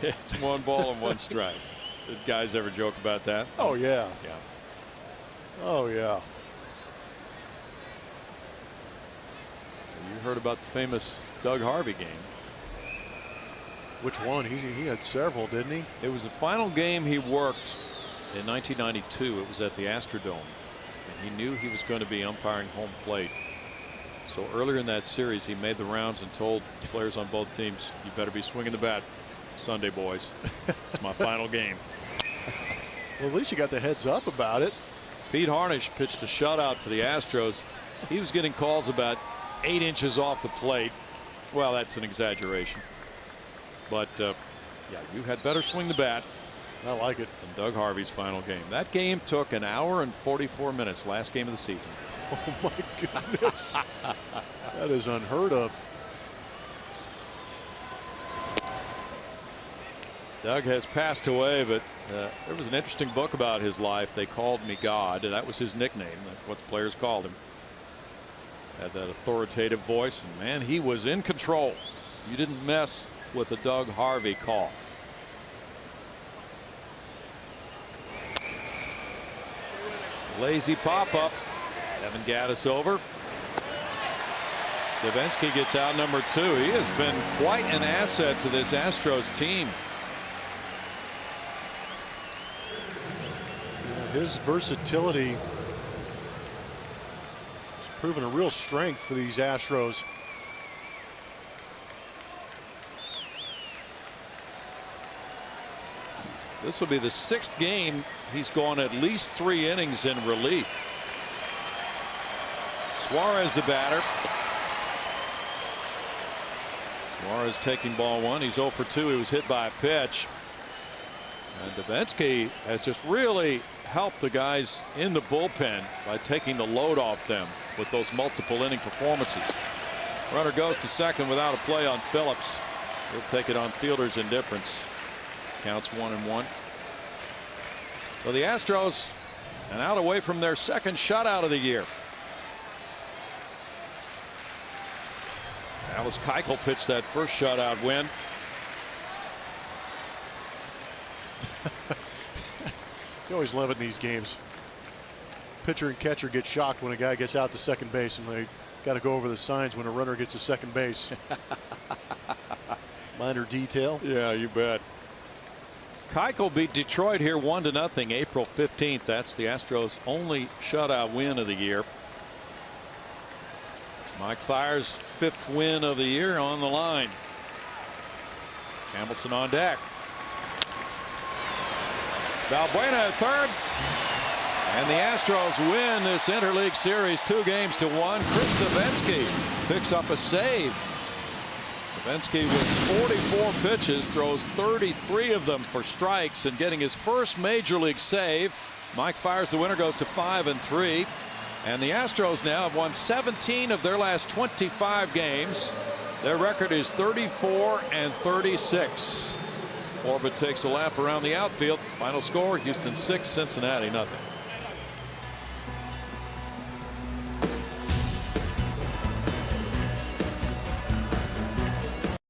It's 1 ball and 1 strike. Did guys ever joke about that? Oh, yeah. Yeah. Oh, yeah. You heard about the famous Doug Harvey game. Which one? He had several, didn't he? It was the final game he worked in 1992. It was at the Astrodome. And he knew he was going to be umpiring home plate. So earlier in that series, he made the rounds and told players on both teams, you better be swinging the bat Sunday, boys. It's my final game. Well, at least you got the heads up about it. Pete Harnisch pitched a shutout for the Astros. He was getting calls about 8 inches off the plate. Well, that's an exaggeration. But, yeah, you had better swing the bat. I like it. Than Doug Harvey's final game. That game took 1 hour and 44 minutes. Last game of the season. Oh, my goodness. That is unheard of. Doug has passed away, but there was an interesting book about his life. They called me God. That was his nickname. That's what the players called him. Had that authoritative voice, and man, he was in control. You didn't mess with a Doug Harvey call. Lazy pop-up. Evan Gattis over. Davinsky gets out number 2. He has been quite an asset to this Astros team. His versatility has proven a real strength for these Astros. This will be the 6th game he's gone at least 3 innings in relief. Suarez the batter. Suarez taking ball 1. He's 0 for 2. He was hit by a pitch. And Davinsky has just really helped the guys in the bullpen by taking the load off them with those multiple inning performances. Runner goes to second without a play on Phillips. He'll take it on fielder's indifference. Counts 1-1. So the Astros an out away from their 2nd shutout of the year. Alice Keuchel pitched that first shutout win. You always love it in these games. Pitcher and catcher get shocked when a guy gets out to second base, and they got to go over the signs when a runner gets to second base. Minor detail. Yeah, you bet. Keuchel beat Detroit here 1-0 April 15th. That's the Astros' only shutout win of the year. Mike Fiers' 5th win of the year on the line. Hamilton on deck. Valbuena at third. And the Astros win this interleague series 2-1. Chris Davinsky picks up a save. Davinsky with 44 pitches throws 33 of them for strikes and getting his first major league save. Mike Fiers the winner goes to 5-3. And the Astros now have won 17 of their last 25 games. Their record is 34-36. Orbit takes a lap around the outfield. Final score, Houston 6, Cincinnati 0.